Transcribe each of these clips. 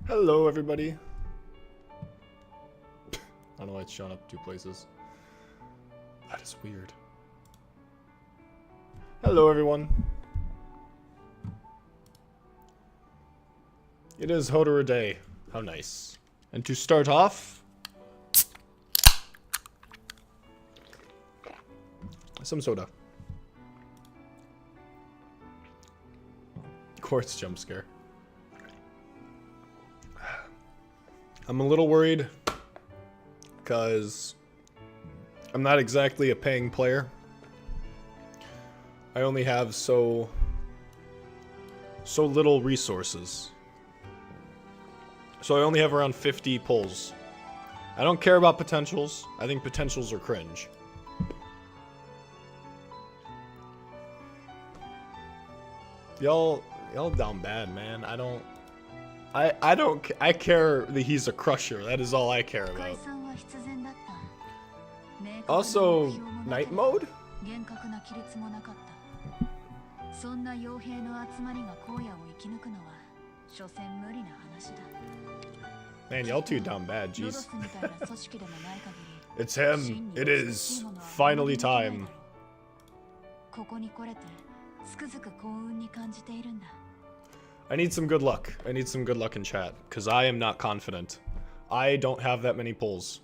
Hello, everybody. I don't know why it's showing up two places. That is weird. Hello, everyone. It is Hoederer Day. How nice. And to start off, some soda. Quartz jump scare. I'm a little worried because I'm not exactly a paying player. I only have so little resources. So I only have around 50 pulls. I don't care about potentials. I think potentials are cringe. Y'all down bad, man. I care that he's a crusher. That is all I care about. Also, night mode? Man, y'all two down bad, jeez. It's him. It is finally time. I need some good luck. I need some good luck in chat, because I am not confident. I don't have that many pulls.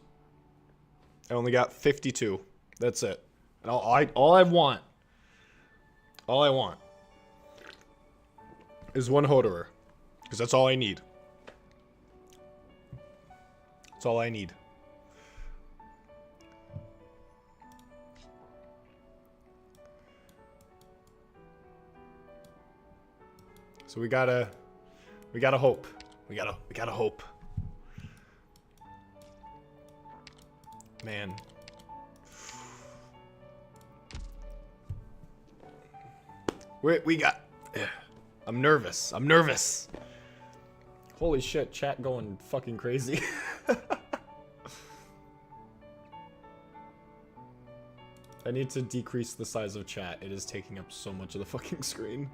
I only got 52. That's it. And all I want is one Hoederer, because that's all I need. That's all I need. So we gotta hope. We gotta hope. Man. We got. I'm nervous. I'm nervous. Holy shit! Chat going fucking crazy. I need to decrease the size of chat. It is taking up so much of the fucking screen.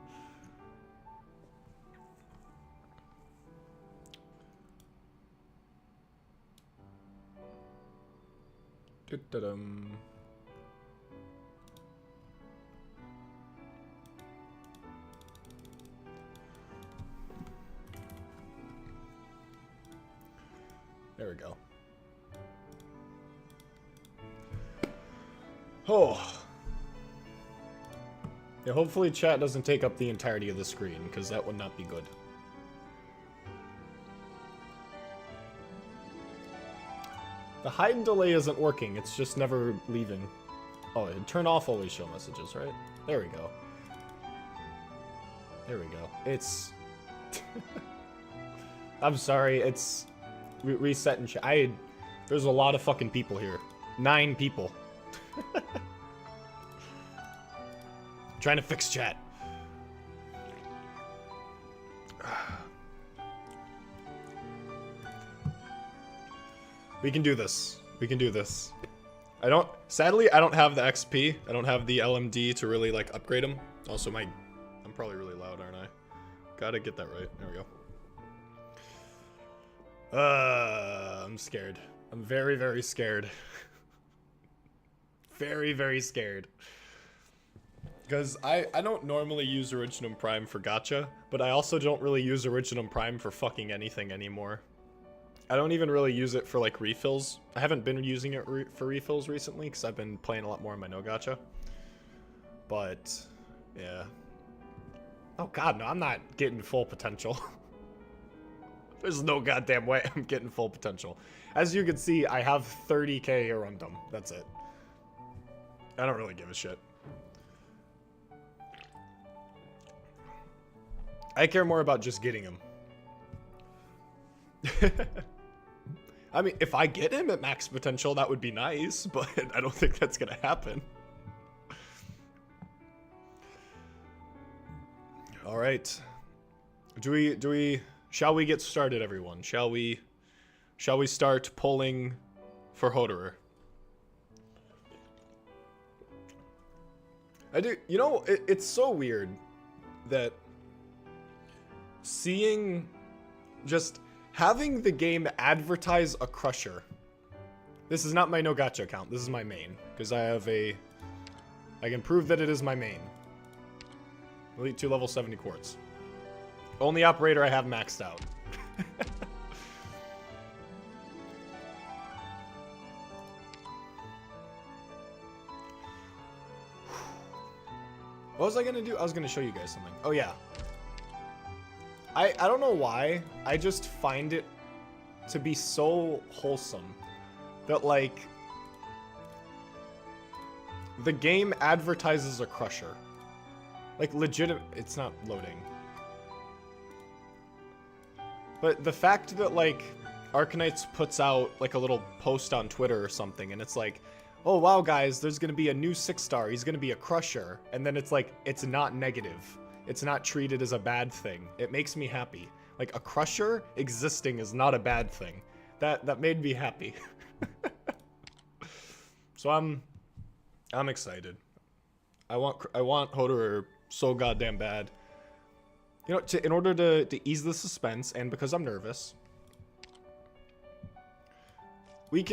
Da-da-dum. There we go. Oh. Yeah, hopefully chat doesn't take up the entirety of the screen, because that would not be good. The hide delay isn't working, it's just never leaving. Oh, turn off always show messages, right? There we go. There we go. It's... I'm sorry, it's... reset and chat. There's a lot of fucking people here. 9 people. Trying to fix chat. We can do this. We can do this. Sadly, I don't have the XP. I don't have the LMD to really, like, upgrade them. Also, I'm probably really loud, aren't I? Gotta get that right. There we go. I'm scared. I'm very, very scared. Very, very scared. Because I don't normally use Originum Prime for gacha, but I also don't really use Originum Prime for fucking anything anymore. I don't even really use it for, like, refills. I haven't been using it for refills recently, because I've been playing a lot more on my no gacha. But, yeah. Oh god, no, I'm not getting full potential. There's no goddamn way I'm getting full potential. As you can see, I have 30k Arundum. That's it. I don't really give a shit. I care more about just getting him. I mean, if I get him at max potential, that would be nice, but I don't think that's gonna happen. All right. Shall we get started, everyone? Shall we start pulling for Hoederer? You know, it's so weird that seeing just Having the game advertise a crusher. This is not my no gacha account. This is my main. Because I have a... I can prove that it is my main. Elite 2 level 70 quartz. Only operator I have maxed out. What was I gonna do? I was gonna show you guys something. Oh yeah. I don't know why. I just find it to be so wholesome that like the game advertises a crusher. Like legitimate, it's not loading. But the fact that like Arknights puts out like a little post on Twitter or something and it's like, oh wow guys, there's gonna be a new 6-star, he's gonna be a crusher, and then it's like, it's not negative. It's not treated as a bad thing. It makes me happy. Like a crusher existing is not a bad thing. That made me happy. So I'm excited. I want Hoederer so goddamn bad. You know, in order to ease the suspense, and because I'm nervous,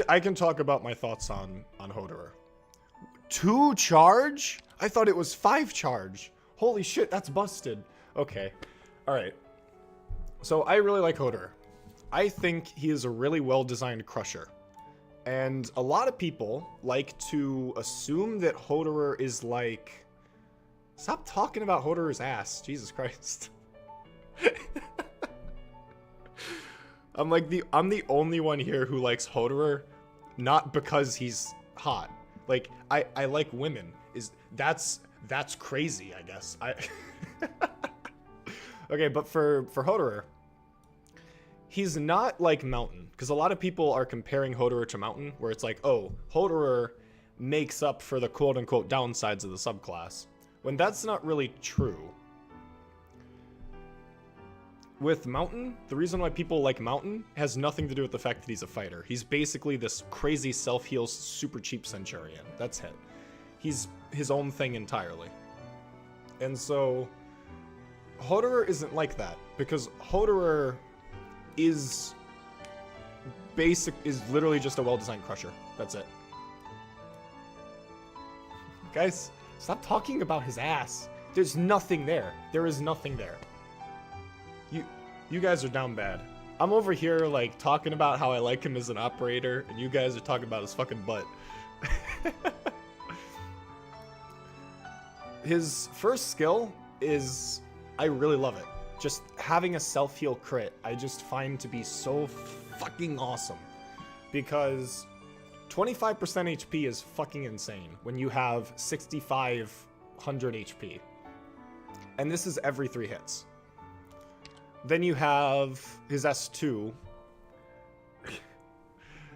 I can talk about my thoughts on Hoederer. 2 charge? I thought it was 5 charge. Holy shit, that's busted. Okay. Alright. So I really like Hoederer. I think he is a really well-designed crusher. And a lot of people like to assume that Hoederer is like... Stop talking about Hoederer's ass. Jesus Christ. I'm the only one here who likes Hoederer, not because he's hot. Like, I like women. That's crazy, I guess. Okay, but for Hoederer, he's not like Mountain, because a lot of people are comparing Hoederer to Mountain, where it's like, oh, Hoederer makes up for the quote-unquote downsides of the subclass, when that's not really true. With Mountain, the reason why people like Mountain has nothing to do with the fact that he's a fighter. He's basically this crazy self-heal super cheap Centurion. That's it. He's his own thing entirely. And so Hoederer isn't like that, because Hoederer is literally just a well-designed crusher. That's it. Guys, stop talking about his ass. There's nothing there. There is nothing there. You guys are down bad. I'm over here like talking about how I like him as an operator, and you guys are talking about his fucking butt. His first skill is, I really love it. Just having a self-heal crit, I just find to be so fucking awesome. Because 25% HP is fucking insane when you have 6,500 HP. And this is every 3 hits. Then you have his S2.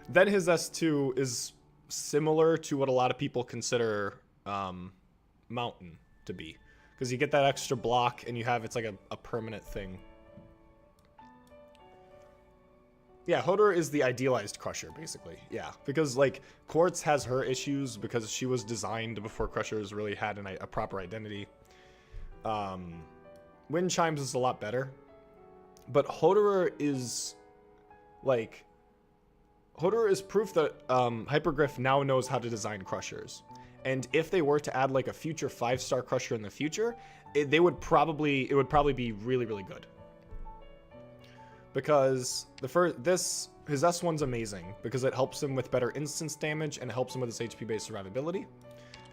Then his S2 is similar to what a lot of people consider Mountain to be. Because you get that extra block and you have, it's like a permanent thing. Yeah, Hoederer is the idealized crusher, basically. Yeah, because like Quartz has her issues because she was designed before crushers really had a proper identity. Wind Chimes is a lot better. But Hoederer is, like, Hoederer is proof that Hypergriff now knows how to design crushers. And if they were to add, like, a future 5-star crusher in the future, it would probably be really, really good. Because his S1's amazing, because it helps him with better instance damage, and it helps him with his HP-based survivability.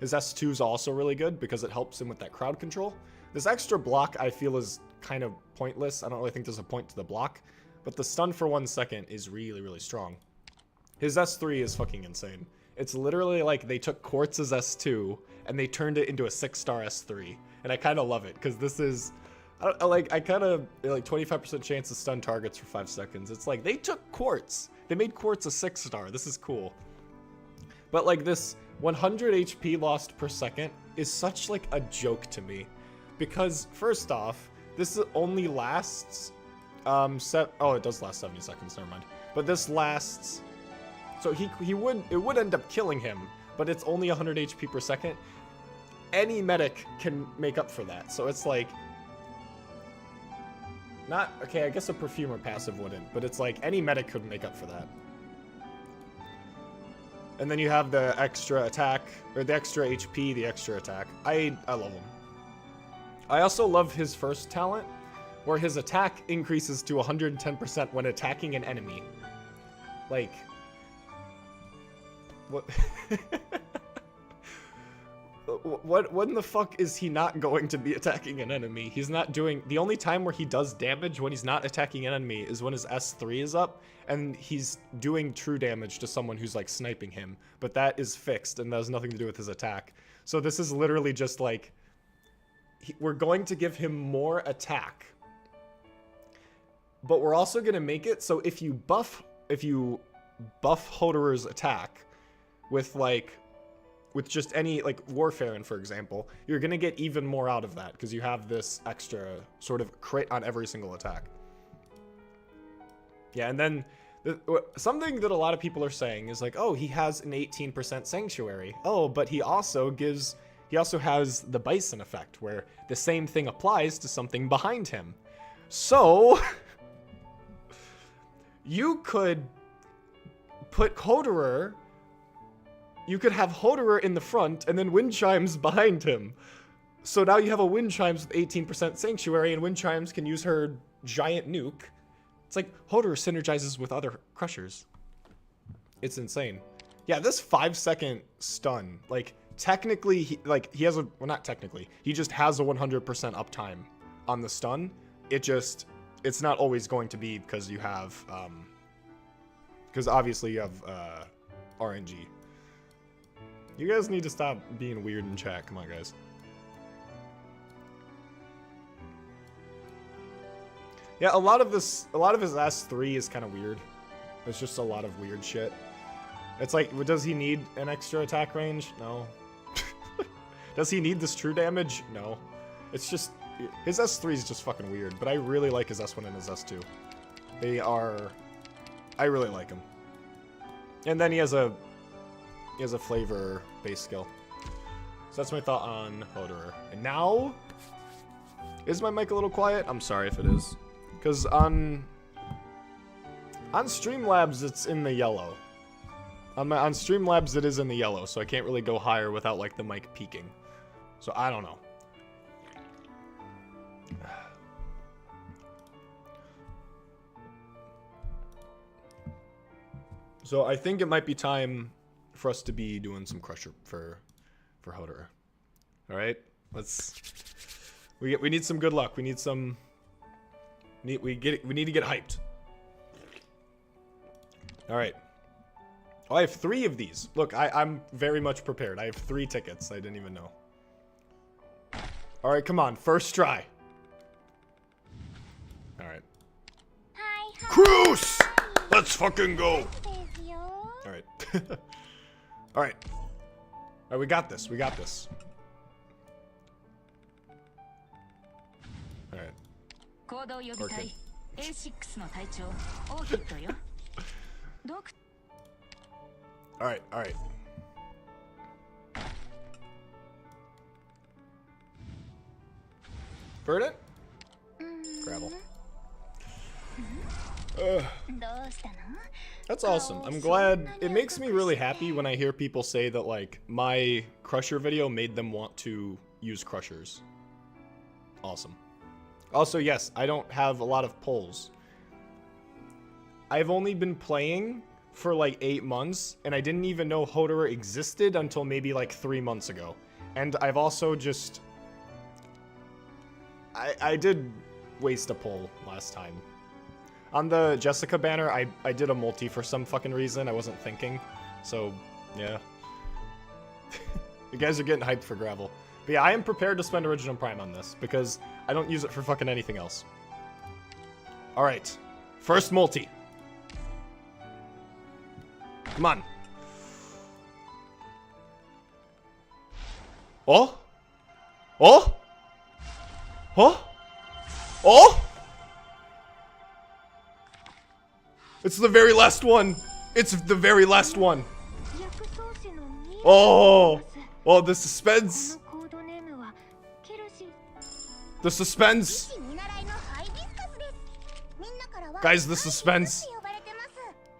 His S2's also really good, because it helps him with that crowd control. This extra block, I feel, is kind of pointless. I don't really think there's a point to the block, but the stun for 1 second is really, really strong. His S3 is fucking insane. It's literally like they took Quartz's S2 and they turned it into a 6-star S3, and I kind of love it, because this is, I kind of, like 25% chance to stun targets for 5 seconds. It's like, they took Quartz. They made Quartz a 6-star. This is cool. But like this 100 HP lost per second is such like a joke to me, because first off, this only lasts, it does last 70 seconds, never mind. But this lasts, so it would end up killing him, but it's only 100 HP per second. Any medic can make up for that, so it's like, Not, okay, I guess a perfumer passive wouldn't, but it's like any medic could make up for that. And then you have the extra attack, or the extra HP, the extra attack. I love him. I also love his first talent, where his attack increases to 110% when attacking an enemy. Like, what? What in the fuck is he not going to be attacking an enemy? He's not doing... The only time where he does damage when he's not attacking an enemy is when his S3 is up, and he's doing true damage to someone who's, like, sniping him. But that is fixed, and that has nothing to do with his attack. So this is literally just, like... we're going to give him more attack. But we're also going to make it so if you buff Hoederer's attack with, like... with just any, like, Warfarin, for example, you're going to get even more out of that, because you have this extra sort of crit on every single attack. Yeah, and then something that a lot of people are saying is like, oh, he has an 18% Sanctuary. Oh, but he also has the Bison effect, where the same thing applies to something behind him. So, you could put Hoederer... You could have Hoederer in the front and then Wind Chimes behind him. So now you have a Wind Chimes with 18% Sanctuary, and Wind Chimes can use her giant nuke. It's like Hoederer synergizes with other Crushers. It's insane. Yeah, this 5-second stun, like, technically, he has a, well, not technically, he just has a 100% uptime on the stun. It's not always going to be because you have, because obviously you have, RNG. You guys need to stop being weird in chat. Come on, guys. Yeah, a lot of his S3 is kind of weird. It's just a lot of weird shit. It's like, does he need an extra attack range? No. Does he need this true damage? No. It's just, his S3 is just fucking weird, but I really like his S1 and his S2. I really like him. And then he has a flavor base skill. So that's my thought on Hoederer. And now, is my mic a little quiet? I'm sorry if it is. Because on Streamlabs, it's in the yellow. On Streamlabs, it is in the yellow, so I can't really go higher without, like, the mic peaking. So I don't know. So I think it might be time for us to be doing some Crusher for Hoederer. All right, we need some good luck. We need some. We need to get hyped. All right. Oh, I have 3 of these. Look, I'm very much prepared. I have 3 tickets. I didn't even know. All right, come on, first try. All right. Cruise! Let's fucking go. All right. All right. All right, we got this. We got this. All right. Working. All right, all right. Verdant? Gravel. That's awesome. I'm glad. It makes me really happy when I hear people say that, like, my Crusher video made them want to use Crushers. Awesome. Also, yes, I don't have a lot of polls. I've only been playing for like 8 months, and I didn't even know Hoederer existed until maybe like 3 months ago. And I've also just... I did waste a poll last time. On the Jessica banner, I did a multi for some fucking reason. I wasn't thinking. So, yeah. You guys are getting hyped for Gravel. But yeah, I am prepared to spend Original Prime on this, because I don't use it for fucking anything else. Alright. First multi. Come on. Oh? Oh? Oh? Oh? It's the very last one. It's the very last one. Oh. Oh, the suspense. The suspense. Guys, the suspense.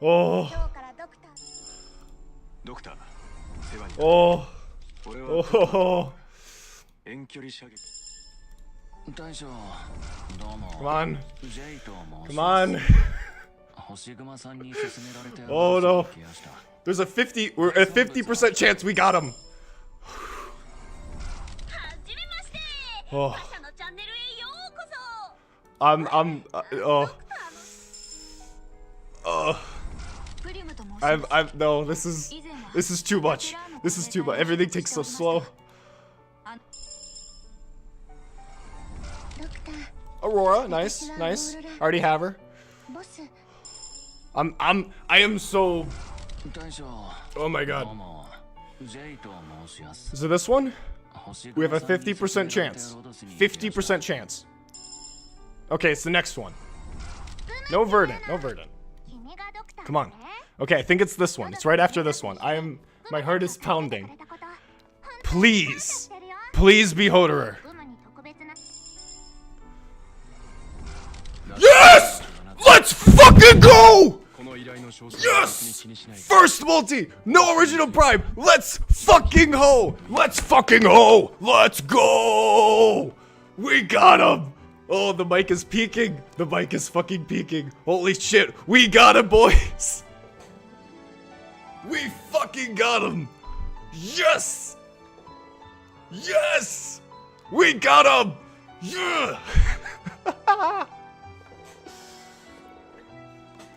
Oh. Oh. Oh. Come on. Come on. Oh no. There's a 50% chance we got him. Oh. No, this is too much. This is too much. Everything takes so slow. Aurora, nice, nice. Already have her. I am so. Oh my god. Is it this one? We have a 50% chance. 50% chance. Okay, it's the next one. No verdant, no verdant. Come on. Okay, I think it's this one. It's right after this one. My heart is pounding. Please. Please be Hoederer. Yes! Let's fucking go! Yes! First multi! No original prime! Let's fucking ho! Let's fucking ho! Let's go! We got him! Oh, the mic is peaking. The mic is fucking peaking. Holy shit. We got him, boys! We fucking got him! Yes! Yes! We got him! Yeah!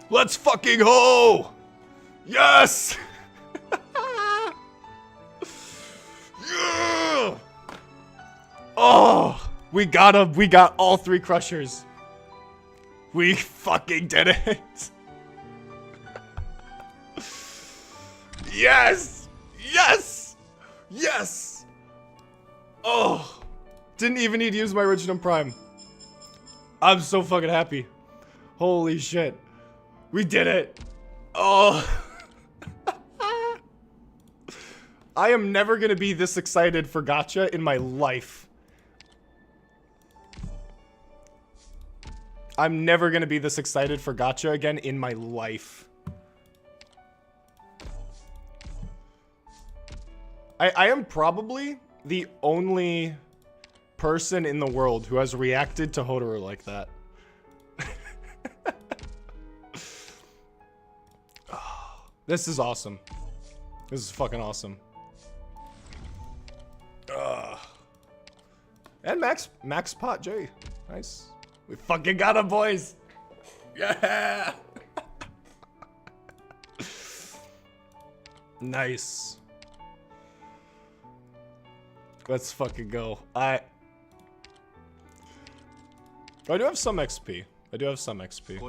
Let's fucking ho! Yes! Yeah! Oh! We got him! We got all 3 crushers! We fucking did it! Yes! Yes! Yes! Oh! Didn't even need to use my original prime. I'm so fucking happy. Holy shit. We did it! Oh! I am never gonna be this excited for gacha in my life. I'm never gonna be this excited for gacha again in my life. I am probably the only person in the world who has reacted to Hoederer like that. This is awesome. This is fucking awesome. And Max Pot J. Nice. We fucking got him, boys. Yeah. Nice. Let's fucking go. I do have some XP. I do have some XP.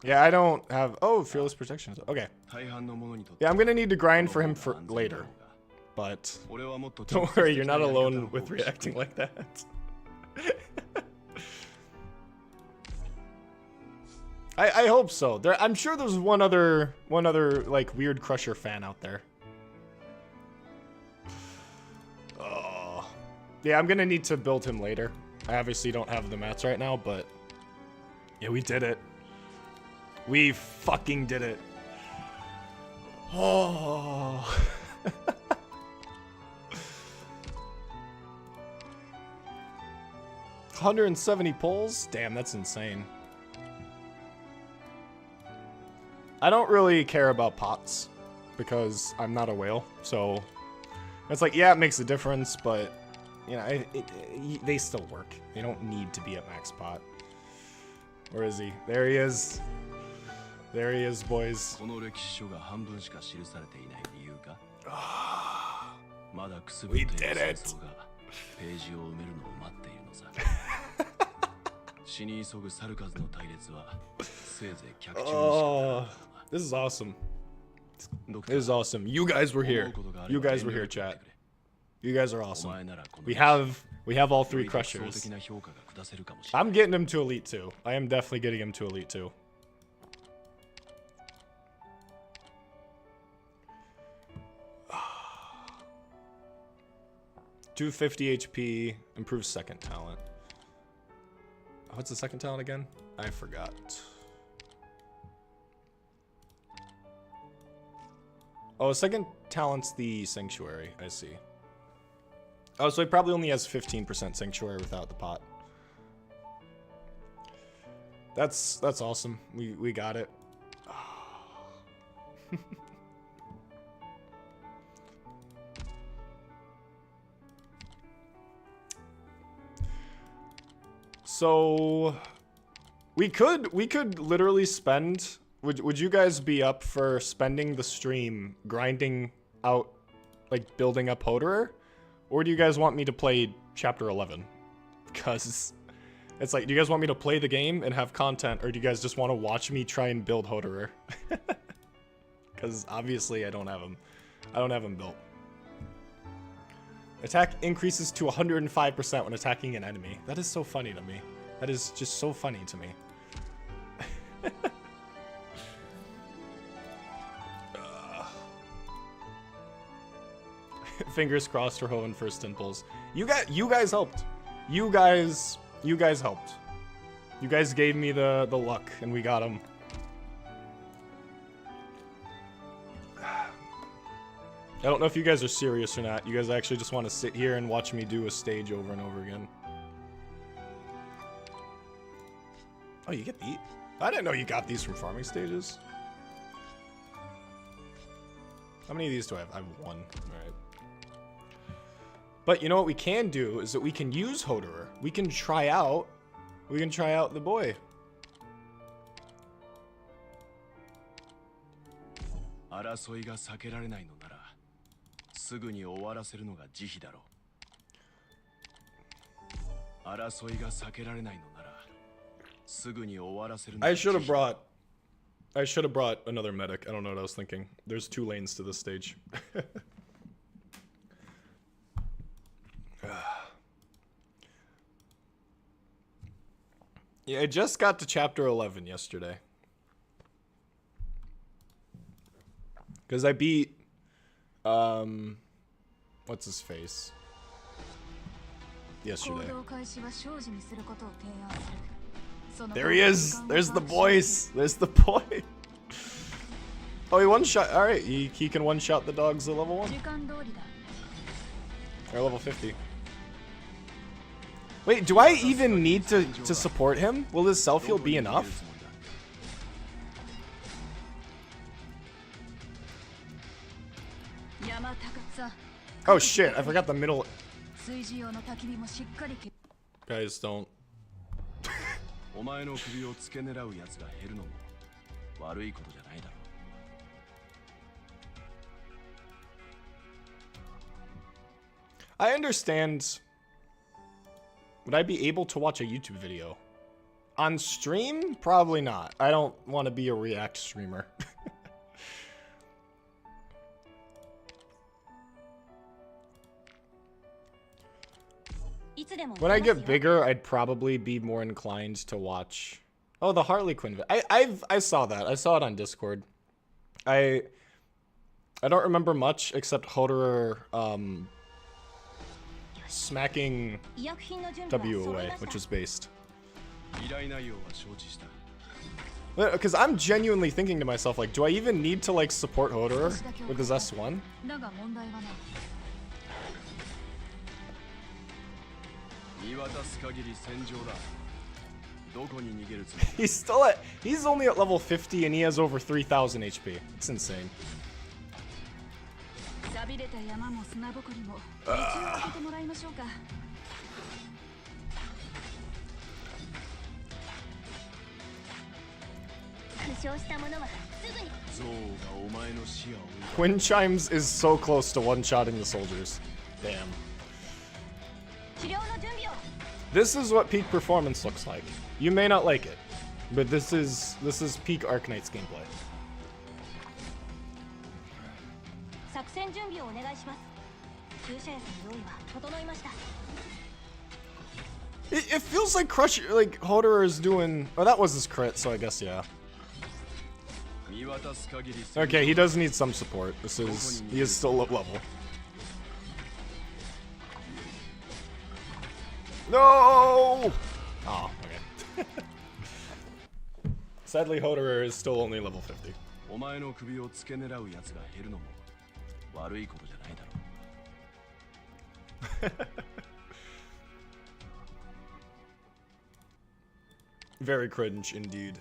Yeah, I don't have. Oh, fearless protection. Okay. Yeah, I'm gonna need to grind for him for later. But don't worry, you're not alone with reacting like that. I hope so. I'm sure there's one other like weird Crusher fan out there. Oh. Yeah, I'm gonna need to build him later. I obviously don't have the mats right now, but yeah, we did it. We fucking did it. Oh. 170 pulls? Damn, that's insane. I don't really care about pots because I'm not a whale, so it's like, yeah, it makes a difference, but you know, they still work. They don't need to be at max pot. Where is he? There he is. There he is, boys. We did it. Oh, this is awesome. This is awesome. You guys were here. You guys were here, chat. You guys are awesome. We have all 3 crushers. I'm getting him to Elite 2. I am definitely getting him to Elite 2. $250 HP, improves second talent. What's the second talent again? I forgot. Oh, second talent's the Sanctuary. I see. Oh, so he probably only has 15% Sanctuary without the pot. That's awesome. We got it. So we could literally spend. Would you guys be up for spending the stream grinding out, like building up Hoederer? Or do you guys want me to play chapter 11? Because it's like, do you guys want me to play the game and have content, or do you guys just want to watch me try and build Hoederer? Because obviously I don't have him. I don't have him built. Attack increases to 105% when attacking an enemy. That is so funny to me. That is just so funny to me. Fingers crossed for Hoenn first impulse. You guys helped. You guys helped. You guys gave me the luck, and we got him. I don't know if you guys are serious or not. You guys actually just want to sit here and watch me do a stage over and over again. Oh, you get these? I didn't know you got these from farming stages. How many of these do I have? I have one. Alright. But you know what we can do is that we can use Hoederer. We can try out the boy. I should have brought another medic. I don't know what I was thinking. There's 2 lanes to this stage. Yeah, I just got to chapter 11 yesterday. Because I beat, what's his face? Yesterday. There he is! There's the voice! There's the boy! Oh, he one-shot. Alright, he can one-shot the dogs at level 1. Or level 50. Wait, do I even need to support him? Will his self-heal be enough? Oh shit, I forgot the middle. Guys, don't. I understand. Would I be able to watch a YouTube video? On stream? Probably not. I don't want to be a React streamer. When I get bigger, I'd probably be more inclined to watch. Oh, the Harley Quinn. I saw that. I saw it on Discord. I don't remember much except Hoederer smacking W away, which is based. Because I'm genuinely thinking to myself, like, do I even need to like support Hoederer with his S1? He's only at level 50 and he has over 3,000 HP. It's insane. Twin Chimes is so close to one-shotting the soldiers. Damn. This is what peak performance looks like. You may not like it, but this is peak Arknights gameplay. It feels like Hoederer is doing. Oh, that was his crit, so I guess yeah. Okay, he does need some support. He is still low level. No! Oh, okay. Sadly, Hoederer is still only level 50. Very cringe indeed.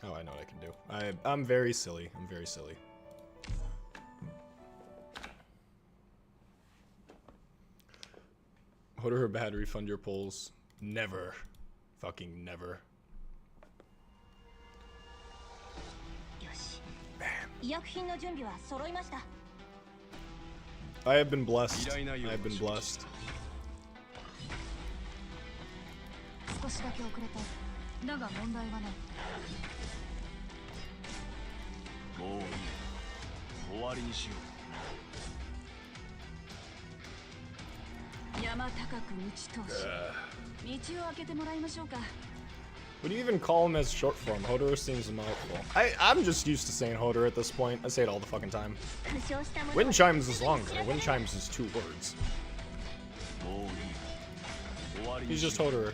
Oh, I know what I can do. I'm very silly. I'm very silly. Hoederer bad, refund your polls. Never. Fucking never. I have been blessed. I have been blessed. What do you even call him as short form? Hoederer seems a mouthful. I'm just used to saying Hoederer at this point. I say it all the fucking time. Wind chimes is longer. Wind chimes is 2 words. He's just Hoederer.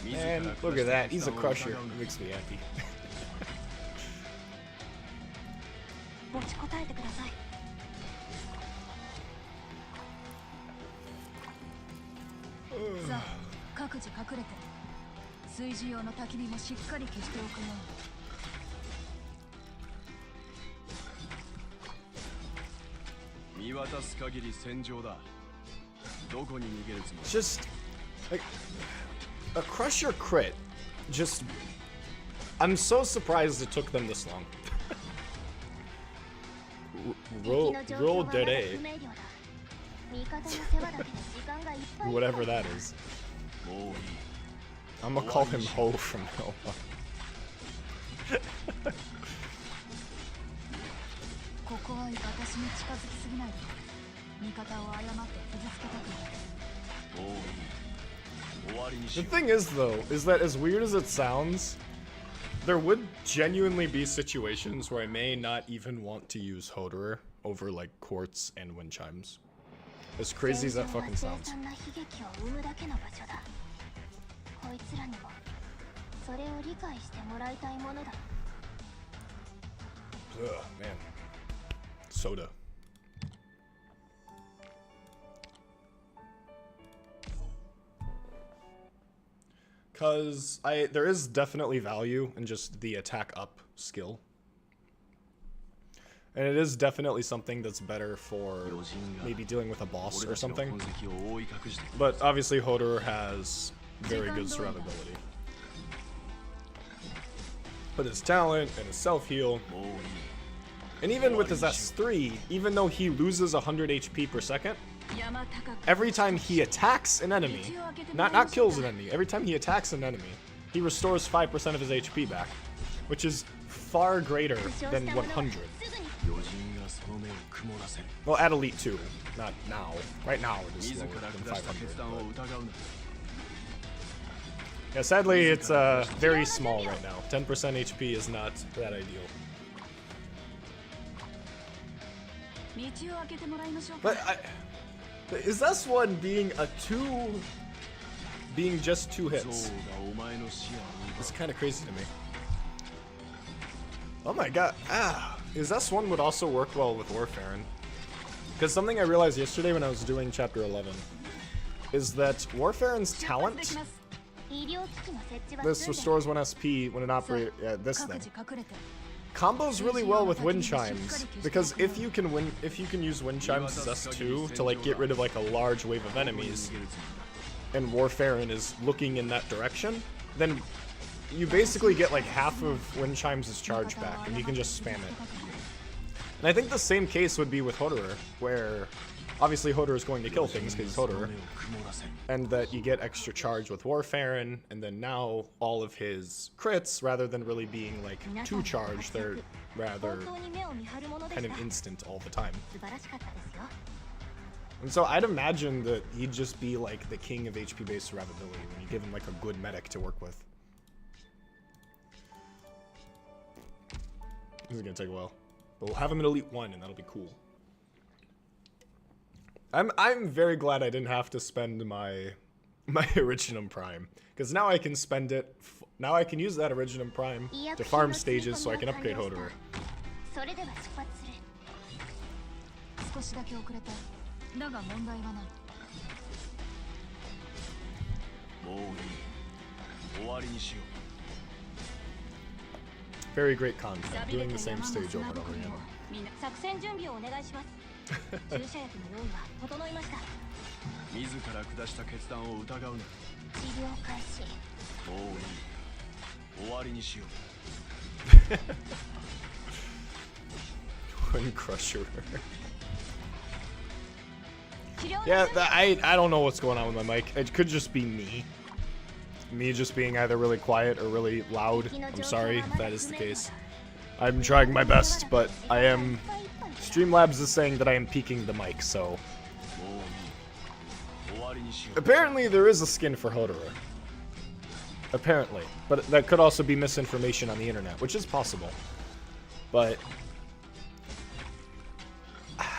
And look at that. He's a crusher. It makes me happy. Just like a crusher crit. Just I'm so surprised it took them this long. Roll dead. Whatever that is. I'm gonna call him Ho from now on. The thing is, though, is that as weird as it sounds, there would genuinely be situations where I may not even want to use Hoederer over, like, quartz and wind chimes. As crazy as that fucking sounds. Ugh, man. Soda. Cause there is definitely value in just the attack up skill. And it is definitely something that's better for maybe dealing with a boss or something. But obviously Hoederer has very good survivability. But his talent and his self-heal, and even with his S3, even though he loses 100 HP per second, every time he attacks an enemy, not kills an enemy, every time he attacks an enemy, he restores 5% of his HP back, which is far greater than 100. Well, at Elite 2, not now. Right now it is lower than 500. But... yeah, sadly it's very small right now. 10% HP is not that ideal. But is S1 being just 2 hits? It's kind of crazy to me. Oh my god, is S1 would also work well with Warfarin. Because something I realized yesterday when I was doing Chapter 11 is that Warfarin's talent, this restores 1 SP when an operator, this thing, combos really well with wind chimes, because if you can use wind chimes as S2 to like get rid of like a large wave of enemies, and Warfarin is looking in that direction, then you basically get like half of wind chimes' charge back, and you can just spam it. And I think the same case would be with Hoederer, where obviously Hoederer is going to kill things because he's Hoederer, and that you get extra charge with Warfarin, and then now all of his crits, rather than really being like 2 charge, they're rather kind of instant all the time. And so I'd imagine that he'd just be like the king of HP-based survivability when you give him like a good medic to work with. This is gonna take a while. But we'll have him at Elite 1 and that'll be cool. I'm very glad I didn't have to spend my Originum Prime, because now I can spend it. Now I can use that Originum Prime to farm stages so I can upgrade Hoederer. Very great content, doing the same stage over and over again. One Crusher. Yeah, I don't know what's going on with my mic. It could just be me. Me just being either really quiet or really loud. I'm sorry if that is the case. I'm trying my best, but I am... Streamlabs is saying that I am peaking the mic, so... Apparently there is a skin for Hoederer. Apparently. But that could also be misinformation on the internet, which is possible. But...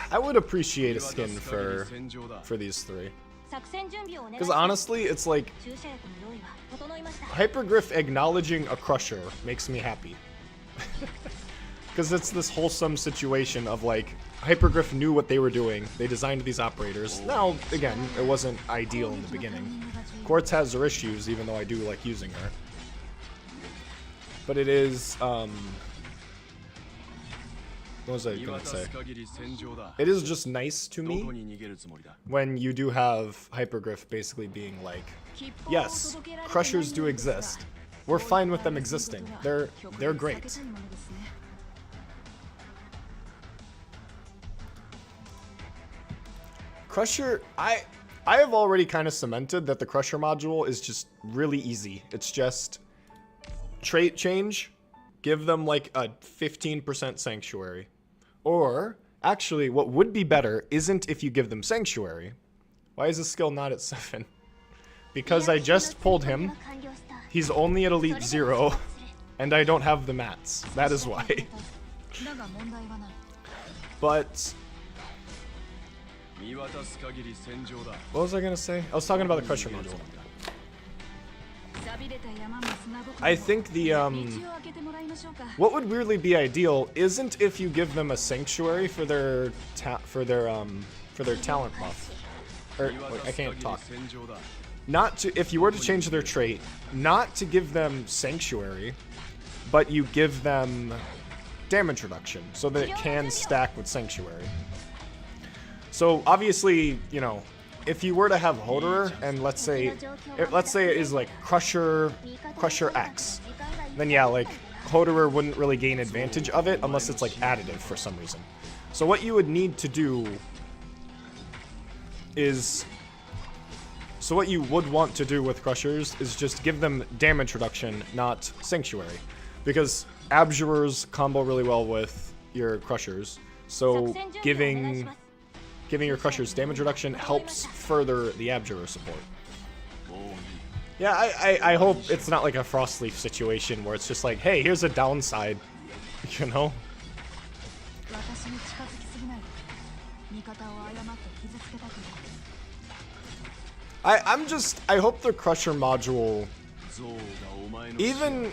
I would appreciate a skin for these three. Because honestly, it's like... Hypergriff acknowledging a Crusher makes me happy. Because it's this wholesome situation of like, Hypergriff knew what they were doing, they designed these operators. Now, again, it wasn't ideal in the beginning. Quartz has her issues, even though I do like using her. But it is, what was I gonna say? It is just nice to me when you do have Hypergriff basically being like, yes, Crushers do exist. We're fine with them existing. They're great. Crusher, I have already kind of cemented that the Crusher module is just really easy. It's just trait change, give them like a 15% Sanctuary. Or, actually, what would be better isn't if you give them Sanctuary. Why is this skill not at 7? Because I just pulled him. He's only at Elite 0, and I don't have the mats. That is why. But... what was I gonna say? I was talking about the Crusher module. I think the, what would weirdly be ideal isn't if you give them a Sanctuary for their talent buff. Or, wait, I can't talk. Not to, if you were to change their trait, not to give them Sanctuary, but you give them damage reduction, so that it can stack with Sanctuary. So, obviously, you know, if you were to have Hoederer, and let's say it is like Crusher X, then yeah, like, Hoederer wouldn't really gain advantage of it unless it's like additive for some reason. So what you would need to do is... So what you would want to do with Crushers is just give them damage reduction, not Sanctuary. Because Abjurers combo really well with your Crushers, so giving your Crushers damage reduction helps further the Abjurer support. Yeah, I hope it's not like a Frostleaf situation where it's just like, hey, here's a downside, you know? I hope the Crusher module, even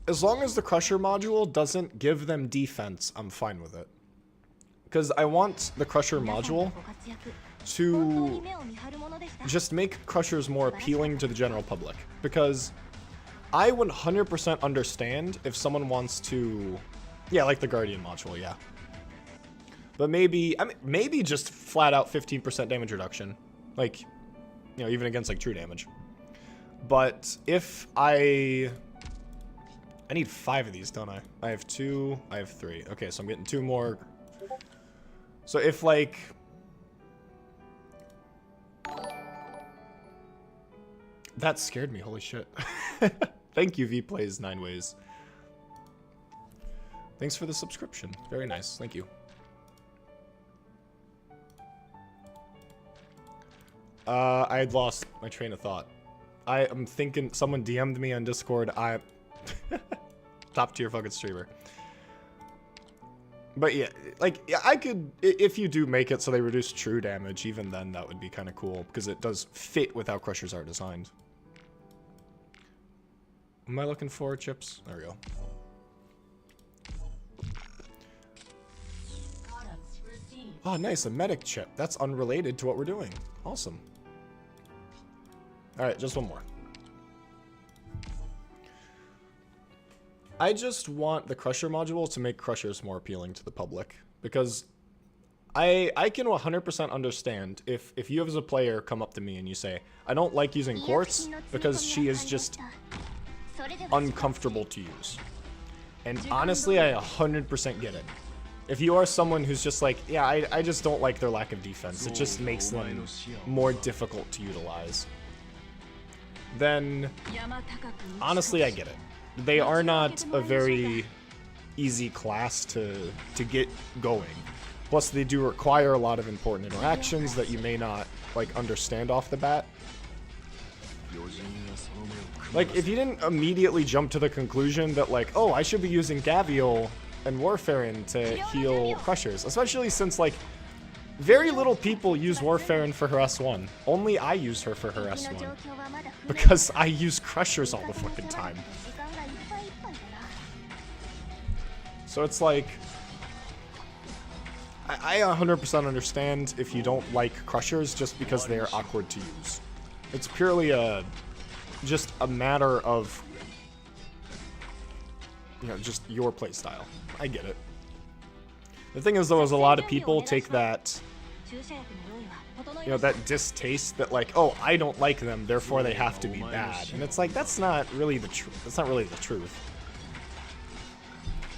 as long as the Crusher module doesn't give them defense, I'm fine with it. Because I want the Crusher module to just make Crushers more appealing to the general public. Because I 100% understand if someone wants to, yeah, like the Guardian module, yeah. But maybe, I mean, maybe just flat out 15% damage reduction. Like, you know, even against like true damage. But if I need 5 of these, don't I? I have 2, I have 3. Okay, so I'm getting 2 more. So if like... That scared me, holy shit. Thank you, VPlays 9 Ways. Thanks for the subscription. Very nice, thank you. I had lost my train of thought. I am thinking someone DM'd me on Discord. Top tier fucking streamer. But yeah, like, I could, if you do make it so they reduce true damage, even then that would be kind of cool, because it does fit with how crushers are designed. Am I looking for chips? There we go. Oh, nice, a medic chip. That's unrelated to what we're doing. Awesome. Alright, just one more. I just want the Crusher module to make Crushers more appealing to the public. Because I can 100% understand if you as a player come up to me and you say, I don't like using Quartz because she is just uncomfortable to use. And honestly, I 100% get it. If you are someone who's just like, yeah, I just don't like their lack of defense, it just makes them more difficult to utilize, then honestly, I get it. They are not a very easy class to get going. Plus, they do require a lot of important interactions that you may not, like, understand off the bat. Like, if you didn't immediately jump to the conclusion that, like, oh, I should be using Gavial and Warfarin to heal Crushers, especially since, like, very little people use Warfarin for her S1. Only I use her for her S1. Because I use Crushers all the fucking time. So it's like, I 100% understand if you don't like Crushers just because they are awkward to use. It's purely just a matter of, you know, just your playstyle. I get it. The thing is, though, is a lot of people take that, you know, that distaste that, like, oh, I don't like them, therefore they have to be bad. And it's like, that's not really the truth. That's not really the truth.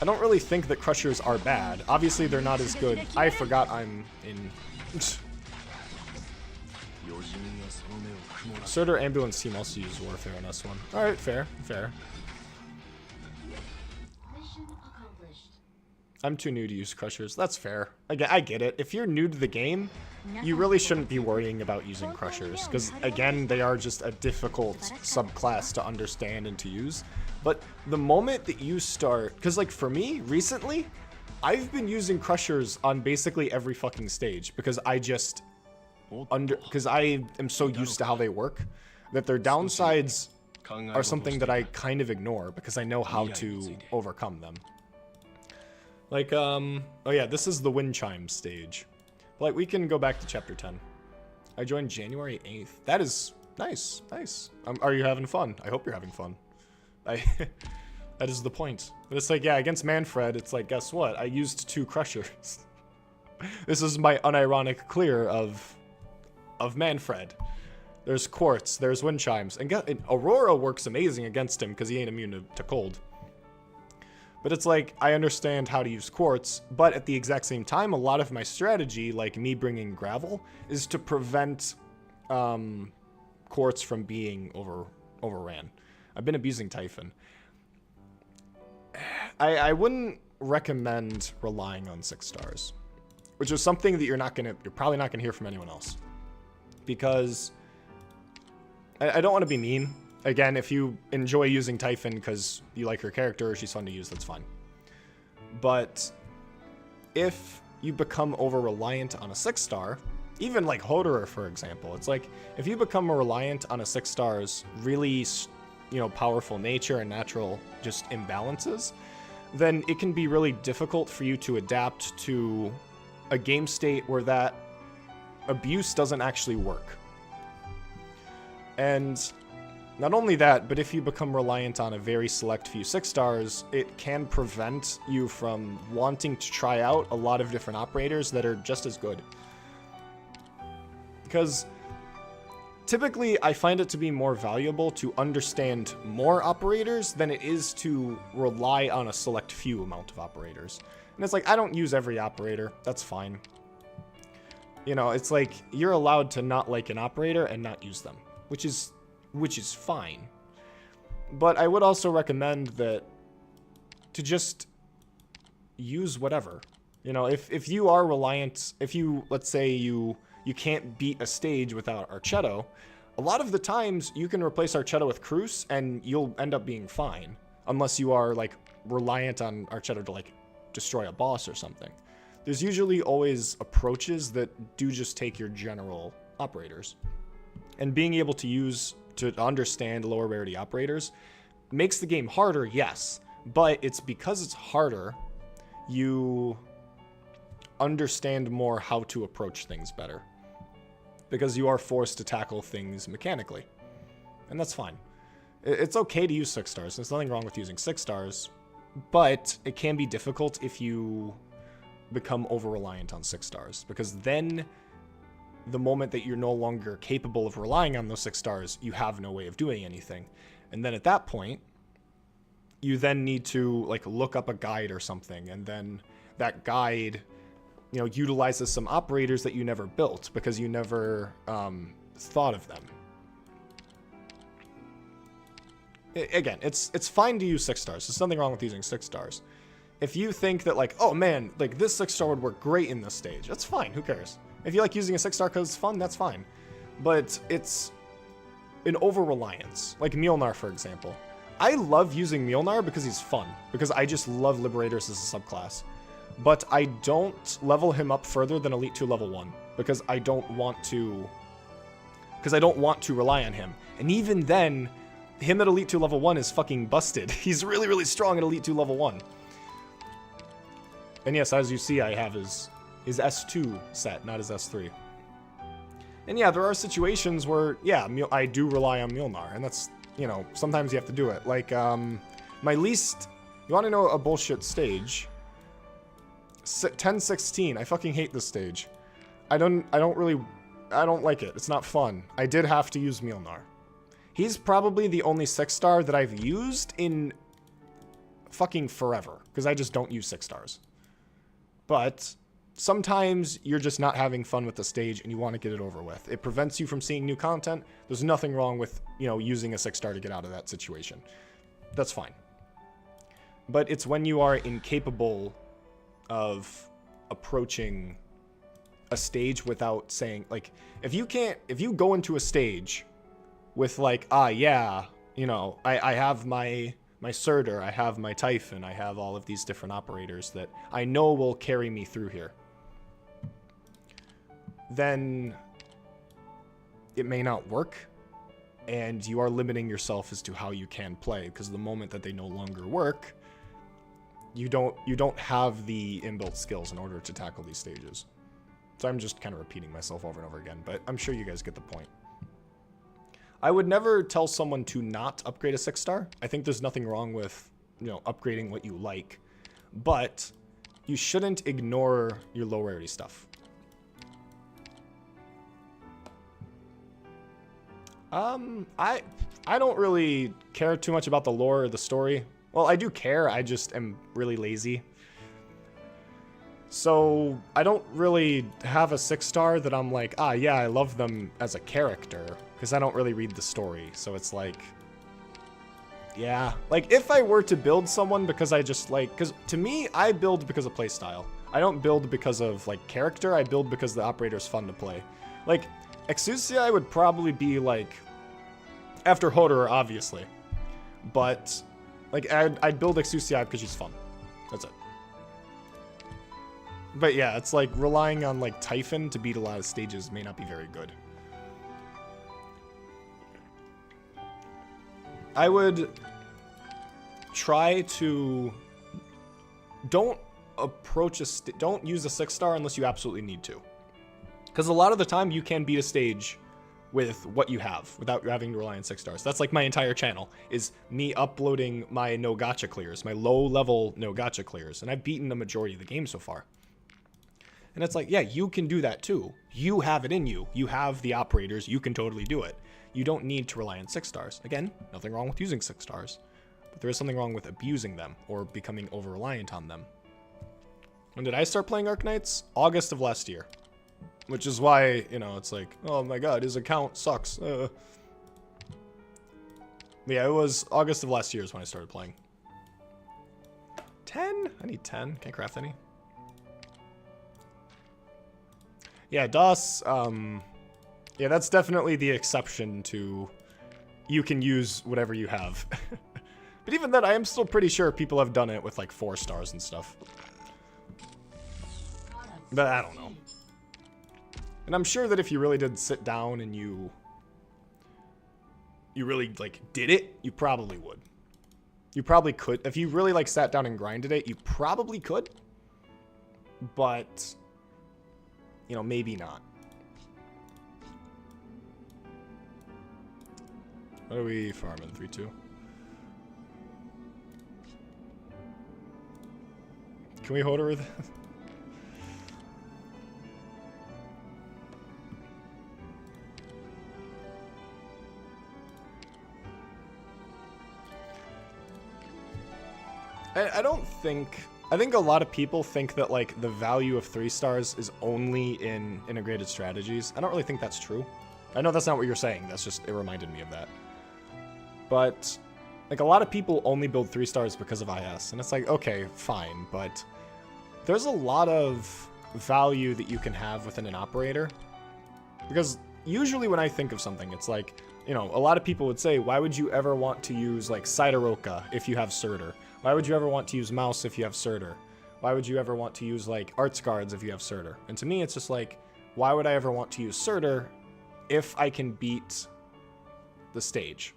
I don't really think that Crushers are bad. Obviously, they're not as good. I forgot I'm in... Surtur Ambulance Team also uses Warfare on S1. Alright, fair, fair. I'm too new to use Crushers. That's fair. I get it. If you're new to the game, you really shouldn't be worrying about using Crushers, because, again, they are just a difficult subclass to understand and to use. But the moment that you start... Because, like, for me, recently, I've been using Crushers on basically every fucking stage, because I just... Because I am so used to how they work, that their downsides are something that I kind of ignore, because I know how to overcome them. Like, oh yeah, this is the Wind Chime stage. Like, we can go back to Chapter 10. I joined January 8th. That is nice, nice. Are you having fun? I hope you're having fun. That is the point. But it's like, yeah, against Manfred, it's like, guess what? I used 2 Crushers. This is my unironic clear of Manfred. There's Quartz, there's Wind Chimes. And Aurora works amazing against him because he ain't immune to cold. But it's like, I understand how to use Quartz, but at the exact same time, a lot of my strategy, like me bringing Gravel, is to prevent Quartz from being overran. I've been abusing Typhon. I wouldn't recommend relying on 6 stars, which is something that you're probably not gonna hear from anyone else. Because I don't want to be mean. Again, if you enjoy using Typhon because you like her character or she's fun to use, that's fine. But if you become over-reliant on a 6-star, even like Hoederer, for example, it's like, if you become reliant on a 6-star's really, you know, powerful nature and natural just imbalances, then it can be really difficult for you to adapt to a game state where that abuse doesn't actually work. And not only that, but if you become reliant on a very select few 6-stars, it can prevent you from wanting to try out a lot of different operators that are just as good. Because typically I find it to be more valuable to understand more operators than it is to rely on a select few amount of operators. And it's like, I don't use every operator, that's fine. You know, it's like, you're allowed to not like an operator and not use them, which is fine. But I would also recommend that to just use whatever. You know, if you are reliant, if you, let's say you can't beat a stage without Archetto, a lot of the times you can replace Archetto with Cruz and you'll end up being fine. Unless you are, like, reliant on Archetto to, like, destroy a boss or something. There's usually always approaches that do just take your general operators. And being able to understand lower rarity operators makes the game harder, yes. But it's because it's harder, you understand more how to approach things better. Because you are forced to tackle things mechanically. And that's fine. It's okay to use 6 stars. There's nothing wrong with using 6 stars. But it can be difficult if you become over-reliant on 6 stars. Because then, the moment that you're no longer capable of relying on those 6 stars, you have no way of doing anything. And then at that point, you then need to like look up a guide or something. And then that guide, you know, utilizes some operators that you never built because you never thought of them. Again, it's fine to use 6 stars. There's nothing wrong with using 6 stars. If you think that like, oh man, like this 6 star would work great in this stage, that's fine. Who cares? If you like using a 6 star because it's fun, that's fine. But it's an over-reliance. Like Mjolnir, for example. I love using Mjolnir because he's fun. Because I just love Liberators as a subclass. But I don't level him up further than Elite 2 level 1. Because I don't want to rely on him. And even then, him at Elite 2 level 1 is fucking busted. He's really, really strong at Elite 2 level 1. And yes, as you see, I have his S2 set, not his S3. And yeah, there are situations where, yeah, I do rely on Mjolnir. And that's, you know, sometimes you have to do it. Like, my least... You want to know a bullshit stage? 10-16. I fucking hate this stage. I don't like it. It's not fun. I did have to use Mjolnir. He's probably the only 6 star that I've used in fucking forever. Because I just don't use 6 stars. But sometimes you're just not having fun with the stage and you want to get it over with. It prevents you from seeing new content. There's nothing wrong with, you know, using a 6 star to get out of that situation. That's fine. But it's when you are incapable of approaching a stage without saying, like, if you go into a stage with like, yeah, you know, I have my Surtur, I have my Typhon, I have all of these different operators that I know will carry me through here. Then it may not work, and you are limiting yourself as to how you can play, because the moment that they no longer work, you don't have the inbuilt skills in order to tackle these stages. So I'm just kind of repeating myself over and over again, but I'm sure you guys get the point. I would never tell someone to not upgrade a 6 star. I think there's nothing wrong with, you know, upgrading what you like. But you shouldn't ignore your low rarity stuff. I don't really care too much about the lore or the story. Well, I do care, I just am really lazy. So I don't really have a 6 star that I'm like, yeah, I love them as a character. Because I don't really read the story, so it's like, yeah. Like, if I were to build someone because I just like, because to me, I build because of playstyle. I don't build because of, like, character, I build because the operator's fun to play. Like, Exusia would probably be, like, after Hoederer, obviously. But, like, I'd build Exusia because she's fun. That's it. But yeah, it's like, relying on, like, Typhon to beat a lot of stages may not be very good. I would try to don't use a 6 star unless you absolutely need to. Because a lot of the time you can beat a stage with what you have without having to rely on 6 stars. That's like my entire channel is me uploading my no gacha clears, my low level no gacha clears. And I've beaten the majority of the game so far. And it's like, yeah, you can do that too. You have it in you. You have the operators. You can totally do it. You don't need to rely on 6 stars. Again, nothing wrong with using 6 stars. But there is something wrong with abusing them or becoming over-reliant on them. When did I start playing Arknights? August of last year. Which is why, you know, it's like, oh my god, his account sucks. Yeah, it was August of last year is when I started playing. 10? I need 10. Can't craft any. Yeah, DOS, yeah, that's definitely the exception to you can use whatever you have. But even then, I am still pretty sure people have done it with like 4 stars and stuff. But I don't know. And I'm sure that if you really did sit down and you really like did it, you probably would. You probably could. If you really like sat down and grinded it, you probably could. But, you know, maybe not. What are we farming? 3-2. Can we Hoederer this? I don't think... I think a lot of people think that, like, the value of 3 stars is only in integrated strategies. I don't really think that's true. I know that's not what you're saying. That's just... It reminded me of that. But, like, a lot of people only build 3 stars because of IS. And it's like, okay, fine. But there's a lot of value that you can have within an operator. Because usually when I think of something, it's like, you know, a lot of people would say, why would you ever want to use, like, Sideroka if you have Surtur? Why would you ever want to use Mouse if you have Surtur? Why would you ever want to use, like, Arts Guards if you have Surtur? And to me, it's just like, why would I ever want to use Surtur if I can beat the stage?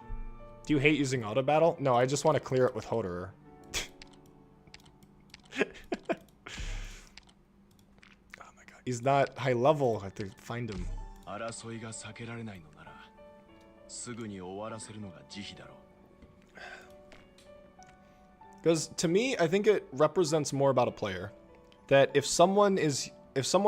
Do you hate using auto battle? No, I just want to clear it with Hoederer. Oh my god. He's not high level. I have to find him. Because to me, I think it represents more about a player. That if someone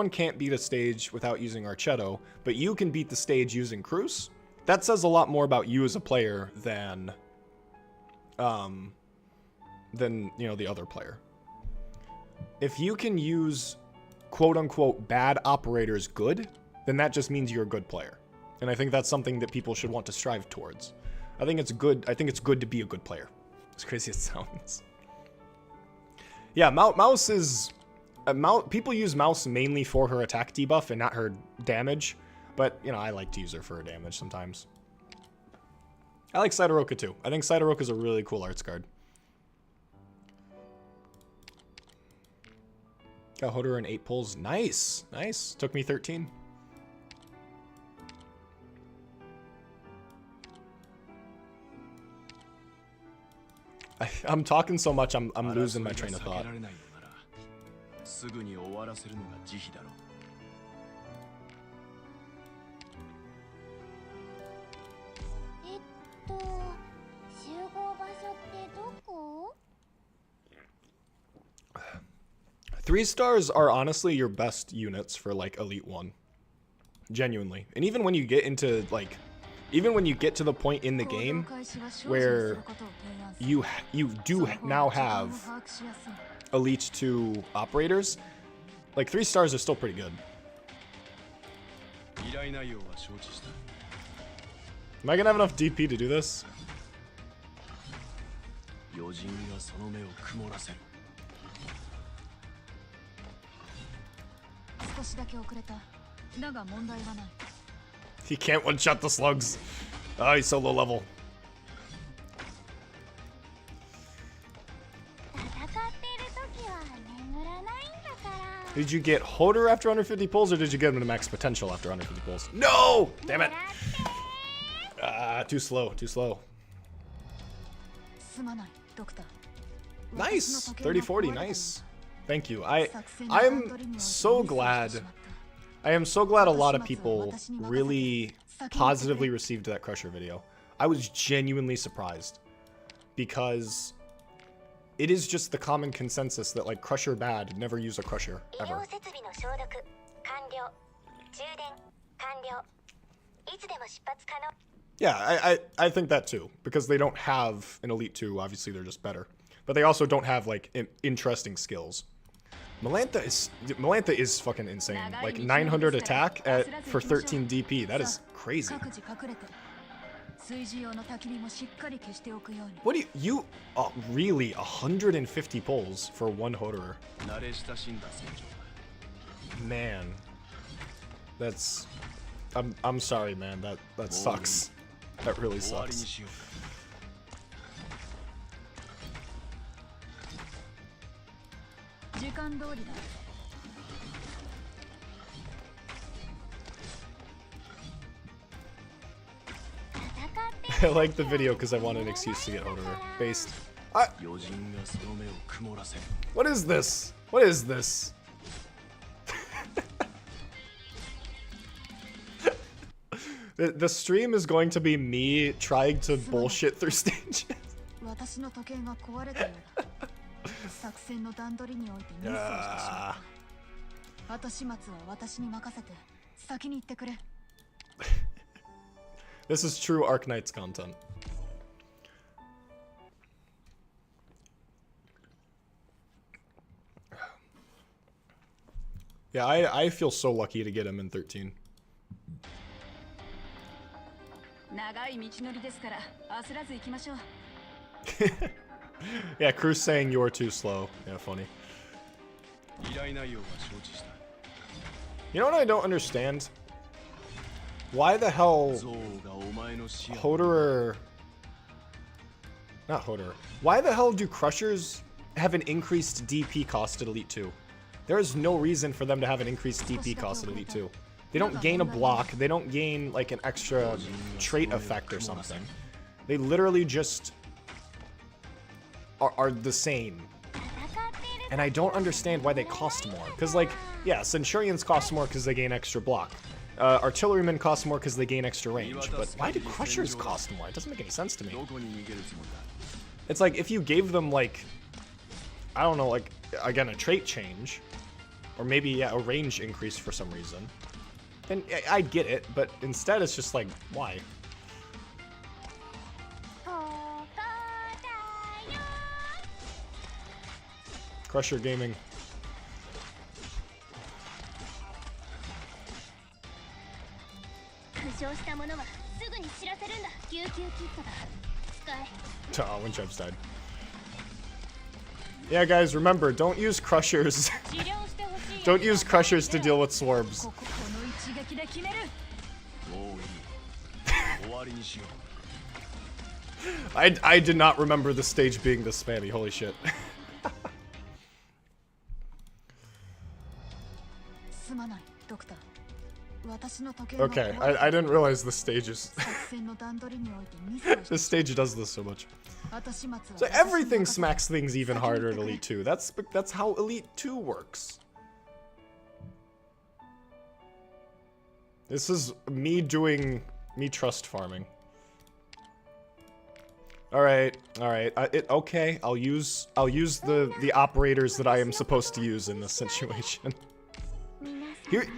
can't beat a stage without using Archetto, but you can beat the stage using Cruz, that says a lot more about you as a player than you know, the other player. If you can use quote-unquote bad operators good, then that just means you're a good player. And I think that's something that people should want to strive towards. I think it's good to be a good player. As crazy as it sounds. Yeah, Mouse is... people use Mouse mainly for her attack debuff and not her damage. But, you know, I like to use her for her damage sometimes. I like Sideroka too. I think Sideroka is a really cool arts guard. Got Hoederer in 8 pulls. Nice. Nice. Took me 13. I'm talking so much, I'm losing my train of thought. Three stars are honestly your best units for like Elite 1. Genuinely. And even when you get into like... Even when you get to the point in the game where you do now have Elite 2 operators, like 3 stars are still pretty good. Am I gonna have enough DP to do this? He can't one-shot the slugs. Oh, he's so low level. Did you get Hoederer after 150 pulls, or did you get him to max potential after 150 pulls? No! Damn it! Too slow, too slow. Nice! 30-40, nice. Thank you. I'm so glad... I am so glad a lot of people really positively received that Crusher video. I was genuinely surprised. Because it is just the common consensus that, like, Crusher bad, never use a Crusher, ever. Yeah, I think that too. Because they don't have an Elite 2, obviously they're just better. But they also don't have, like, interesting skills. Melantha is fucking insane. Like 900 attack for 13 DP. That is crazy. What do you really 150 pulls for one Hoederer? Man, that's I'm sorry, man. That sucks. That really sucks. I like the video because I want an excuse to get Hoederer. Based. What is this? What is this? The stream is going to be me trying to bullshit through stages. This is true Arknights content. Yeah, I feel so lucky to get him in 13. Yeah, Crew's saying you're too slow. Yeah, funny. You know what I don't understand? Why the hell Hoederer... Not Hoederer. Why the hell do Crushers have an increased DP cost at Elite 2? There is no reason for them to have an increased DP cost at Elite 2. They don't gain a block, they don't gain like an extra trait effect or something. They literally just are the same. And I don't understand why they cost more. Because like, yeah, Centurions cost more because they gain extra block. Artillerymen cost more because they gain extra range. But why do Crushers cost more? It doesn't make any sense to me. It's like if you gave them like, I don't know, like, again, a trait change. Or maybe, yeah, a range increase for some reason. And I'd get it, but instead it's just like, why? Crusher Gaming. Oh, Windtrap's died. Yeah, guys, remember, don't use Crushers. Don't use Crushers to deal with swarms. I did not remember the stage being this spammy, holy shit. Okay, I didn't realize the stages. This stage does this so much. So everything smacks things even harder at Elite 2. That's how Elite 2 works. This is me trust farming. Alright. Okay, I'll use the operators that I am supposed to use in this situation.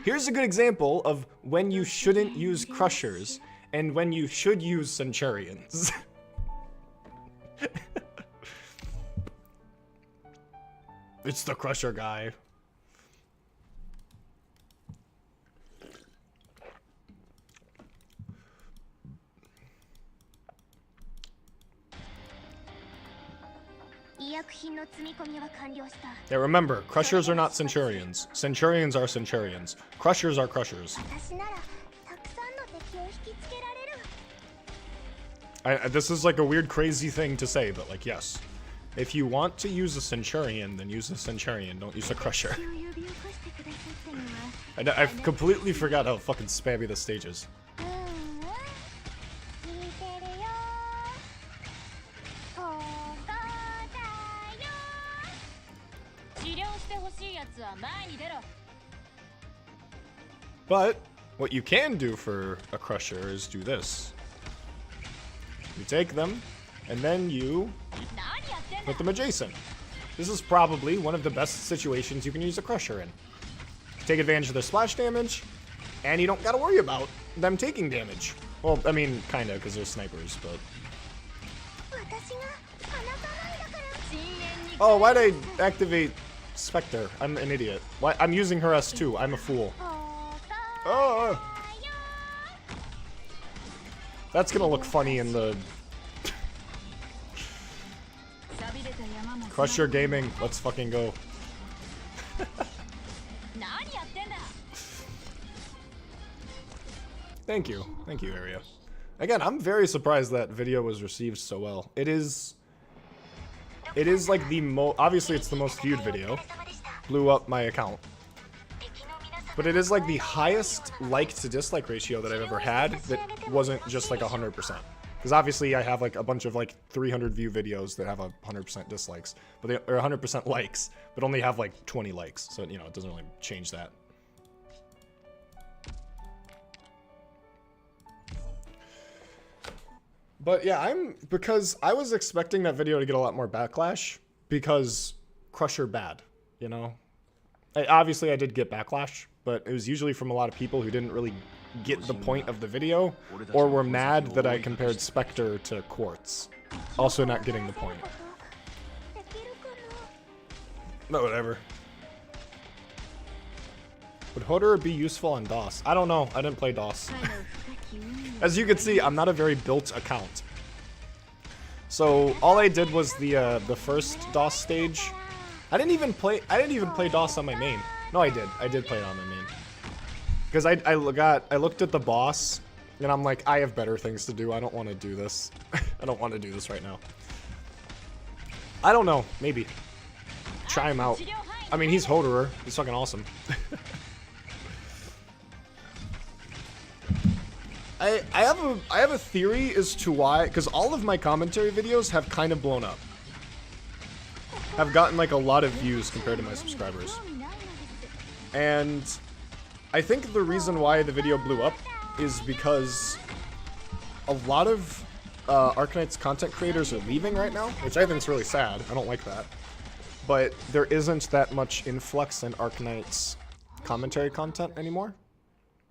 Here's a good example of when you shouldn't use Crushers and when you should use Centurions. It's the Crusher guy. Yeah, remember, Crushers are not Centurions. Centurions are Centurions. Crushers are Crushers. This is like a weird, crazy thing to say, but like, yes. If you want to use a Centurion, then use a Centurion. Don't use a Crusher. I completely forgot how fucking spammy the stage is. But what you can do for a Crusher is do this. You take them, and then you put them adjacent. This is probably one of the best situations you can use a Crusher in. Take advantage of their splash damage, and you don't gotta worry about them taking damage. Well, I mean, kinda, because they're snipers, but... Oh, why'd I activate Spectre? I'm an idiot. Why? I'm using her S2. I'm a fool. Oh! That's gonna look funny in the... Crusher Gaming, let's fucking go. Thank you, Area. Again, I'm very surprised that video was received so well. It is like the obviously it's the most viewed video. Blew up my account. But it is like the highest like to dislike ratio that I've ever had that wasn't just like 100%. Because obviously I have like a bunch of like 300 view videos that have 100% dislikes, but they or 100% likes, but only have like 20 likes. So, you know, it doesn't really change that. But yeah, because I was expecting that video to get a lot more backlash because Crusher bad, you know? Obviously I did get backlash, but it was usually from a lot of people who didn't really get the point of the video or were mad that I compared Spectre to Quartz. Also not getting the point. But whatever. Would Hoederer be useful on DOS? I don't know. I didn't play DOS. As you can see, I'm not a very built account. So all I did was the first DOS stage. I didn't even play DOS on my main. No, I did. I did play it on my main. Because I looked at the boss, and I'm like, I have better things to do. I don't want to do this. I don't want to do this right now. I don't know. Maybe. Try him out. I mean, he's Hoederer. He's fucking awesome. I have a theory as to why, because all of my commentary videos have kind of blown up. Have gotten like a lot of views compared to my subscribers. And I think the reason why the video blew up is because a lot of Arknights content creators are leaving right now, which I think is really sad. I don't like that. But there isn't that much influx in Arknights commentary content anymore.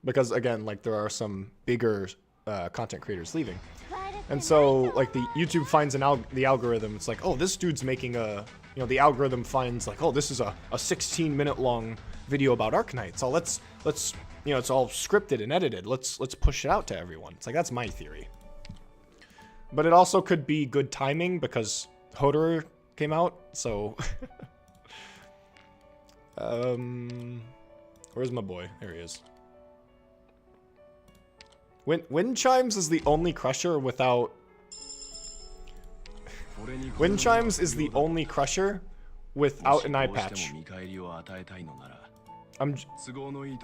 Because again, like there are some bigger content creators leaving. And so like the YouTube finds the algorithm, it's like, oh, this dude's making a, you know, the algorithm finds like, oh, this is a 16-minute long video about Arknights. So let's you know, it's all scripted and edited. Let's push it out to everyone. It's like, that's my theory. But it also could be good timing because Hoederer came out, so where's my boy? There he is. Wind Chimes is the only Crusher without... Wind Chimes is the only Crusher without an eye patch. I'm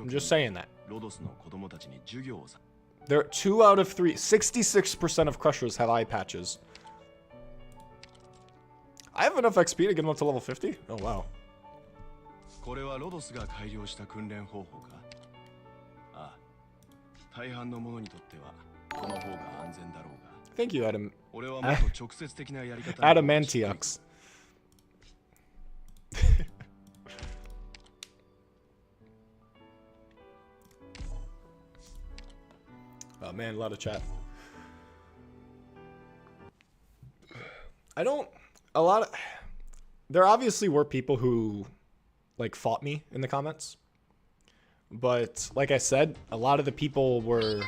just saying that. There are 2 out of 3, 66% of Crushers have eye patches. I have enough XP to get him up to level 50? Oh, wow. Thank you, Adam. Adamantiox. Oh man, a lot of chat. There obviously were people who, like, fought me in the comments. But, like I said, a lot of the people were...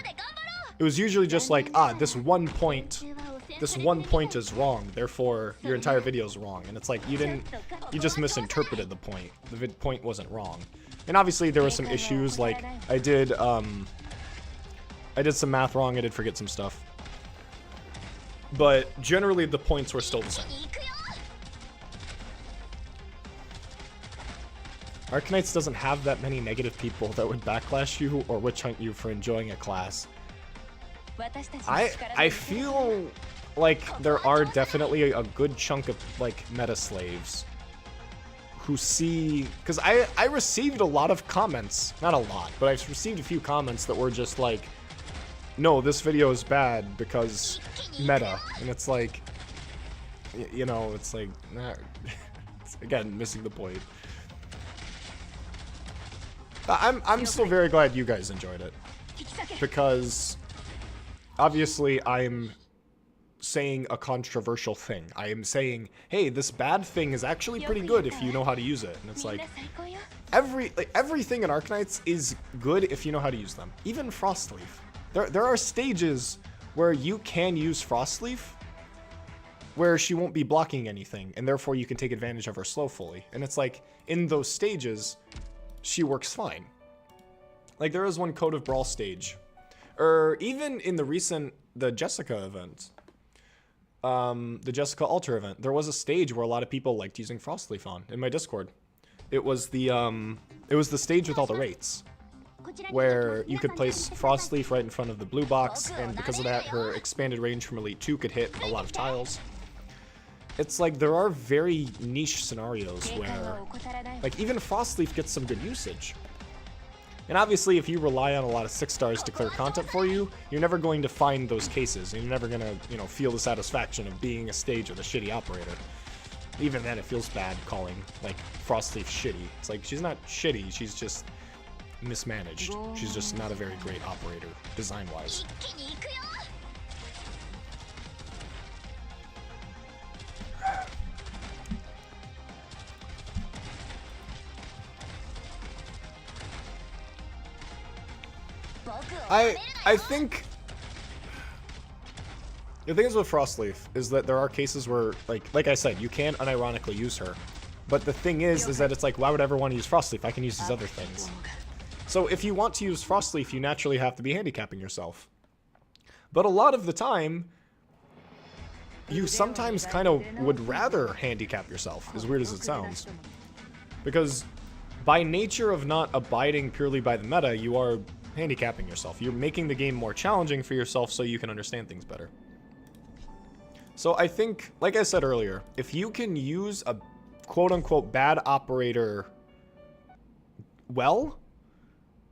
It was usually just like, this one point is wrong, therefore your entire video is wrong. And it's like, you just misinterpreted the point. The point wasn't wrong. And obviously there were some issues, like, I did some math wrong, I did forget some stuff. But generally the points were still the same. Arknights doesn't have that many negative people that would backlash you or witch hunt you for enjoying a class. I feel like there are definitely a good chunk of, like, meta slaves who see... Because I received a lot of comments. Not a lot, but I've received a few comments that were just like, no, this video is bad because meta. And it's like, you know, it's like, nah, it's, again, missing the point. I'm still very glad you guys enjoyed it. Because obviously I'm saying a controversial thing. I am saying, hey, this bad thing is actually pretty good if you know how to use it. And it's like, everything in Arknights is good if you know how to use them. Even Frostleaf. There are stages where you can use Frostleaf where she won't be blocking anything, and therefore you can take advantage of her slow fully. And it's like, in those stages, she works fine. Like, there is one Code of Brawl stage. Or even in the Jessica event. The Jessica Alter event. There was a stage where a lot of people liked using Frostleaf on in my Discord. It was the stage with all the rates. where you could place Frostleaf right in front of the blue box, and because of that, her expanded range from Elite 2 could hit a lot of tiles. It's like there are very niche scenarios where, like, even Frostleaf gets some good usage. And obviously, if you rely on a lot of 6 stars to clear content for you, you're never going to find those cases, and you're never gonna, you know, feel the satisfaction of being a stage with a shitty operator. Even then, it feels bad calling, like, Frostleaf shitty. It's like, she's not shitty, she's just mismanaged. She's just not a very great operator, design-wise. I think the thing is with Frostleaf is that there are cases where, like I said, you can unironically use her. But the thing is that it's like, why would I ever want to use Frostleaf? I can use these other things. So if you want to use Frostleaf, you naturally have to be handicapping yourself. But a lot of the time, you sometimes kind of would rather handicap yourself, as weird as it sounds. Because by nature of not abiding purely by the meta, you are handicapping yourself. You're making the game more challenging for yourself so you can understand things better. So I think, like I said earlier, if you can use a quote-unquote bad operator well,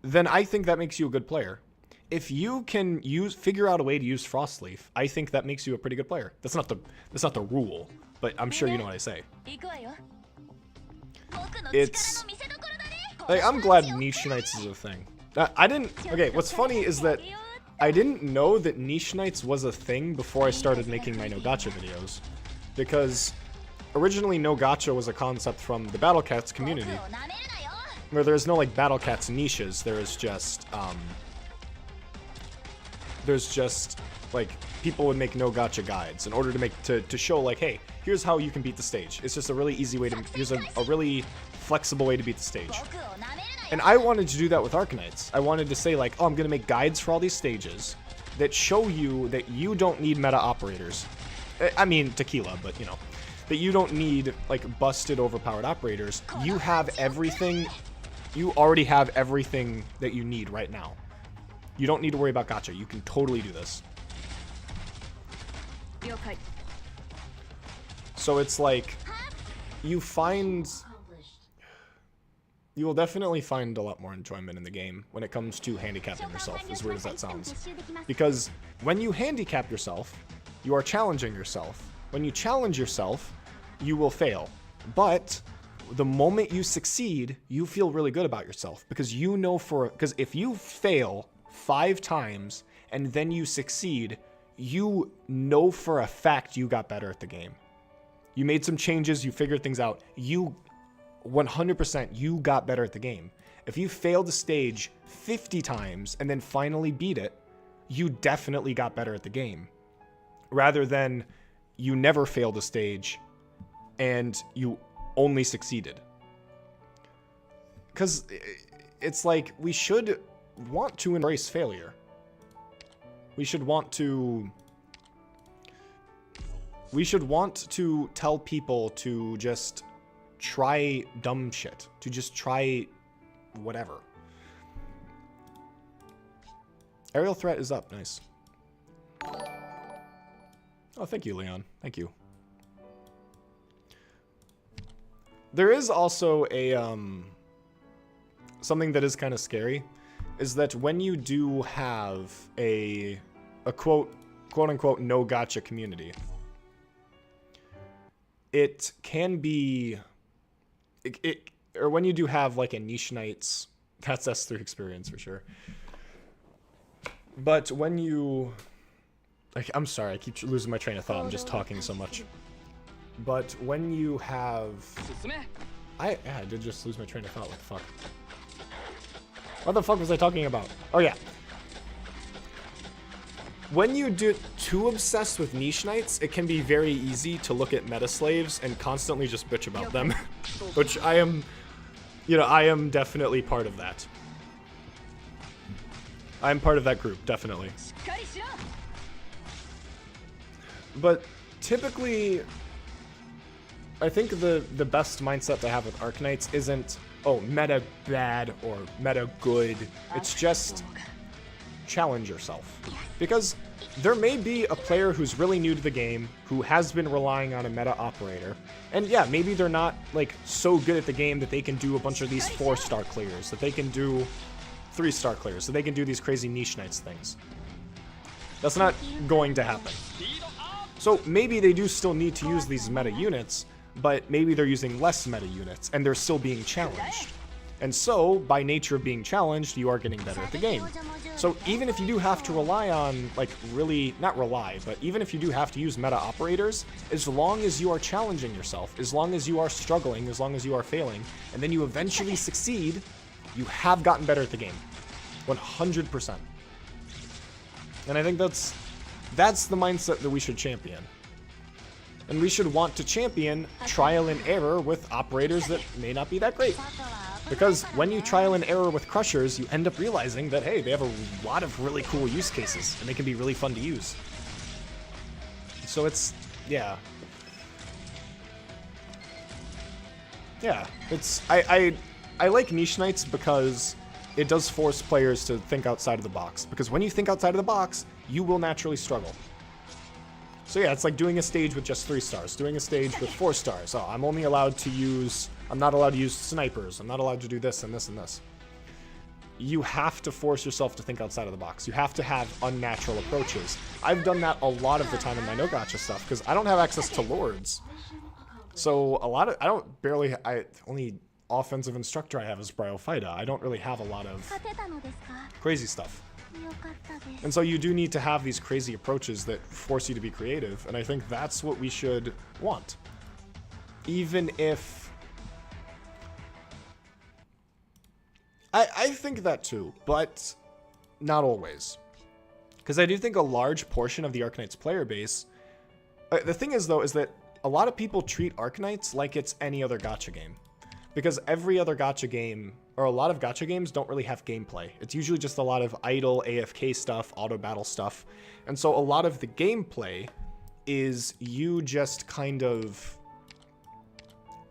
then I think that makes you a good player. If you can figure out a way to use Frostleaf, I think that makes you a pretty good player. That's not the rule, but I'm sure you know what I say. It's like, I'm glad Niche Knights is a thing. Okay, what's funny is that I didn't know that Niche Knights was a thing before I started making my No Gacha videos. Because originally No Gacha was a concept from the Battle Cats community, where there's no, like, Battle Cats niches. There's just, like, people would make No Gacha guides in order to make, to show, like, hey, here's how you can beat the stage. It's just a really easy way to, here's a really flexible way to beat the stage. And I wanted to do that with Arknights. I wanted to say, like, oh, I'm going to make guides for all these stages that show you that you don't need meta operators. I mean, tequila, but, you know, that you don't need, like, busted, overpowered operators. You have everything. You already have everything that you need right now. You don't need to worry about gacha. You can totally do this. So it's like, you will definitely find a lot more enjoyment in the game when it comes to handicapping yourself, as weird as that sounds. Because when you handicap yourself, you are challenging yourself. When you challenge yourself, you will fail. But the moment you succeed, you feel really good about yourself. Because you know because if you fail 5 times and then you succeed, you know for a fact you got better at the game. You made some changes, you figured things out. 100% you got better at the game. If you failed a stage 50 times and then finally beat it, you definitely got better at the game. Rather than you never failed a stage and you only succeeded. Because it's like, we should want to embrace failure. We should want to tell people to just try dumb shit, to just try whatever. Aerial threat is up, nice. Oh, thank you, Leon. Thank you. There is also a something that is kind of scary, is that when you do have a quote unquote no gacha community, it can be or when you do have like a Niche Knights, that's S3 experience for sure. But when you, like, I'm sorry, I keep losing my train of thought. I'm just talking so much. But when you have, I did just lose my train of thought. What the fuck? What the fuck was I talking about? Oh yeah. When you do too obsessed with Niche Knights, it can be very easy to look at meta slaves and constantly just bitch about them. Which I am, you know, I am definitely part of that. I'm part of that group, definitely. But typically, I think the best mindset to have with Arknights isn't oh, meta bad or meta good. It's just challenge yourself. Because there may be a player who's really new to the game, who has been relying on a meta operator, and yeah, maybe they're not, like, so good at the game that they can do a bunch of these 4-star clears, that they can do 3-star clears, so they can do these crazy niche knights things. That's not going to happen. So maybe they do still need to use these meta units, but maybe they're using less meta units, and they're still being challenged. And so, by nature of being challenged, you are getting better at the game. So even if you do have to rely on, like, really, not rely, but even if you do have to use meta operators, as long as you are challenging yourself, as long as you are struggling, as long as you are failing, and then you eventually succeed, you have gotten better at the game. 100%. And I think that's the mindset that we should champion. And we should want to champion trial and error with operators that may not be that great. Because when you trial and error with crushers, you end up realizing that, hey, they have a lot of really cool use cases, and they can be really fun to use. So it's, yeah. Yeah, it's, I like niche knights because it does force players to think outside of the box. Because when you think outside of the box, you will naturally struggle. So yeah, it's like doing a stage with just 3 stars, doing a stage with 4 stars. Oh, I'm not allowed to use snipers, I'm not allowed to do this and this and this. You have to force yourself to think outside of the box. You have to have unnatural approaches. I've done that a lot of the time in my no gacha stuff, because I don't have access to lords. So only offensive instructor I have is Bryophyta. I don't really have a lot of crazy stuff. And so you do need to have these crazy approaches that force you to be creative, and I think that's what we should want. Even if... I think that too, but not always. Because I do think a large portion of the Arknights player base... the thing is, though, is that a lot of people treat Arknights like it's any other gacha game. Because every other gacha game, or a lot of gacha games, don't really have gameplay. It's usually just a lot of idle AFK stuff, auto battle stuff. And so a lot of the gameplay is you just kind of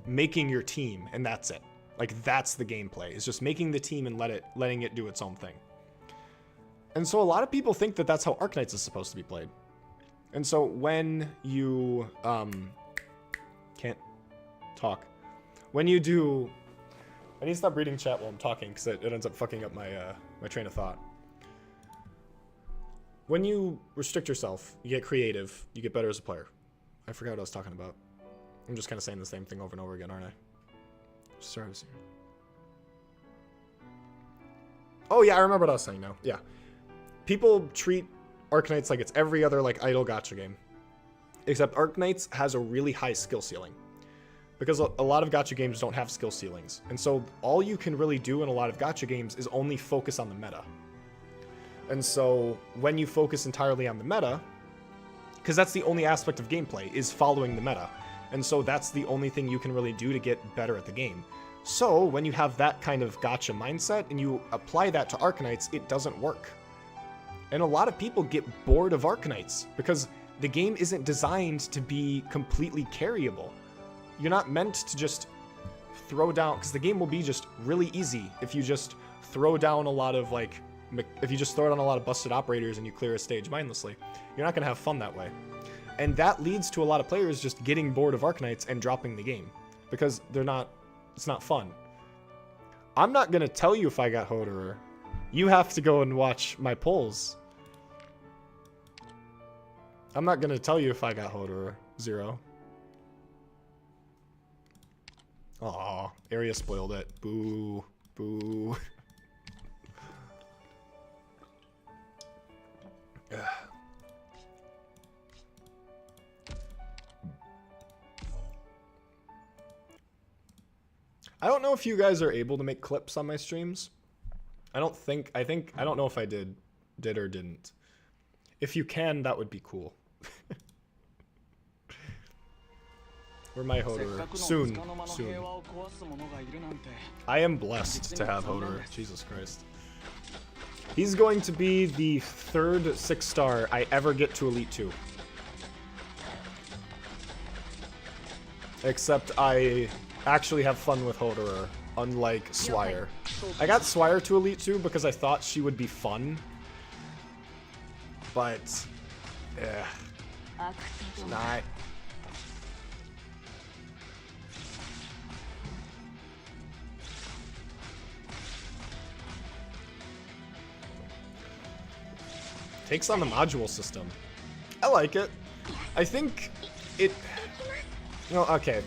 making your team, and that's it. Like, that's the gameplay, is just making the team and letting it do its own thing. And so a lot of people think that that's how Arknights is supposed to be played. And so when you, can't talk. When you do... I need to stop reading chat while I'm talking, because it ends up fucking up my my train of thought. When you restrict yourself, you get creative, you get better as a player. I forgot what I was talking about. I'm just kind of saying the same thing over and over again, aren't I? Service. Oh yeah, I remember what I was saying now. Yeah. People treat Arknights like it's every other, like, idle gacha game. Except Arknights has a really high skill ceiling. Because a lot of gacha games don't have skill ceilings. And so all you can really do in a lot of gacha games is only focus on the meta. And so when you focus entirely on the meta, because that's the only aspect of gameplay, is following the meta. And so that's the only thing you can really do to get better at the game. So when you have that kind of gacha mindset and you apply that to Arknights, it doesn't work. And a lot of people get bored of Arknights because the game isn't designed to be completely carryable. You're not meant to just throw down, because the game will be just really easy if you just throw down a lot of, like, if you just throw down a lot of busted operators and you clear a stage mindlessly. You're not going to have fun that way. And that leads to a lot of players just getting bored of Arknights and dropping the game, because it's not fun. I'm not going to tell you if I got Hoederer. You have to go and watch my polls. I'm not going to tell you if I got Hoederer. 0. Aw, Area spoiled it. Boo. Boo. I don't know if you guys are able to make clips on my streams. I don't know if I did or didn't. If you can, that would be cool. Where my Hoederer? Soon. I am blessed to have Hoederer. Jesus Christ. He's going to be the 3rd 6-star I ever get to Elite 2. Except I actually have fun with Hoederer unlike Swire. I got Swire to Elite 2 because I thought she would be fun. But, yeah. She's not. Takes on the module system. I like it. I think it... No, okay.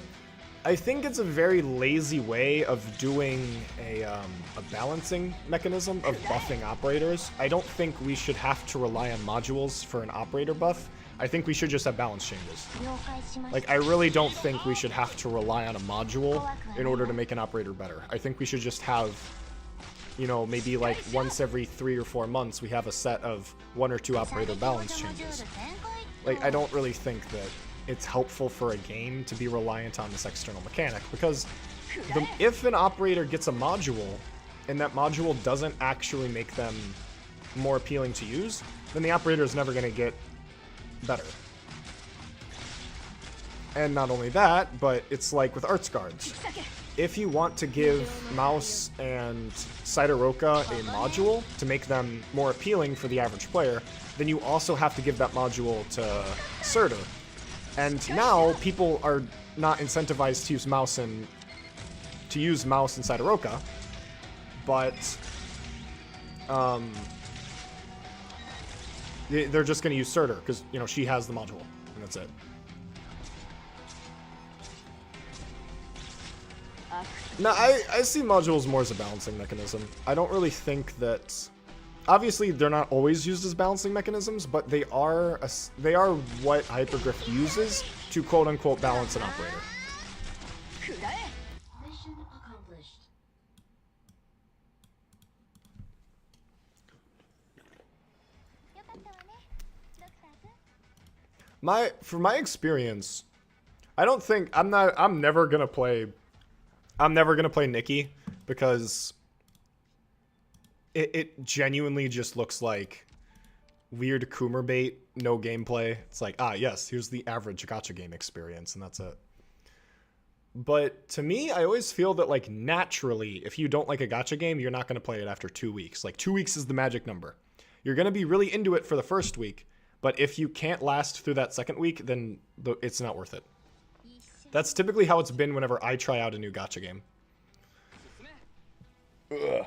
I think it's a very lazy way of doing a balancing mechanism of buffing operators. I don't think we should have to rely on modules for an operator buff. I think we should just have balance changes. Like, I really don't think we should have to rely on a module in order to make an operator better. I think we should just have, you know, maybe like once every 3 or 4 months we have a set of 1 or 2 operator balance changes. Like, I don't really think that it's helpful for a game to be reliant on this external mechanic, because if an operator gets a module and that module doesn't actually make them more appealing to use, then the operator is never going to get better. And not only that, but it's like with arts guards. If you want to give Mouse and Sidoroka a module to make them more appealing for the average player, then you also have to give that module to Surtur. And now people are not incentivized to use Mouse and Sidoroka, but they're just going to use Surtur because, you know, she has the module, and that's it. Now, I see modules more as a balancing mechanism. I don't really think that... Obviously, they're not always used as balancing mechanisms, but they are what Hypergriff uses to quote-unquote balance an operator. Mission accomplished. For my experience, I don't think I'm never gonna play Nikki because it genuinely just looks like weird Coomer bait, no gameplay. It's like, ah, yes, here's the average gacha game experience, and that's it. But to me, I always feel that, like, naturally, if you don't like a gacha game, you're not going to play it after 2 weeks. Like, 2 weeks is the magic number. You're going to be really into it for the first week, but if you can't last through that second week, then it's not worth it. That's typically how it's been whenever I try out a new gacha game. Ugh.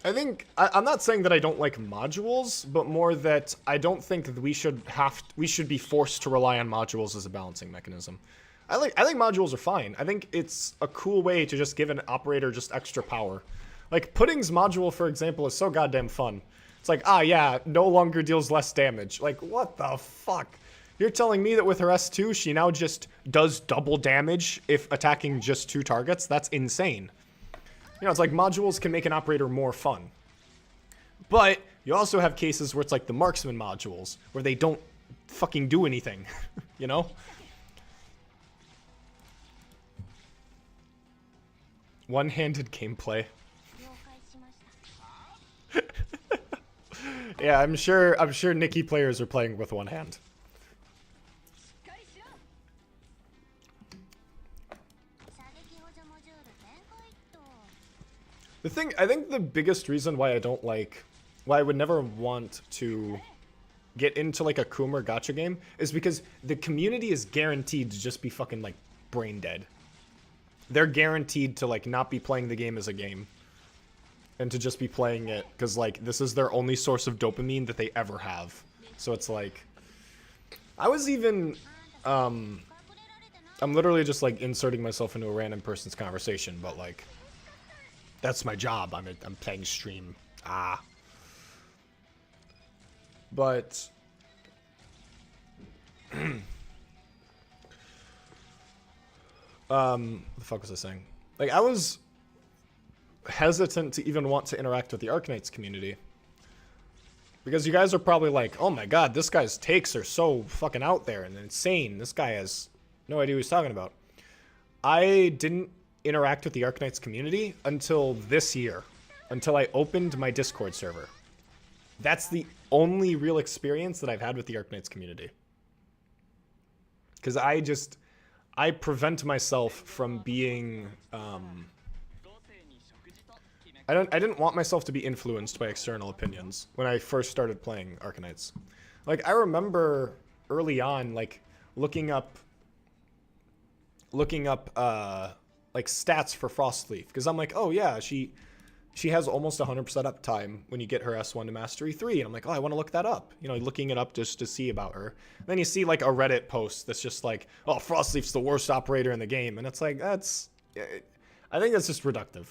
I think I'm not saying that I don't like modules, but more that I don't think that we should be forced to rely on modules as a balancing mechanism. I think modules are fine. I think it's a cool way to just give an operator just extra power. Like Pudding's module, for example, is so goddamn fun. It's like, ah, yeah, no longer deals less damage. Like, what the fuck? You're telling me that with her S2, she now just does double damage if attacking just 2 targets? That's insane. You know, it's like modules can make an operator more fun. But you also have cases where it's like the marksman modules, where they don't fucking do anything, you know? One-handed gameplay. Yeah, I'm sure Nikki players are playing with one hand. I think the biggest reason why I would never want to get into like a Coomer gacha game is because the community is guaranteed to just be fucking like brain dead. They're guaranteed to like not be playing the game as a game and to just be playing it because like this is their only source of dopamine that they ever have. So it's like, I was even, I'm literally just like inserting myself into a random person's conversation, but like, that's my job. I'm playing stream. Ah. But the fuck was I saying? Like, I was hesitant to even want to interact with the Arknights community. Because you guys are probably like, oh my god, this guy's takes are so fucking out there and insane. This guy has no idea what he's talking about. I didn't interact with the Arknights community until this year. Until I opened my Discord server. That's the only real experience that I've had with the Arknights community. Because I prevent myself from being, I didn't want myself to be influenced by external opinions when I first started playing Arknights. Like, I remember early on, like, looking up, like, stats for Frostleaf. Because I'm like, oh, yeah, she has almost 100% uptime when you get her S1 to Mastery 3. And I'm like, oh, I want to look that up. You know, looking it up just to see about her. And then you see, like, a Reddit post that's just like, oh, Frostleaf's the worst operator in the game. And it's like, I think that's just reductive.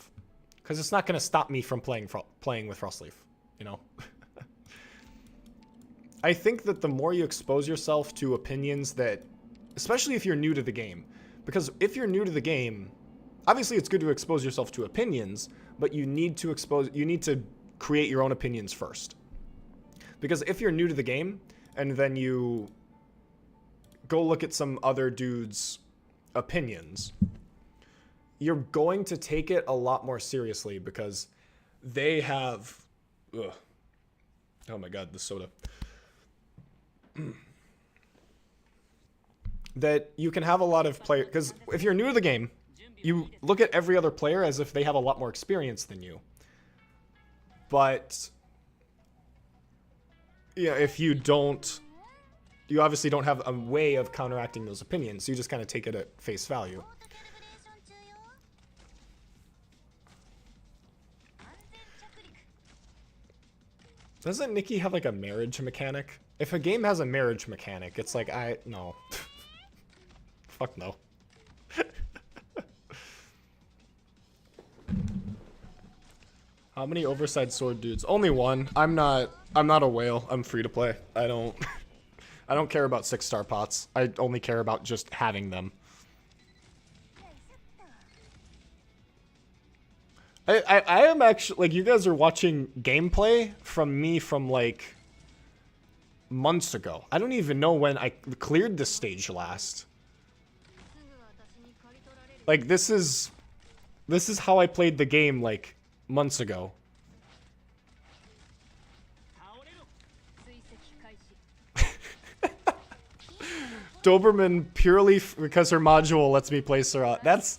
Because it's not going to stop me from playing with Frostleaf, you know? I think that the more you expose yourself to opinions that, especially if you're new to the game, because if you're new to the game, obviously it's good to expose yourself to opinions, but you need to create your own opinions first. Because if you're new to the game, and then you go look at some other dude's opinions, you're going to take it a lot more seriously because they have... Ugh. Oh my god, the soda. That you can have a lot of players... Because if you're new to the game, you look at every other player as if they have a lot more experience than you. But... yeah, if you don't... You obviously don't have a way of counteracting those opinions, so you just kind of take it at face value. Doesn't Nikki have, like, a marriage mechanic? If a game has a marriage mechanic, it's like, no. Fuck no. How many oversized sword dudes? Only one. I'm not a whale. I'm free to play. I don't care about 6-star pots. I only care about just having them. I am actually, like, you guys are watching gameplay from me from, like, months ago. I don't even know when I cleared this stage last. Like, this is how I played the game, like, months ago. Doberman purely because her module lets me play Surah. That's...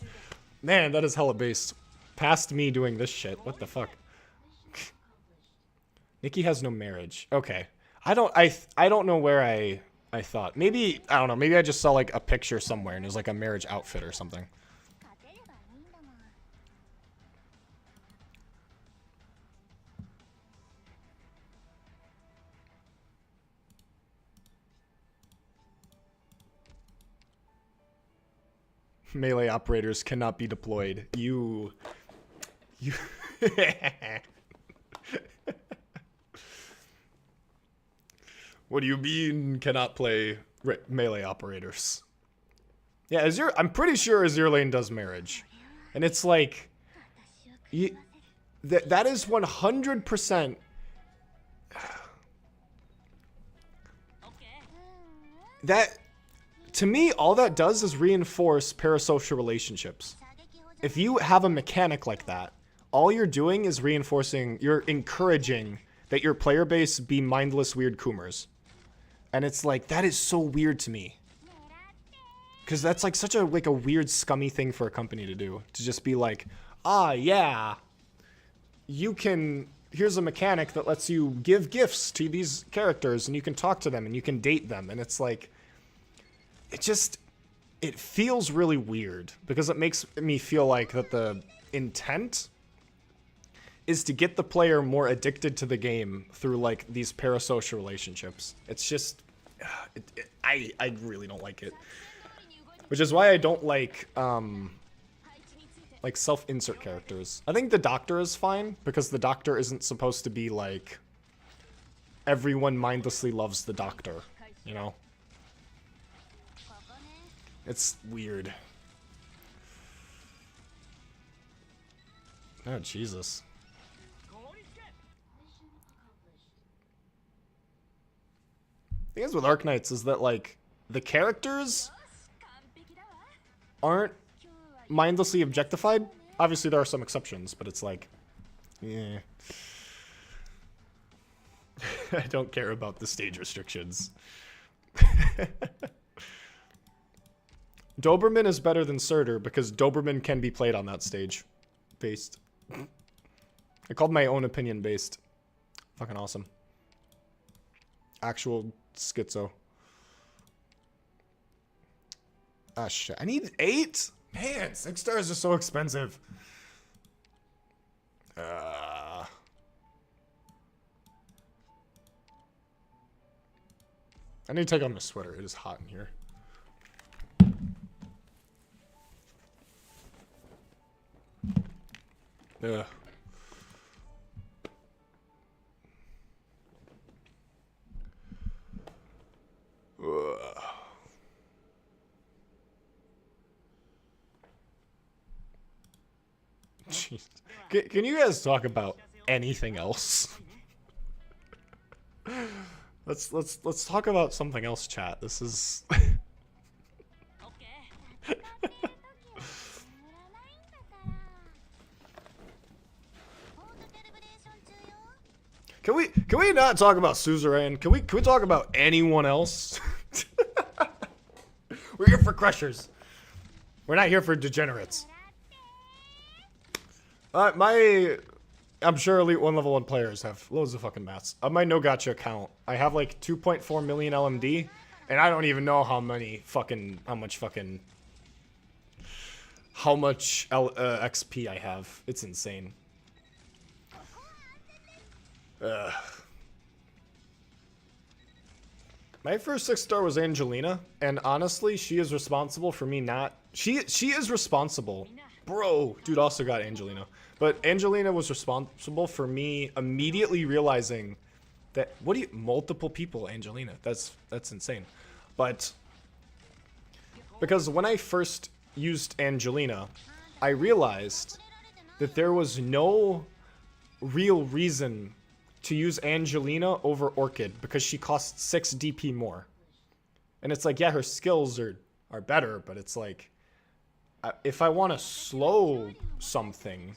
man, that is hella based. Past me doing this shit. What the fuck? Nikki has no marriage. Okay. I don't know where I thought. Maybe, I don't know. Maybe I just saw, like, a picture somewhere and it was, like, a marriage outfit or something. Melee operators cannot be deployed. You... What do you mean cannot play melee operators? Yeah, I'm pretty sure Azure Lane does marriage. And it's like... that is 100%... that... To me, all that does is reinforce parasocial relationships. If you have a mechanic like that, all you're doing is you're encouraging that your player base be mindless weird Coomers. And it's like, that is so weird to me. Because that's like such a weird scummy thing for a company to do. To just be like, ah, yeah, here's a mechanic that lets you give gifts to these characters and you can talk to them and you can date them. And it's like, it feels really weird because it makes me feel like that the intent is to get the player more addicted to the game through, like, these parasocial relationships. It's just, I really don't like it. Which is why I don't like self-insert characters. I think the Doctor is fine because the Doctor isn't supposed to be like, everyone mindlessly loves the Doctor, you know? It's weird. Oh, Jesus. The thing is with Arknights is that, like, the characters aren't mindlessly objectified. Obviously, there are some exceptions, but it's like, yeah. I don't care about the stage restrictions. Doberman is better than Surtur because Doberman can be played on that stage. Based. I called my own opinion based. Fucking awesome. Actual schizo. Ah, shit. I need 8? Man, 6 stars are so expensive. I need to take off my sweater. It is hot in here. Ugh. Jeez. Can you guys talk about anything else? let's talk about something else, chat. This is Can we not talk about Suzerain? Can we talk about anyone else? We're here for crushers. We're not here for degenerates. I'm sure Elite 1 level 1 players have loads of fucking mats. On my no gotcha account, I have like 2.4 million LMD, and I don't even know how much XP I have. It's insane. My first 6-star was Angelina, and honestly, she is responsible for me not... She is responsible. Bro, dude also got Angelina. But Angelina was responsible for me immediately realizing that... Multiple people, Angelina. That's insane. But... Because when I first used Angelina, I realized that there was no real reason to use Angelina over Orchid because she costs 6 DP more. And it's like, yeah, her skills are better, but it's like, if I want to slow something,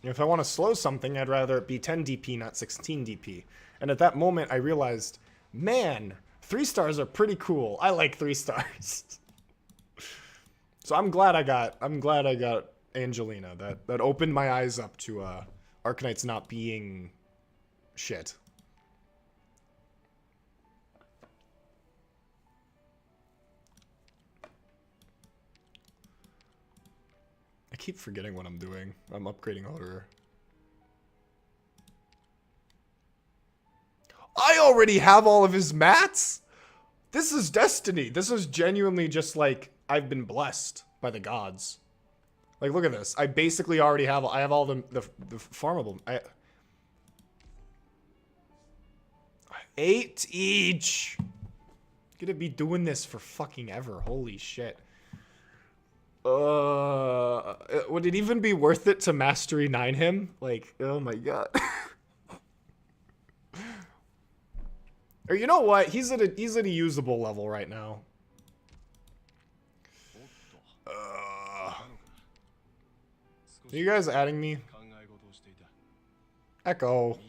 I'd rather it be 10 DP, not 16 DP. And at that moment, I realized, man, 3 stars are pretty cool. I like 3 stars. So I'm glad I got Angelina. That opened my eyes up to Arknights not being shit. I keep forgetting what I'm doing. I'm upgrading Hoederer. I already have all of his mats? This is destiny. This is genuinely just like, I've been blessed by the gods. Like, look at this. I basically already have... I have all the farmable... 8 each! Gonna be doing this for fucking ever. Holy shit. Would it even be worth it to Mastery 9 him? Like, oh my god. Or you know what? He's at a usable level right now. Are you guys adding me? Echo.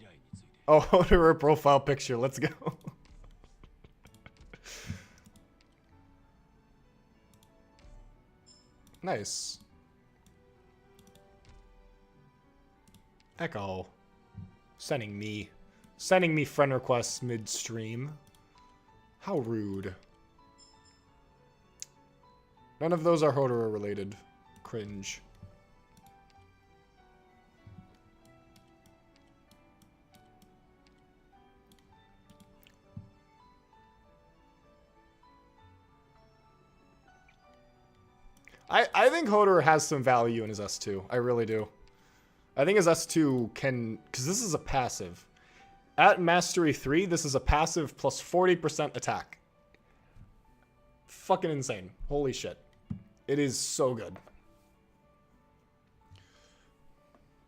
Oh, Hoederer profile picture. Let's go. Nice. Echo. Sending me friend requests midstream. How rude. None of those are Hoederer related. Cringe. I think Hoederer has some value in his S2. I really do. I think his S2 can... Because this is a passive. At Mastery 3, this is a passive plus 40% attack. Fucking insane. Holy shit. It is so good.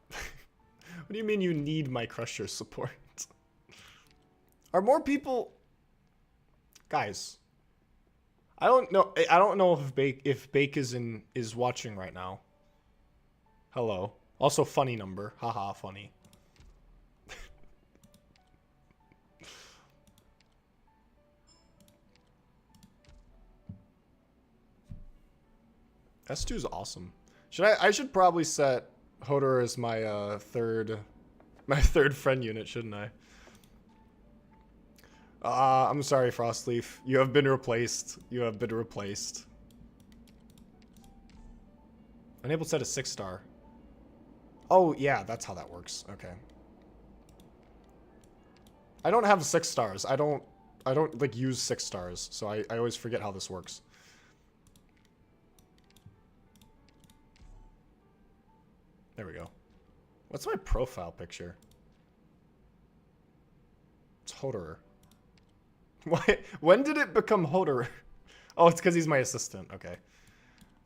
What do you mean you need my Crusher support? Are more people... Guys... I don't know if Bake is watching right now. Hello. Also funny number. Haha, funny. S2 is awesome. I should probably set Hoederer as my third friend unit, shouldn't I? I'm sorry, Frostleaf. You have been replaced. You have been replaced. Unable to set a 6-star. Oh, yeah, that's how that works. Okay. I don't have 6 stars. I don't like use 6 stars, so I always forget how this works. There we go. What's my profile picture? It's Hoederer. Why? When did it become Hoederer? Oh, it's because he's my assistant. Okay.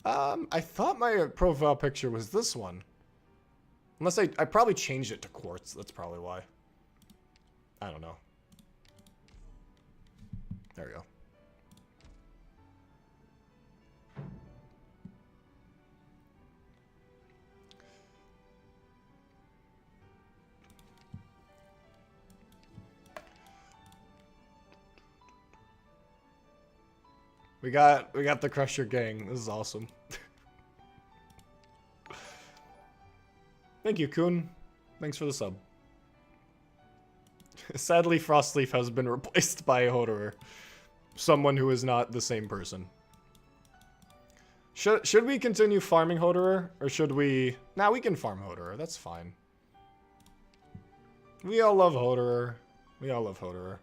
I thought my profile picture was this one. Unless I probably changed it to quartz. That's probably why. I don't know. There we go. We got the Crusher gang. This is awesome. Thank you, Kun. Thanks for the sub. Sadly, Frostleaf has been replaced by Hoederer. Someone who is not the same person. Should we continue farming Hoederer? Or should we... Nah, we can farm Hoederer. That's fine. We all love Hoederer. We all love Hoederer.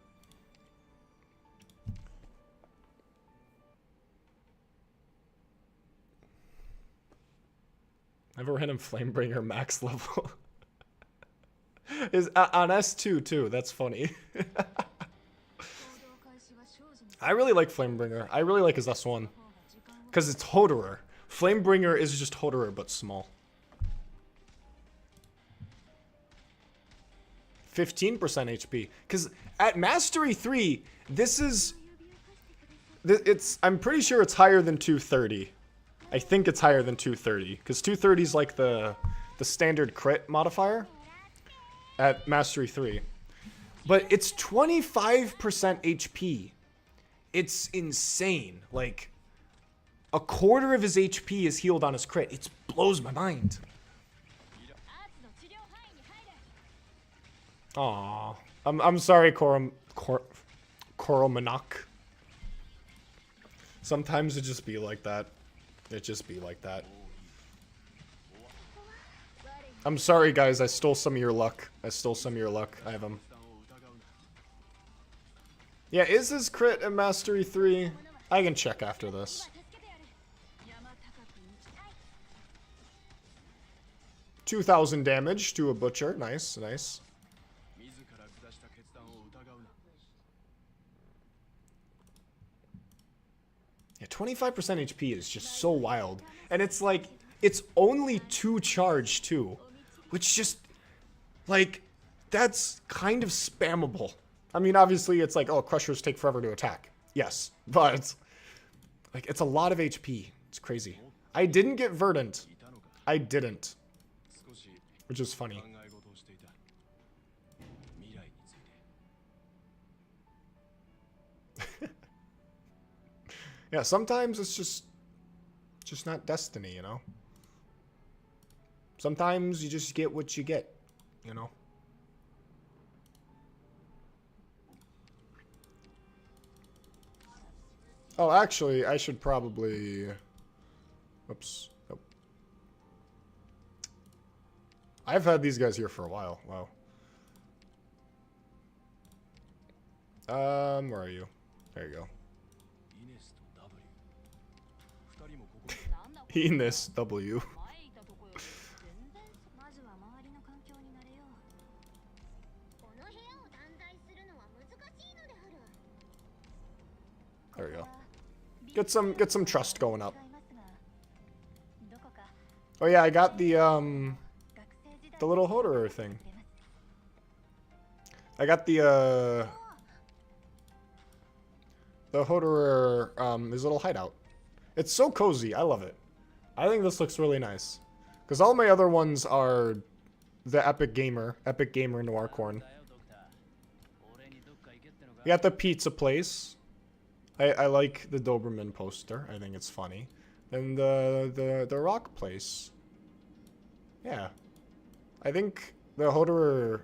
I've ever hit him Flamebringer max level. Is on S2 too. That's funny. I really like Flamebringer. I really like his S1. Because it's Hoederer. Flamebringer is just Hoederer, but small. 15% HP. Because at Mastery 3, this is... I'm pretty sure it's higher than 230. I think it's higher than 230. Because 230 is like the standard crit modifier at Mastery 3. But it's 25% HP. It's insane. Like, a quarter of his HP is healed on his crit. It blows my mind. Aww. I'm sorry, Koromanak. Sometimes it just be like that. It just be like that. I'm sorry, guys. I stole some of your luck. I have him. Yeah, is his crit in Mastery 3? I can check after this. 2,000 damage to a butcher. Nice, nice. Yeah, 25% HP is just so wild. And it's like, it's only 2 charge too. Which just, like, that's kind of spammable. I mean, obviously it's like, oh, Crushers take forever to attack. Yes, but, like, it's a lot of HP. It's crazy. I didn't get Verdant. I didn't. Which is funny. Yeah, sometimes it's just not destiny, you know? Sometimes you just get what you get, you know? Oh, actually, I should probably... Oops. Nope. I've had these guys here for a while. Wow. Where are you? There you go. Enos W. There we go. Get some trust going up. Oh yeah, I got the little Hoederer thing. I got the Hoederer his little hideout. It's so cozy. I love it. I think this looks really nice. Because all my other ones are the Epic Gamer Noircorn. We got the pizza place. I like the Doberman poster. I think it's funny. And the rock place. Yeah. I think the Hoederer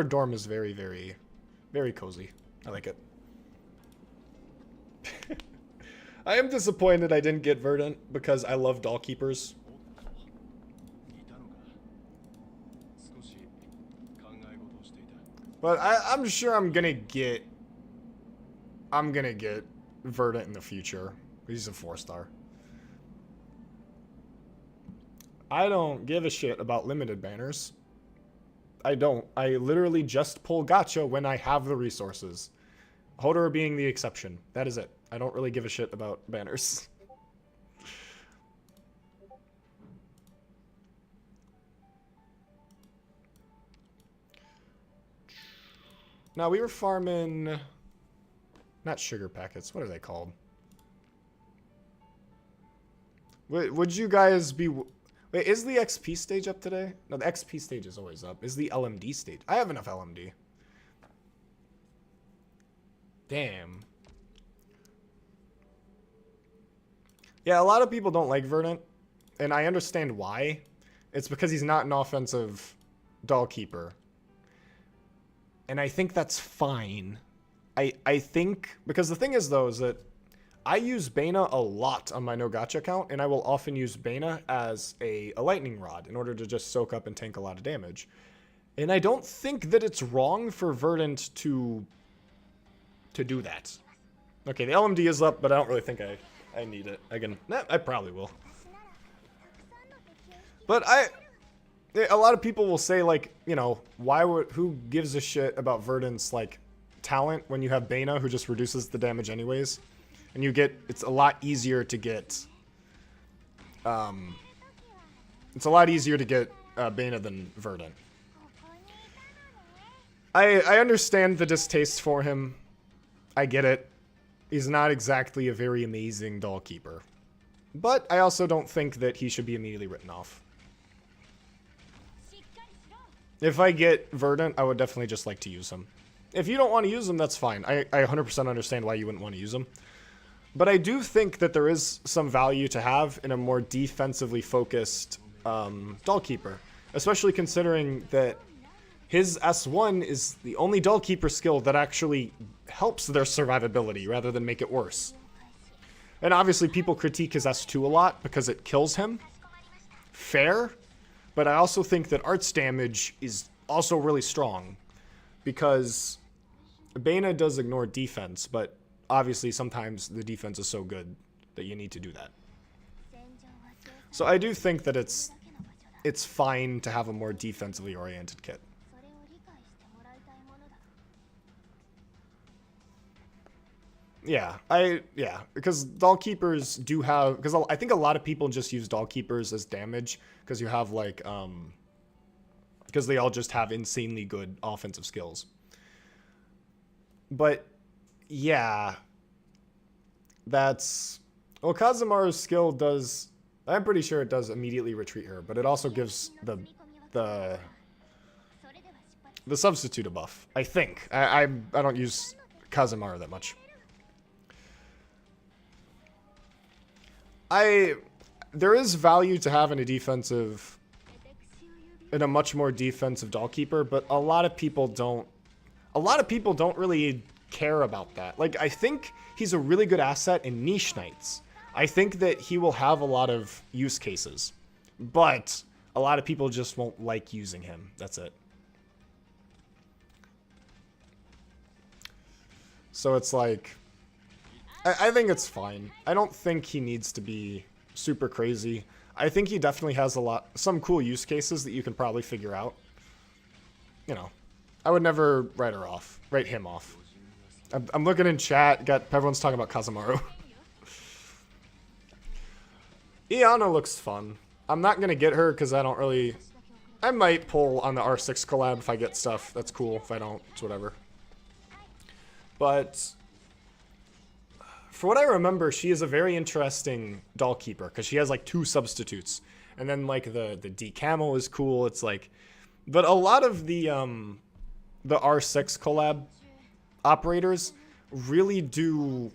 dorm is very, very, very cozy. I like it. I am disappointed I didn't get Verdant because I love doll keepers. But I'm sure I'm gonna get Verdant in the future. He's a 4-star. I don't give a shit about limited banners. I don't. I literally just pull gacha when I have the resources. Hoederer being the exception. That is it. I don't really give a shit about banners. Now, we were farming... Not sugar packets. What are they called? Would you guys be... Wait, is the XP stage up today? No, the XP stage is always up. Is the LMD stage? I have enough LMD. Damn. Yeah, a lot of people don't like Verdant, and I understand why. It's because he's not an offensive doll keeper. And I think that's fine. I think... Because the thing is, though, is that I use Bana a lot on my no gacha account, and I will often use Bana as a lightning rod in order to just soak up and tank a lot of damage. And I don't think that it's wrong for Verdant to do that. Okay, the LMD is up, but I don't really think I need it. I probably will. But a lot of people will say, like, you know, who gives a shit about Verdant's, like, talent when you have Bana, who just reduces the damage anyways? And it's a lot easier to get, Bana than Verdant. I understand the distaste for him. I get it. He's not exactly a very amazing doll keeper. But I also don't think that he should be immediately written off. If I get Verdant, I would definitely just like to use him. If you don't want to use him, that's fine. I 100% understand why you wouldn't want to use him. But I do think that there is some value to have in a more defensively focused doll keeper. Especially considering that his S1 is the only doll keeper skill that actually helps their survivability rather than make it worse. And obviously people critique his S2 a lot because it kills him. Fair. But I also think that arts damage is also really strong. Because Bana does ignore defense, but obviously sometimes the defense is so good that you need to do that. So I do think that it's fine to have a more defensively oriented kit. Yeah, because doll keepers do have, because I think a lot of people just use doll keepers as damage because you have like because they all just have insanely good offensive skills. But yeah, that's, well, Kazumaru's skill does, I'm pretty sure it does immediately retreat her, but it also gives the substitute a buff, I think. I don't use Kazumaru that much. There is value to having a much more defensive doll keeper, but a lot of people don't really care about that. Like, I think he's a really good asset in niche knights. I think that he will have a lot of use cases, but a lot of people just won't like using him. That's it. So it's like, I think it's fine. I don't think he needs to be super crazy. I think he definitely has some cool use cases that you can probably figure out. You know, I would never write him off. I'm looking in chat, everyone's talking about Kazumaru. Iana looks fun. I'm not gonna get her because I might pull on the R6 collab if I get stuff. That's cool. If I don't, it's whatever. But for what I remember, she is a very interesting doll keeper because she has like 2 substitutes, and then like the D camel is cool. It's like, but a lot of the R6 collab operators really do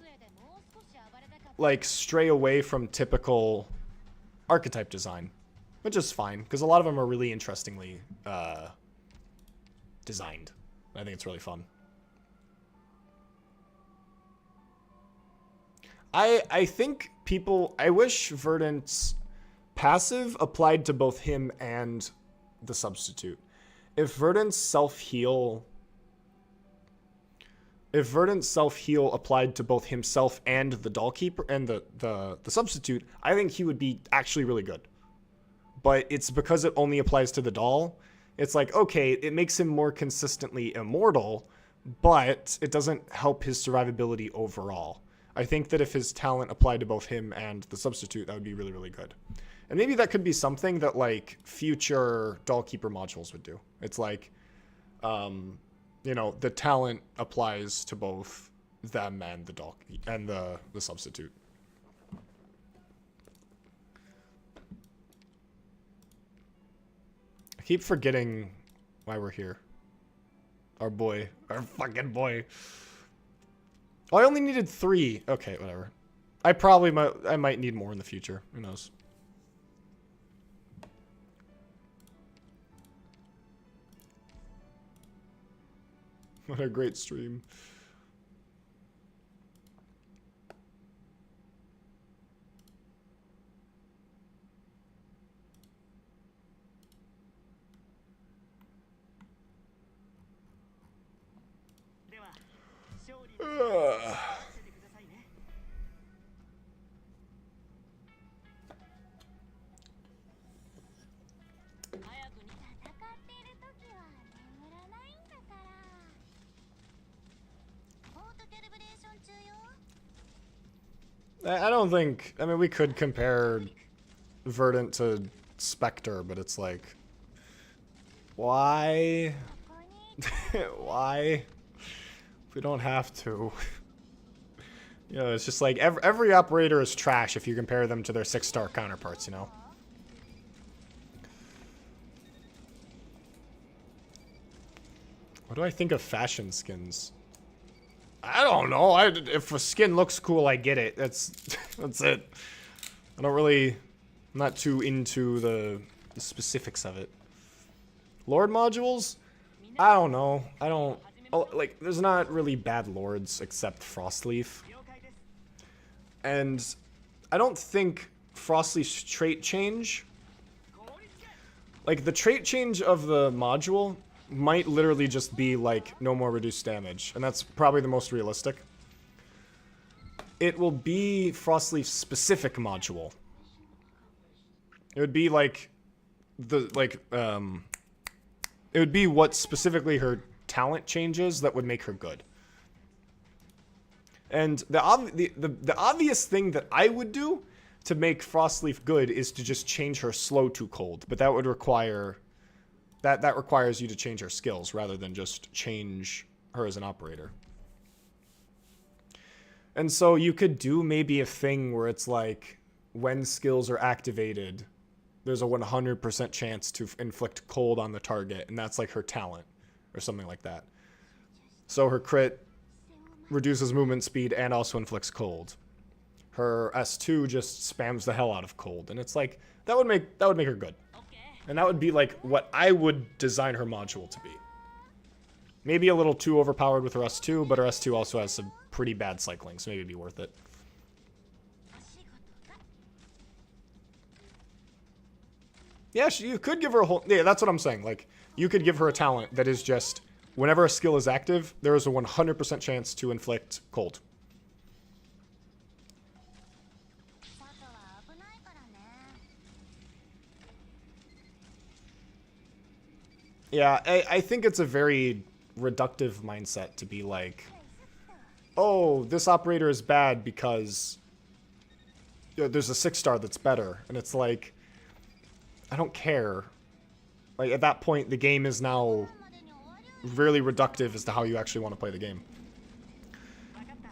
like, stray away from typical archetype design, which is fine, because a lot of them are really interestingly designed. I think it's really fun. I think people... I wish Verdant's passive applied to both him and the substitute. If Verdant's self-heal... If Verdant's self-heal applied to both himself and the Dollkeeper and the substitute, I think he would be actually really good. But it's because it only applies to the doll. It's like, okay, it makes him more consistently immortal, but it doesn't help his survivability overall. I think that if his talent applied to both him and the substitute, that would be really, really good. And maybe that could be something that, like, future Dollkeeper modules would do. It's like, you know, the talent applies to both them and the substitute. I keep forgetting why we're here. Our boy. Our fucking boy. Oh, I only needed 3. Okay, whatever. I might need more in the future. Who knows? What a great stream. I don't think... I mean, we could compare Verdant to Spectre, but it's like... Why? Why? We don't have to. You know, it's just like every operator is trash if you compare them to their 6-star counterparts, you know? What do I think of fashion skins? I don't know. If a skin looks cool, I get it. That's it. I don't really... I'm not too into the specifics of it. Lord modules? I don't know. I don't... Oh, like, there's not really bad lords except Frostleaf. And I don't think Frostleaf's trait change... Like, the trait change of the module might literally just be, like, no more reduced damage. And that's probably the most realistic. It will be Frostleaf's specific module. It would be, like, it would be what specifically her talent changes that would make her good. And the obvious thing that I would do to make Frostleaf good is to just change her slow to cold. But that would require... That requires you to change her skills rather than just change her as an operator. And so you could do maybe a thing where it's like, when skills are activated, there's a 100% chance to inflict cold on the target, and that's like her talent, or something like that. So her crit reduces movement speed and also inflicts cold. Her S2 just spams the hell out of cold, and it's like, that would make her good. And that would be like what I would design her module to be. Maybe a little too overpowered with her S2, but her S2 also has some pretty bad cycling, so maybe it'd be worth it. Yeah, you could give her a whole... Yeah, that's what I'm saying. Like, you could give her a talent that is just, whenever a skill is active, there is a 100% chance to inflict cold. Yeah, I think it's a very reductive mindset to be like, oh, this operator is bad because there's a 6-star that's better. And it's like, I don't care. Like, at that point, the game is now really reductive as to how you actually want to play the game.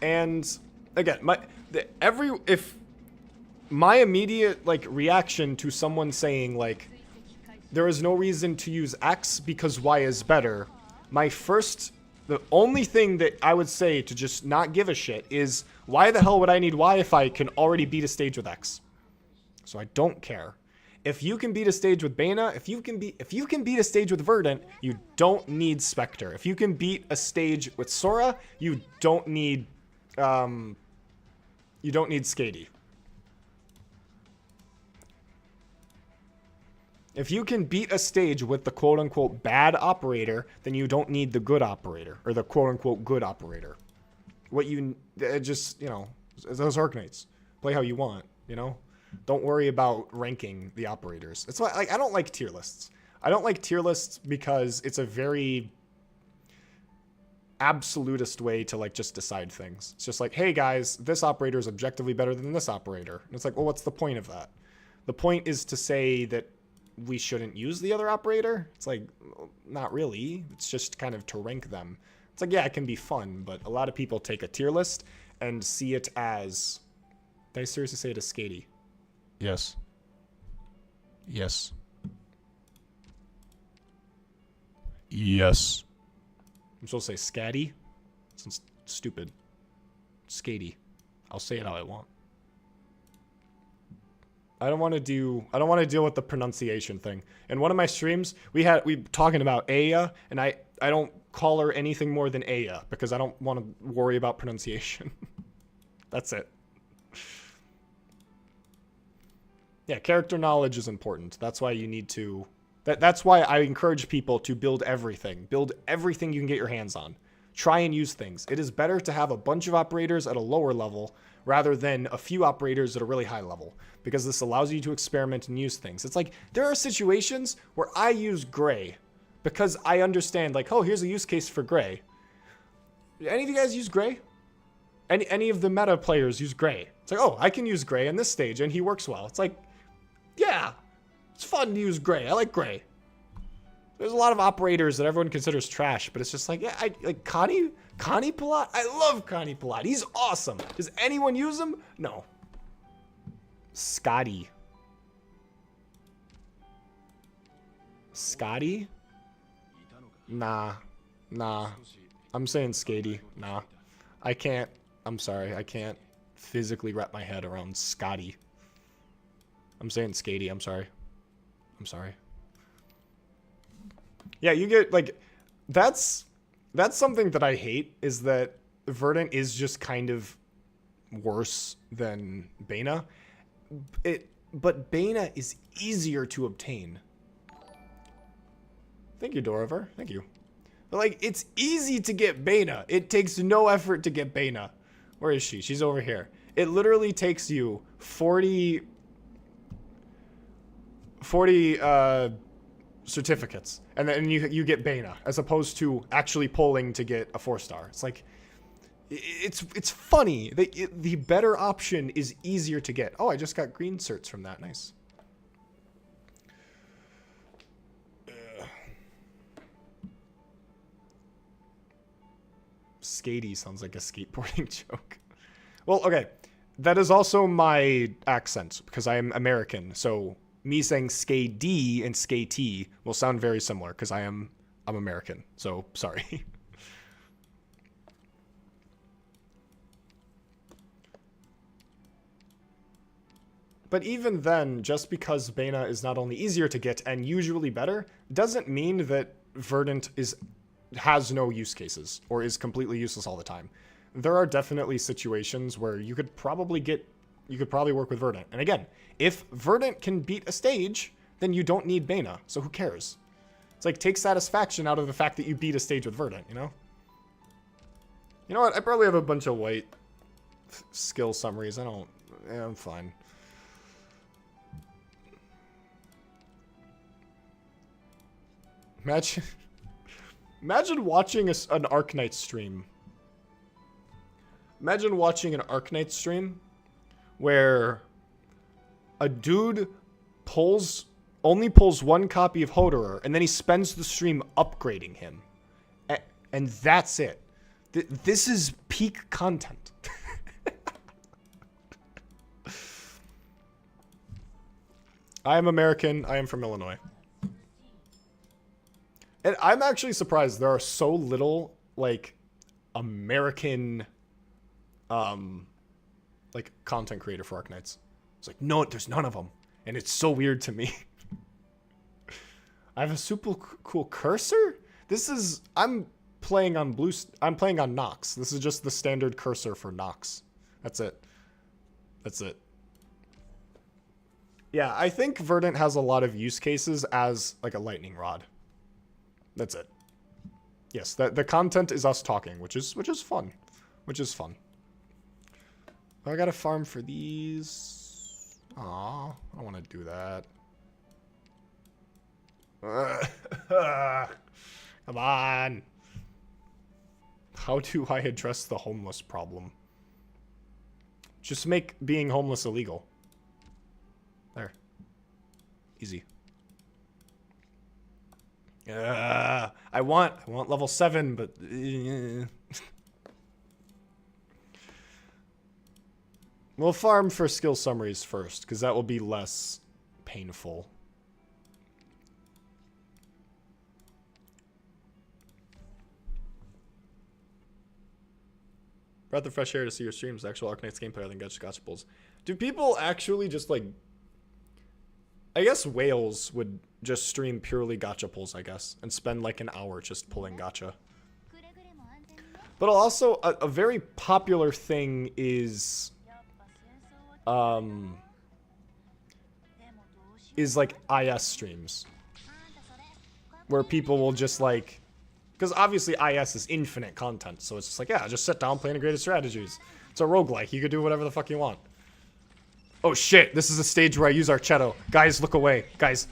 And, again, if my immediate, like, reaction to someone saying, like, there is no reason to use X because Y is better, my first The only thing that I would say to just not give a shit is, why the hell would I need Y if I can already beat a stage with X? So I don't care. If you can beat a stage with Bana, if you can beat a stage with Verdant, you don't need Spectre. If you can beat a stage with Sora, you don't need Skady. If you can beat a stage with the quote-unquote bad operator, then you don't need the good operator, or the quote-unquote good operator. What you, just, you know, those Arknights. Play how you want, you know? Don't worry about ranking the operators. It's why, like, I don't like tier lists. I don't like tier lists because it's a very absolutist way to, like, just decide things. It's just like, hey guys, this operator is objectively better than this operator. And it's like, well, what's the point of that? The point is to say that we shouldn't use the other operator. It's like, not really. It's just kind of to rank them. It's like, yeah, it can be fun, but a lot of people take a tier list and see it as, did I seriously say it as Skady? Yes. Yes. Yes. I'm supposed to say Scatty? Sounds stupid. Skady. I'll say it how I want. I don't want to deal with the pronunciation thing. In one of my streams, we talking about Aya, and I don't call her anything more than Aya because I don't want to worry about pronunciation. That's it. Yeah, character knowledge is important. That's why you need to... That's why I encourage people to build everything. Build everything you can get your hands on. Try and use things. It is better to have a bunch of operators at a lower level rather than a few operators at a really high level, because this allows you to experiment and use things. It's like, there are situations where I use gray because I understand, like, oh, here's a use case for gray. Any of you guys use gray? Any of the meta players use gray? It's like, oh, I can use gray in this stage and he works well. It's like, yeah, it's fun to use gray. I like gray. There's a lot of operators that everyone considers trash, but it's just like, yeah, like Connie Palat. I love Connie Palat. He's awesome. Does anyone use him? No. Scotty. Scotty? Nah. I'm saying Skady. Nah. I can't. I'm sorry. I can't physically wrap my head around Scotty. I'm saying Skady. I'm sorry. Yeah, you get, like, that's something that I hate, is that Verdant is just kind of worse than Bana. But Bana is easier to obtain. Thank you, Doriver. Thank you. But, like, it's easy to get Bana. It takes no effort to get Bana. Where is she? She's over here. It literally takes you 40 certificates, and then you get Bana, as opposed to actually polling to get a 4-star. It's like, it's funny. The better option is easier to get. Oh, I just got green certs from that. Nice. Skady sounds like a skateboarding joke. Well, okay. That is also my accent, because I am American, so me saying Skady and Skatey will sound very similar, because I'm American, so sorry. But even then, just because Bana is not only easier to get and usually better, doesn't mean that Verdant has no use cases or is completely useless all the time. There are definitely situations where you could probably work with Verdant. And again, if Verdant can beat a stage, then you don't need Bana, so who cares? It's like, take satisfaction out of the fact that you beat a stage with Verdant, you know? You know what? I probably have a bunch of white skill summaries. I'm fine. Imagine watching an Arknights stream. Imagine watching an Arknights stream where a dude only pulls one copy of Hoederer, and then he spends the stream upgrading him. And that's it. This is peak content. I am American. I am from Illinois. And I'm actually surprised there are so little like American like content creator for Arknights. It's like, no, there's none of them, and it's so weird to me. I have a super cool cursor. I'm playing on Nox. This is just the standard cursor for Nox. That's it. Yeah, I think Verdant has a lot of use cases as like a lightning rod. That's it. Yes, the content is us talking, which is fun. I gotta farm for these. Aw, I want to do that. Come on. How do I address the homeless problem? Just make being homeless illegal. There. Easy. I want level 7, but we'll farm for skill summaries first, because that will be less painful. Breath of fresh air to see your streams. Actual Arknights gameplay other than gotcha pulls. Do people actually just like... I guess whales would just stream purely gotcha pulls, I guess. And spend like an hour just pulling gotcha. But also, a very popular thing is... is like IS streams. Where people will just like... Because obviously IS is infinite content, so it's just like, yeah, just sit down, play Integrated Strategies. It's a roguelike, you could do whatever the fuck you want. Oh shit, this is a stage where I use Archetto. Guys, look away. Guys.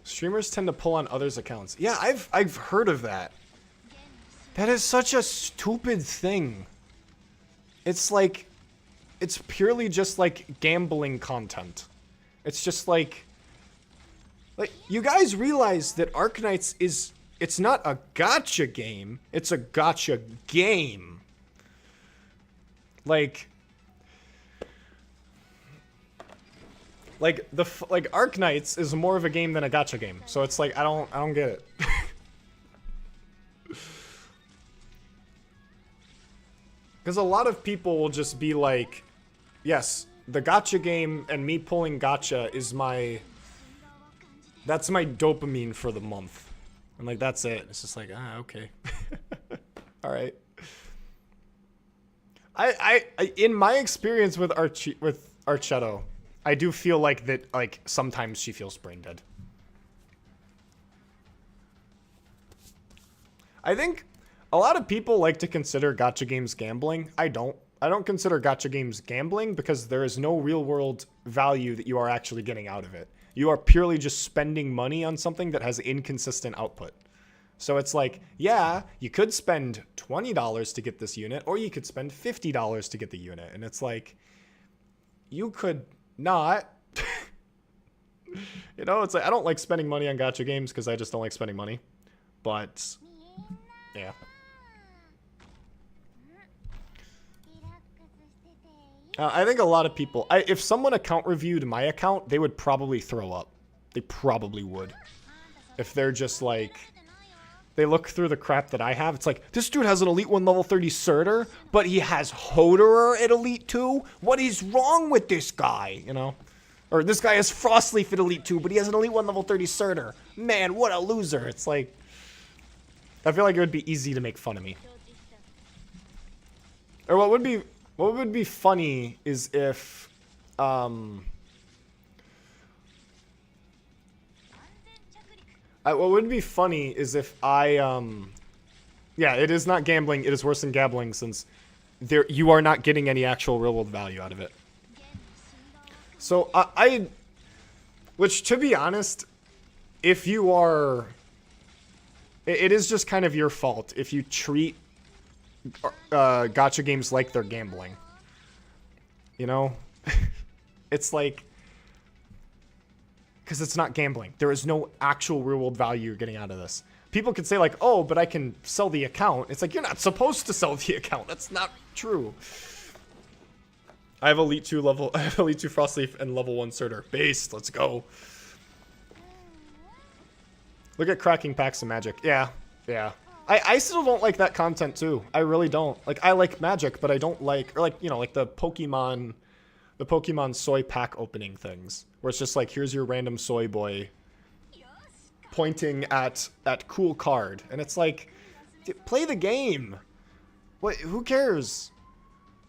Streamers tend to pull on others' accounts. Yeah, I've heard of that. That is such a stupid thing. It's like, it's purely just like gambling content. It's just like you guys realize that Arknights is, it's not a gotcha game, it's a gotcha game. Like Arknights is more of a game than a gotcha game. So it's like I don't get it. Because a lot of people will just be like, yes, the gotcha game and me pulling gotcha is that's my dopamine for the month. And like, that's it. It's just like, okay. All right. I in my experience with Archetto, I do feel like that, like, sometimes she feels brain dead. I think a lot of people like to consider gotcha games gambling. I don't consider gotcha games gambling because there is no real world value that you are actually getting out of it. You are purely just spending money on something that has inconsistent output. So it's like, yeah, you could spend $20 to get this unit, or you could spend $50 to get the unit. And it's like, you could not. You know, it's like, I don't like spending money on gotcha games because I just don't like spending money. But, yeah. I think a lot of people, if someone account reviewed my account, they would probably throw up. They probably would. If they're just like, they look through the crap that I have, it's like, this dude has an Elite 1 level 30 Surtur, but he has Hoederer at Elite 2? What is wrong with this guy, you know? Or this guy has Frostleaf at Elite 2, but he has an Elite 1 level 30 Surtur. Man, what a loser. It's like, I feel like it would be easy to make fun of me. Or what would be funny is if, what would be funny is if yeah, it is not gambling, it is worse than gambling since you are not getting any actual real world value out of it. So, which to be honest, if you are, it is just kind of your fault if you treat gotcha games like they're gambling. You know? It's like, Because it's not gambling. There is no actual real-world value you're getting out of this. People could say, like, oh, but I can sell the account. It's like, you're not supposed to sell the account. That's not true. I have Elite 2 Frostleaf and level 1 Surtur. Based. Let's go. Look at cracking packs of Magic. Yeah. Yeah. I still don't like that content, too. I really don't. Like, I like Magic, but I don't like... Or, like, you know, like the Pokemon soy pack opening things. Where it's just like, here's your random soy boy pointing at cool card. And it's like, play the game. What? Who cares?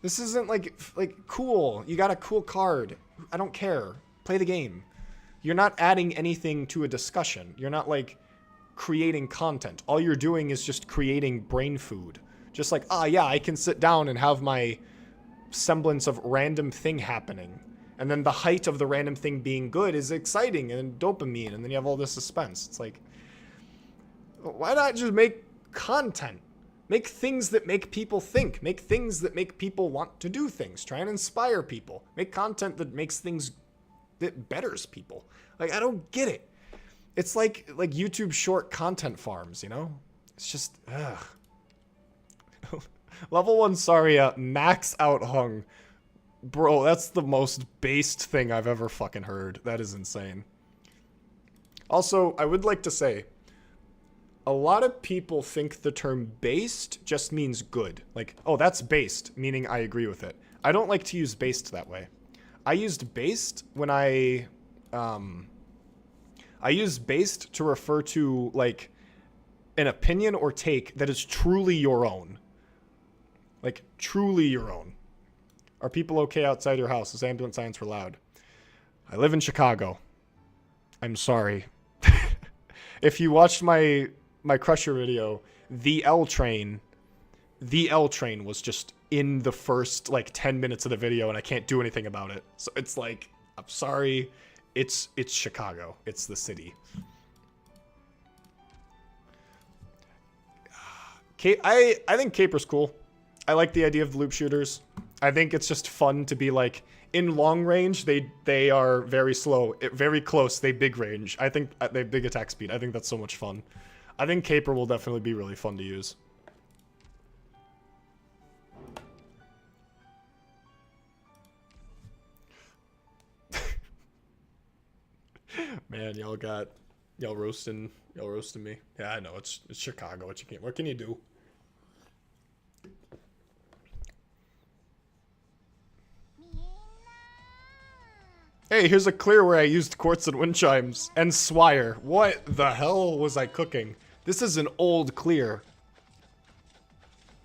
This isn't like cool. You got a cool card. I don't care. Play the game. You're not adding anything to a discussion. You're not like creating content. All you're doing is just creating brain food. Just like, yeah, I can sit down and have my semblance of random thing happening. And then the height of the random thing being good is exciting and dopamine. And then you have all this suspense. It's like, why not just make content? Make things that make people think. Make things that make people want to do things. Try and inspire people. Make content that makes things, that betters people. Like, I don't get it. It's like YouTube short content farms, you know? It's just, ugh. Level 1 Saria, max out hung. Bro, that's the most based thing I've ever fucking heard. That is insane. Also, I would like to say, a lot of people think the term based just means good. Like, oh, that's based, meaning I agree with it. I don't like to use based that way. I used based when I use based to refer to, like, an opinion or take that is truly your own. Like, truly your own. Are people okay outside your house? Is ambulance sirens were loud? I live in Chicago. I'm sorry. If you watched my Crusher video, the L train was just in the first, like, 10 minutes of the video, and I can't do anything about it. So it's like, I'm sorry. It's Chicago. It's the city. I think Caper's cool. I like the idea of the loop shooters. I think it's just fun to be like, in long range, they are very slow. Very close, they big range. I think they have big attack speed. I think that's so much fun. I think Caper will definitely be really fun to use. Man, y'all roasting me. Yeah, I know, it's Chicago. What can you do? Hey, here's a clear where I used quartz and wind chimes. And Swire. What the hell was I cooking? This is an old clear.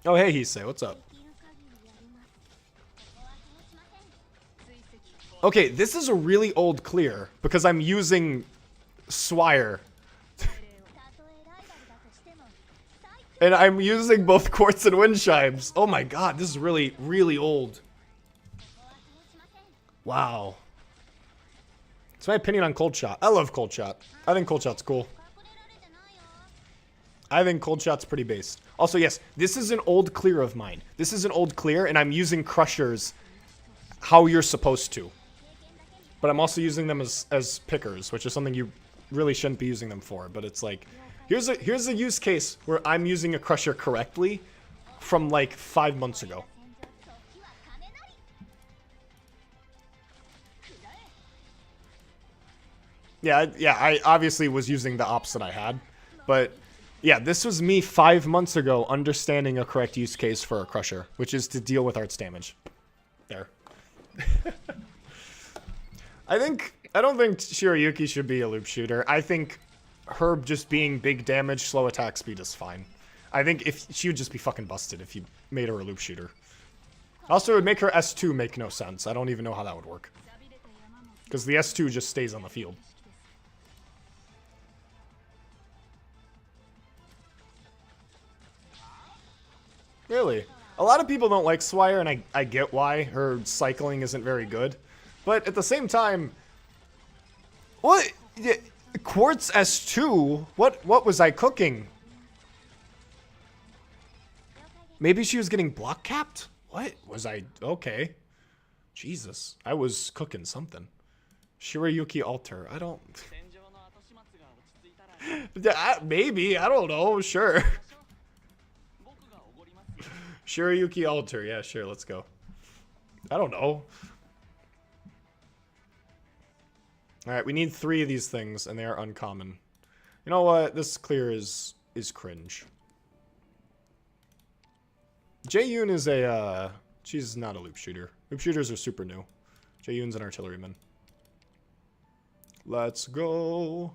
Oh, hey, Hisei. What's up? Okay, this is a really old clear. Because I'm using Swire. And I'm using both quartz and wind chimes. Oh my god, this is really, really old. Wow. It's my opinion on Cold Shot. I love Cold Shot. I think Cold Shot's cool. I think Cold Shot's pretty based. Also, yes, this is an old clear of mine. This is an old clear, and I'm using Crushers how you're supposed to. But I'm also using them as pickers, which is something you really shouldn't be using them for. But it's like, here's a use case where I'm using a Crusher correctly from like 5 months ago. Yeah, I obviously was using the opposite I had, but yeah, this was me 5 months ago understanding a correct use case for a Crusher, which is to deal with arts damage. There. I don't think Shiroyuki should be a loop shooter. I think her just being big damage, slow attack speed is fine. I think if she would just be fucking busted if you made her a loop shooter. Also, it would make her S2 make no sense. I don't even know how that would work. Because the S2 just stays on the field. Really? A lot of people don't like Swire, and I get why. Her cycling isn't very good. But at the same time... What? Quartz S2? What was I cooking? Maybe she was getting block capped? What? Was I... Okay. Jesus. I was cooking something. Shirayuki Alter. I don't... Maybe. I don't know. Sure. Shirayuki Alter. Yeah, sure. Let's go. I don't know. Alright, we need 3 of these things, and they are uncommon. You know what? This clear is cringe. Jae-yoon is a, she's not a loop shooter. Loop shooters are super new. Jae-yoon's an artilleryman. Let's go.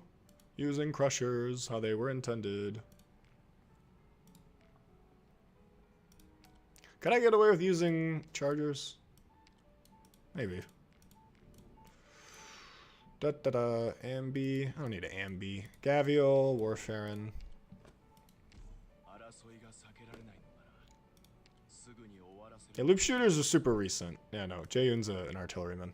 Using crushers, how they were intended. Can I get away with using chargers? Maybe. Da-da-da, Ambi. I don't need an Ambi. Gavial, Warfarin. Yeah, loop shooters are super recent. Yeah, no. Jae-yoon's an artilleryman.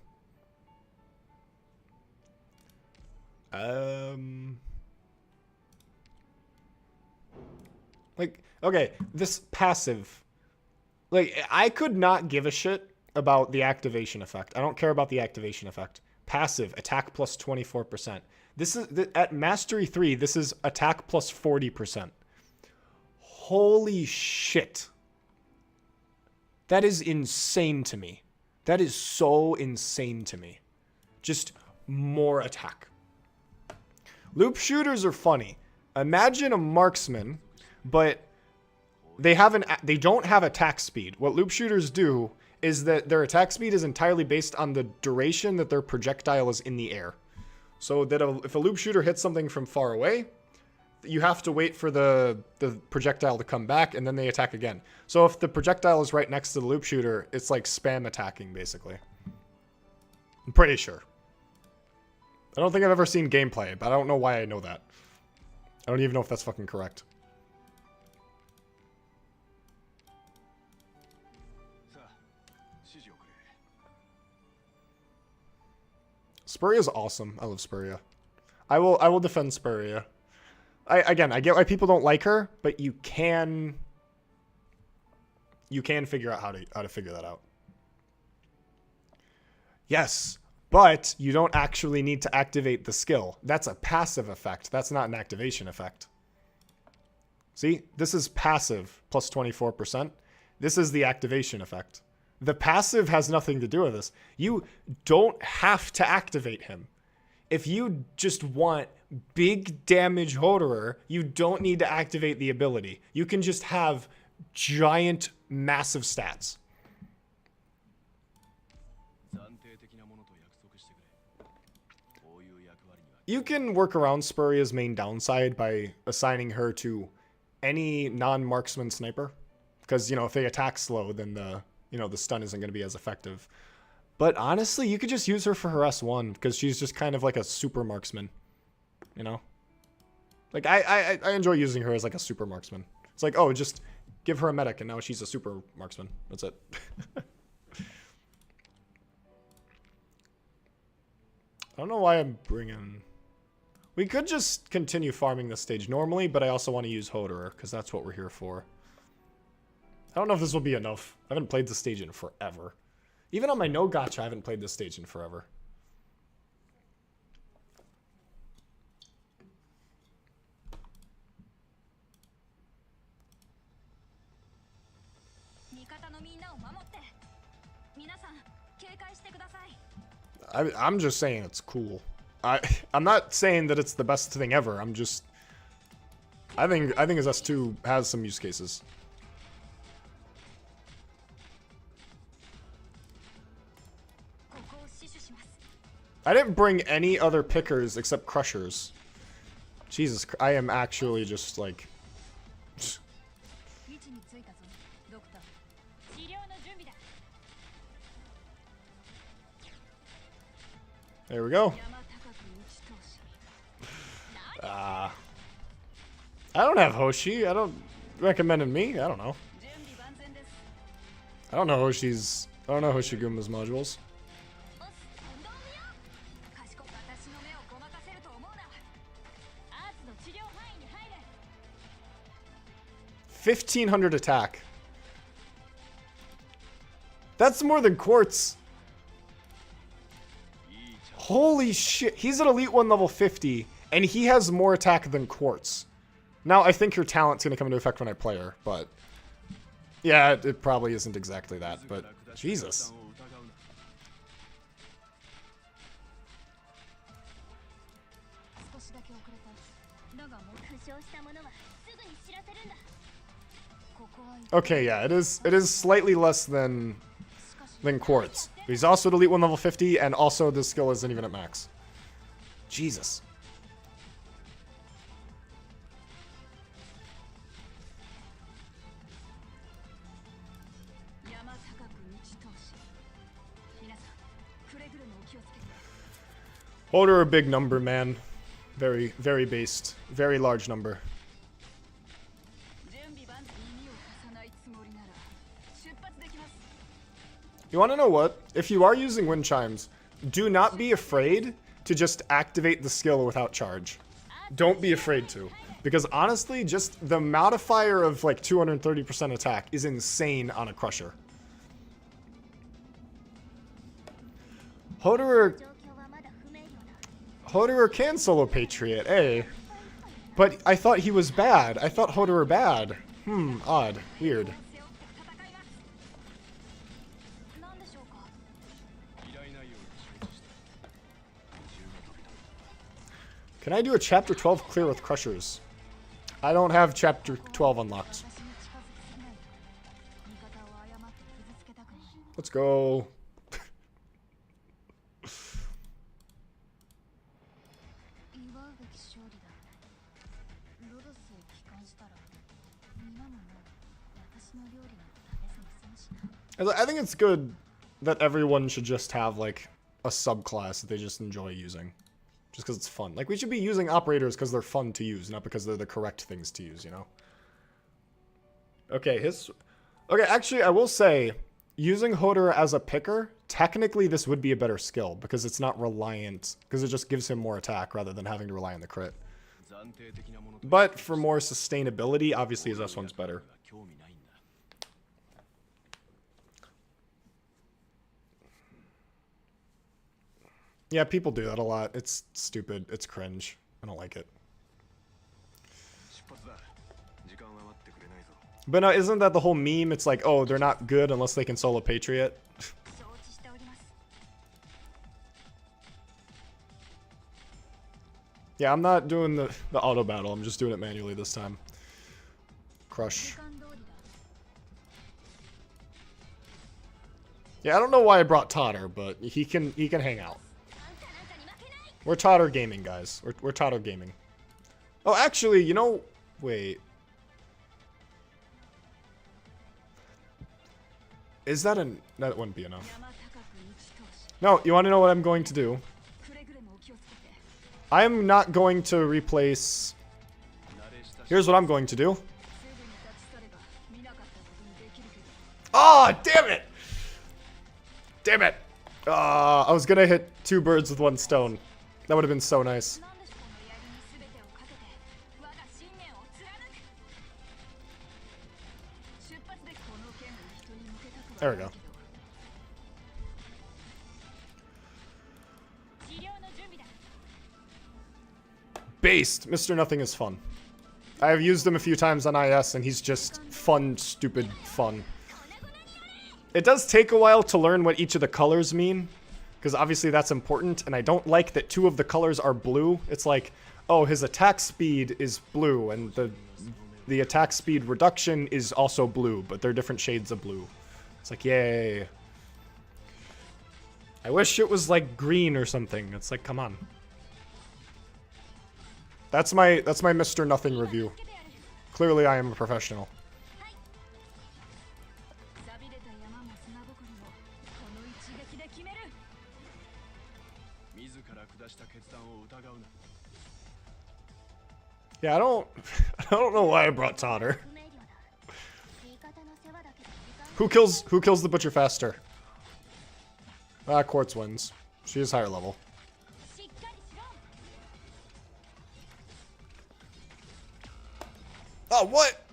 Like, okay, this passive. Like, I could not give a shit about the activation effect. I don't care about the activation effect. Passive, attack plus 24%. This is, at Mastery 3, this is attack plus 40%. Holy shit. That is insane to me. That is so insane to me. Just more attack. Loop shooters are funny. Imagine a marksman, but they don't have attack speed. What loop shooters do is that their attack speed is entirely based on the duration that their projectile is in the air. So that if a loop shooter hits something from far away, you have to wait for the projectile to come back, and then they attack again. So if the projectile is right next to the loop shooter, it's like spam attacking, basically. I'm pretty sure. I don't think I've ever seen gameplay, but I don't know why I know that. I don't even know if that's fucking correct. Spuria is awesome. I love Spuria. I will defend Spuria. Again, I get why people don't like her, but you can figure out how to figure that out. Yes, but you don't actually need to activate the skill. That's a passive effect. That's not an activation effect. See, this is passive plus 24%. This is the activation effect. The passive has nothing to do with this. You don't have to activate him. If you just want big damage Hoederer, you don't need to activate the ability. You can just have giant, massive stats. You can work around Spuria's main downside by assigning her to any non-marksman sniper. Because, you know, if they attack slow, then the stun isn't going to be as effective. But honestly, you could just use her for her S1 because she's just kind of like a super marksman. You know? Like, I enjoy using her as like a super marksman. It's like, oh, just give her a medic and now she's a super marksman. That's it. I don't know why I'm bringing... We could just continue farming this stage normally, but I also want to use Hoederer because that's what we're here for. I don't know if this will be enough. I haven't played this stage in forever. Even on my no gacha, I haven't played this stage in forever. I'm just saying it's cool. I'm not saying that it's the best thing ever. I'm just... I think his S2 has some use cases. I didn't bring any other pickers except crushers. Jesus, I am actually just like... There we go. I don't have Hoshi. I don't recommend me. I don't know. I don't know Hoshi's... I don't know Hoshiguma's modules. 1500 attack. That's more than Quartz. Holy shit. He's an Elite 1 level 50, and he has more attack than Quartz. Now, I think your talent's going to come into effect when I play her, but... Yeah, it probably isn't exactly that, but... Jesus. Okay, yeah, it is slightly less than Quartz. But he's also at Elite 1 level 50, and also this skill isn't even at max. Jesus. Hoederer a big number, man. Very, very based. Very large number. You want to know what? If you are using wind chimes, do not be afraid to just activate the skill without charge. Don't be afraid to. Because honestly, just the modifier of like 230% attack is insane on a Crusher. Hoederer can solo Patriot, eh? But I thought he was bad. I thought Hoederer bad. Odd. Weird. Can I do a chapter 12 clear with Crushers? I don't have chapter 12 unlocked. Let's go. I think it's good that everyone should just have, like, a subclass that they just enjoy using. Just because it's fun. Like, we should be using operators because they're fun to use, not because they're the correct things to use, you know? Okay, Okay, actually, I will say, using Hoederer as a picker, technically this would be a better skill, because it's not reliant, because it just gives him more attack rather than having to rely on the crit. But for more sustainability, obviously his S1's better. Yeah, people do that a lot. It's stupid. It's cringe. I don't like it. But no, isn't that the whole meme? It's like, oh, they're not good unless they can solo Patriot. Yeah, I'm not doing the auto battle. I'm just doing it manually this time. Crush. Yeah, I don't know why I brought Totter, but he can hang out. We're Totter gaming, guys. We're Totter gaming. Oh, actually, you know... Wait. Is that an... That wouldn't be enough. No, you want to know what I'm going to do? I am not going to replace... Here's what I'm going to do. Oh, damn it! Damn it! I was gonna hit 2 birds with 1 stone. That would have been so nice. There we go. Based. Mr. Nothing is fun. I have used him a few times on IS, and he's just fun, stupid fun. It does take a while to learn what each of the colors mean, because obviously that's important, and I don't like that 2 of the colors are blue. It's like, oh, his attack speed is blue, and the attack speed reduction is also blue, but they're different shades of blue. It's like, yay. I wish it was like green or something. It's like, come on. That's my Mr. Nothing review. Clearly I am a professional. Yeah, I don't know why I brought Totter. Who kills the butcher faster? Quartz wins. She is higher level. Oh, what?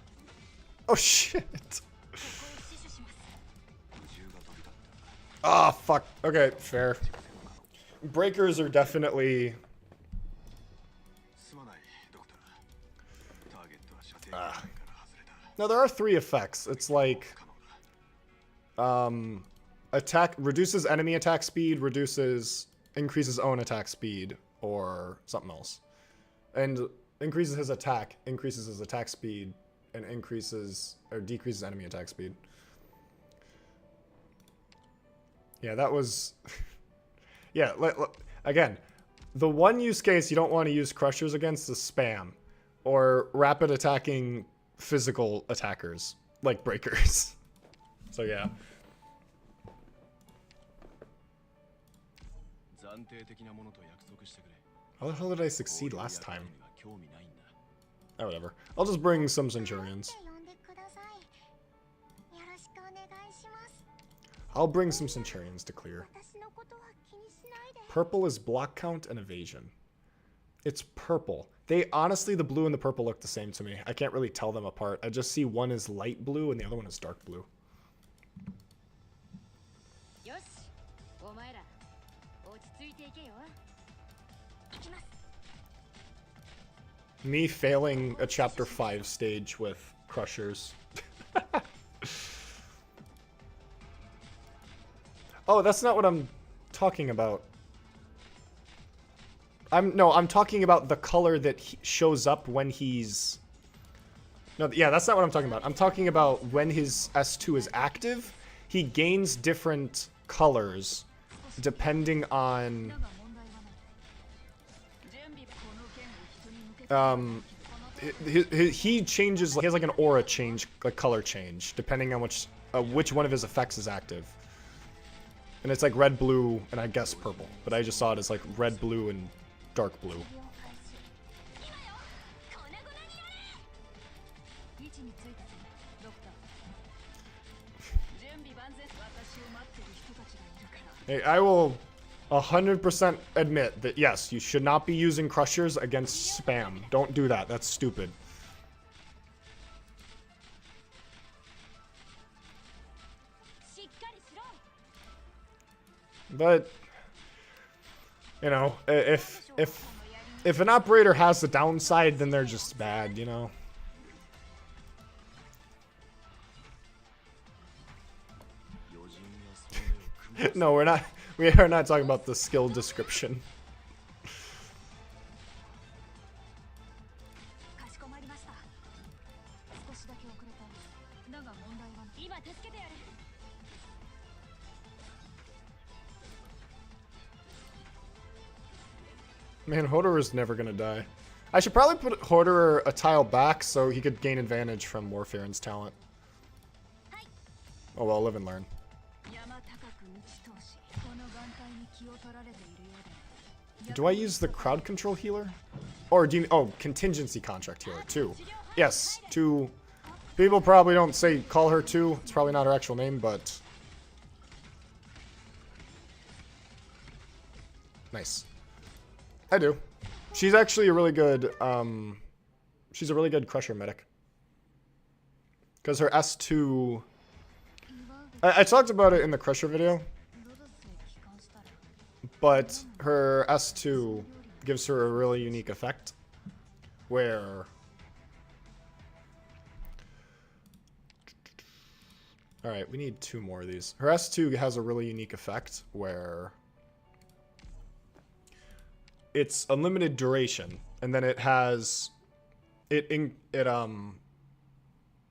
Oh, shit. Ah, fuck. Okay, fair. breakers are definitely... No, there are 3 effects. It's like... attack... Reduces enemy attack speed, increases own attack speed, or something else. And increases his attack, increases his attack speed, and increases... or decreases enemy attack speed. Yeah, that was... yeah, again, the one use case you don't want to use crushers against is spam. Or rapid attacking physical attackers, like breakers. So yeah. How the hell did I succeed last time? Oh, whatever. I'll just bring some Centurions. I'll bring some Centurions to clear. Purple is block count and evasion. It's purple. They honestly, the blue and the purple look the same to me. I can't really tell them apart. I just see one is light blue and the other one is dark blue. Me failing a chapter 5 stage with crushers. Oh, that's not what I'm talking about. I'm talking about the color that shows up when he's... No, yeah, that's not what I'm talking about. I'm talking about when his S2 is active, he gains different colors depending on... he changes, he has like an aura change, like color change, depending on which one of his effects is active. And it's like red, blue, and I guess purple. But I just saw it as like red, blue, and dark blue. Hey, I will 100% admit that yes, you should not be using crushers against spam. Don't do that. That's stupid. But you know, if an operator has the downside, then they're just bad, you know. No, we're not. We are not talking about the skill description. Man, Hoederer's never gonna die. I should probably put Hoederer a tile back so he could gain advantage from Warfarin's talent. Oh well, live and learn. Do I use the crowd control healer? Or do you... Oh, contingency contract healer, too. Yes, two... People probably don't call her two. It's probably not her actual name, but... Nice. I do. She's actually a really good, she's a really good crusher medic. Because her S2... I talked about it in the crusher video. But her S2 gives her a really unique effect. Where... Alright, we need 2 more of these. Her S2 has a really unique effect where... It's unlimited duration, and then it has... Yeah,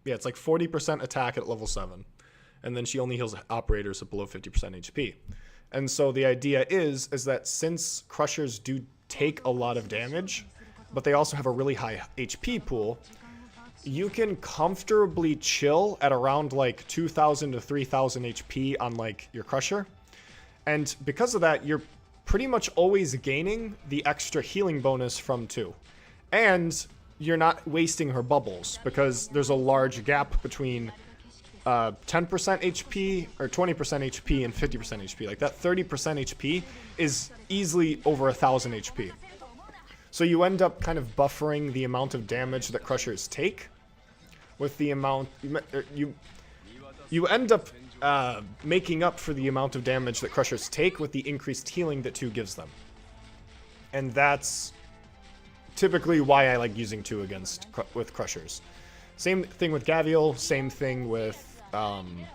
it's like 40% attack at level 7. And then she only heals operators at below 50% HP. And so the idea is that since crushers do take a lot of damage, but they also have a really high HP pool, you can comfortably chill at around like 2,000 to 3,000 HP on like your crusher. And because of that, you're pretty much always gaining the extra healing bonus from 2. And you're not wasting her bubbles because there's a large gap between 10% HP or 20% HP and 50% HP. Like that 30% HP is easily over 1,000 HP. So you end up kind of buffering the amount of damage that crushers take with the amount you end up making up for the amount of damage that Crushers take with the increased healing that 2 gives them. And that's typically why I like using 2 with Crushers. Same thing with Gavial, same thing with Warfarin.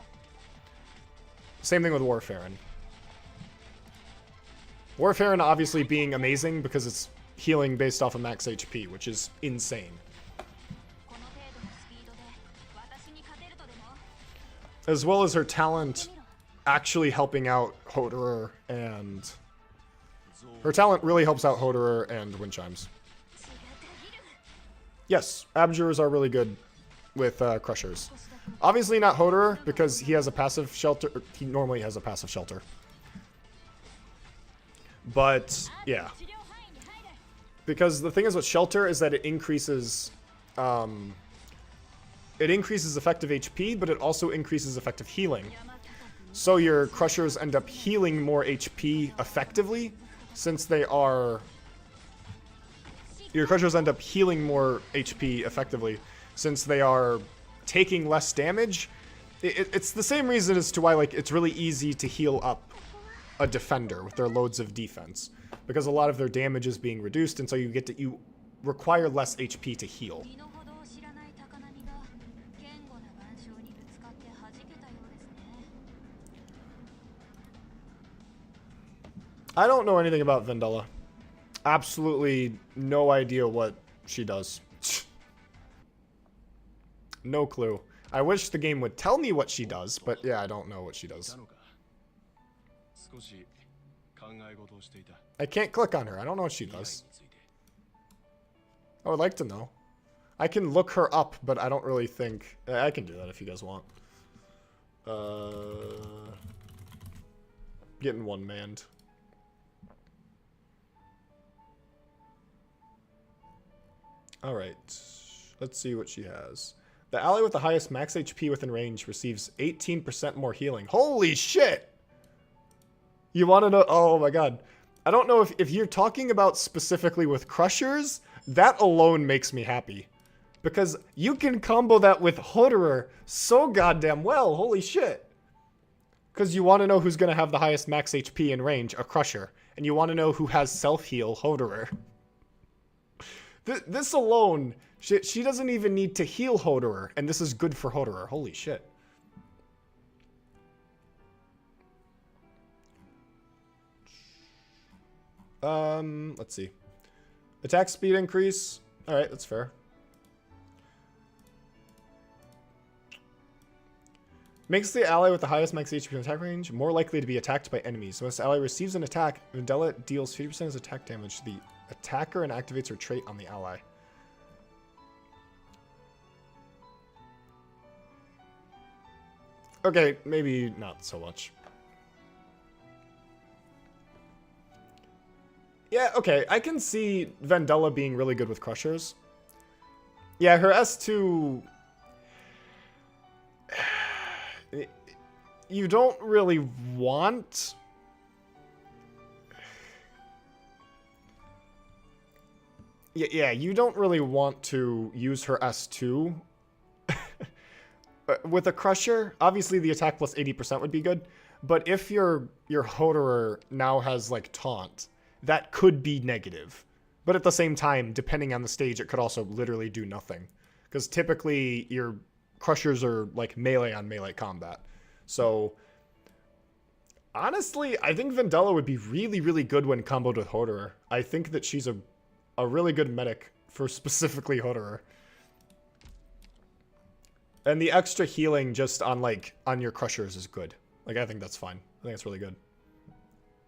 Warfarin obviously being amazing because it's healing based off of max HP, which is insane. As well as her talent actually helping out Hoederer and... Her talent really helps out Hoederer and Wind Chimes. Yes, Abjurers are really good with Crushers. Obviously not Hoederer, because he has a passive shelter. He normally has a passive shelter. But, yeah. Because the thing is with Shelter is that it increases... it increases effective HP, but it also increases effective healing. So your Crushers end up healing more HP effectively, since they are... Your Crushers end up healing more HP effectively, since they are taking less damage. It's the same reason as to why like it's really easy to heal up a defender with their loads of defense, because a lot of their damage is being reduced, and so you require less HP to heal. I don't know anything about Vendella. Absolutely no idea what she does. No clue. I wish the game would tell me what she does, but yeah, I don't know what she does. I can't click on her. I don't know what she does. I would like to know. I can look her up, but I don't really think... I can do that if you guys want. Getting one-manned. Alright. Let's see what she has. The ally with the highest max HP within range receives 18% more healing. Holy shit! You want to know... Oh my god. I don't know if you're talking about specifically with Crushers, that alone makes me happy. Because you can combo that with Hoederer so goddamn well. Holy shit. Because you want to know who's going to have the highest max HP in range, a Crusher. And you want to know who has self-heal, Hoederer. This alone, she doesn't even need to heal Hoederer, and this is good for Hoederer. Holy shit. Let's see. Attack speed increase. Alright, that's fair. Makes the ally with the highest max HP and attack range more likely to be attacked by enemies. When this ally receives an attack, Vendella deals 50% of attack damage to the attacker and activates her trait on the ally. Okay, maybe not so much. Yeah, okay, I can see Vendella being really good with Crushers. Yeah, her S2... You don't really want... Yeah, you don't really want to use her S2 with a Crusher. Obviously, the attack plus 80% would be good. But if your Hoederer now has, like, Taunt, that could be negative. But at the same time, depending on the stage, it could also literally do nothing. Because typically, your Crushers are, like, melee-on-melee combat. So, honestly, I think Vendella would be really, really good when comboed with Hoederer. I think that she's a really good medic for specifically Hoederer. And the extra healing just on, like, on your Crushers is good. Like, I think that's fine. I think it's really good.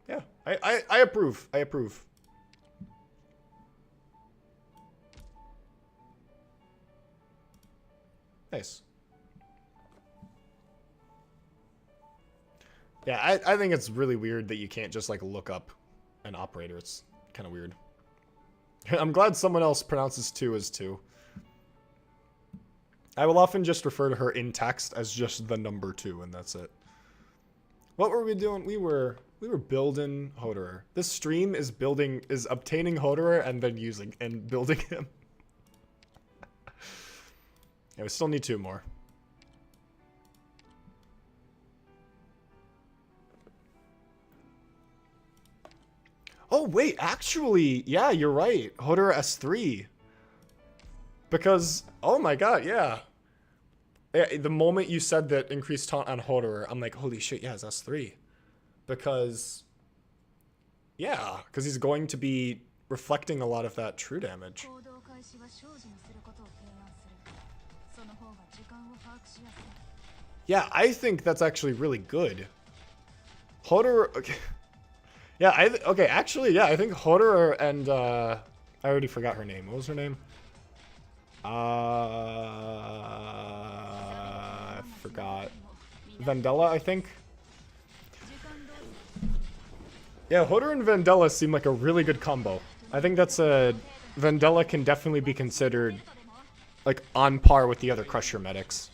Yeah, I approve. I approve. Nice. Yeah, I think it's really weird that you can't just, like, look up an operator. It's kind of weird. I'm glad someone else pronounces 2 as 2. I will often just refer to her in text as just the number 2, and that's it. What were we doing? We were building Hoederer. This stream is obtaining Hoederer and then using and building him. Yeah, we still need 2 more. Oh, wait, actually, yeah, you're right. Hoederer S3. Because, oh my god, yeah. The moment you said that increased taunt on Hoederer, I'm like, holy shit, yeah, it's S3. Because, yeah, because he's going to be reflecting a lot of that true damage. Yeah, I think that's actually really good. Hoederer, okay. Yeah, okay, actually, yeah, I think Hoederer and, I already forgot her name. What was her name? I forgot. Vendella, I think? Yeah, Hoederer and Vendella seem like a really good combo. I think that's a... Vendella can definitely be considered, like, on par with the other Crusher medics.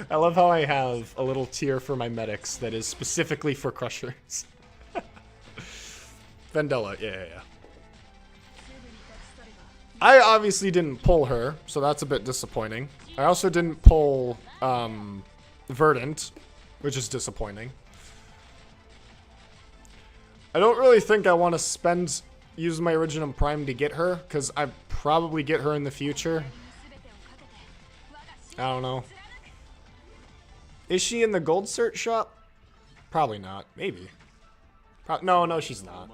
I love how I have a little tier for my medics that is specifically for Crushers. Vendella, yeah. I obviously didn't pull her, so that's a bit disappointing. I also didn't pull Verdant, which is disappointing. I don't really think I want to use my Originum Prime to get her, because I probably get her in the future. I don't know. Is she in the gold cert shop? Probably not. Maybe. No, she's not.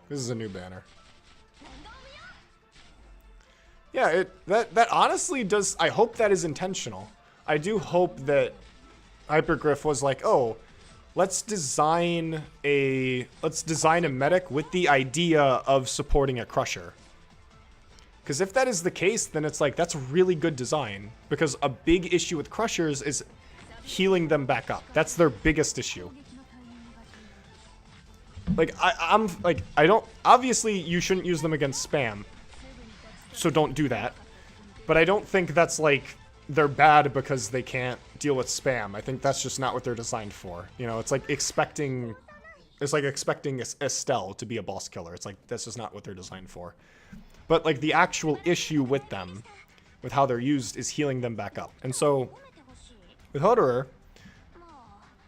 This is a new banner. Yeah, that honestly does... I hope that is intentional. I do hope that Hypergriff was like, oh, let's design a medic with the idea of supporting a Crusher. Because if that is the case, then it's like, that's really good design. Because a big issue with Crushers is healing them back up. That's their biggest issue. Like, I don't... Obviously, you shouldn't use them against spam. So don't do that. But I don't think that's, like, they're bad because they can't deal with spam. I think that's just not what they're designed for. You know, it's like expecting... It's like expecting Estelle to be a boss killer. It's like, that's just not what they're designed for. But, like, the actual issue with them, with how they're used, is healing them back up. And so, with Hoederer,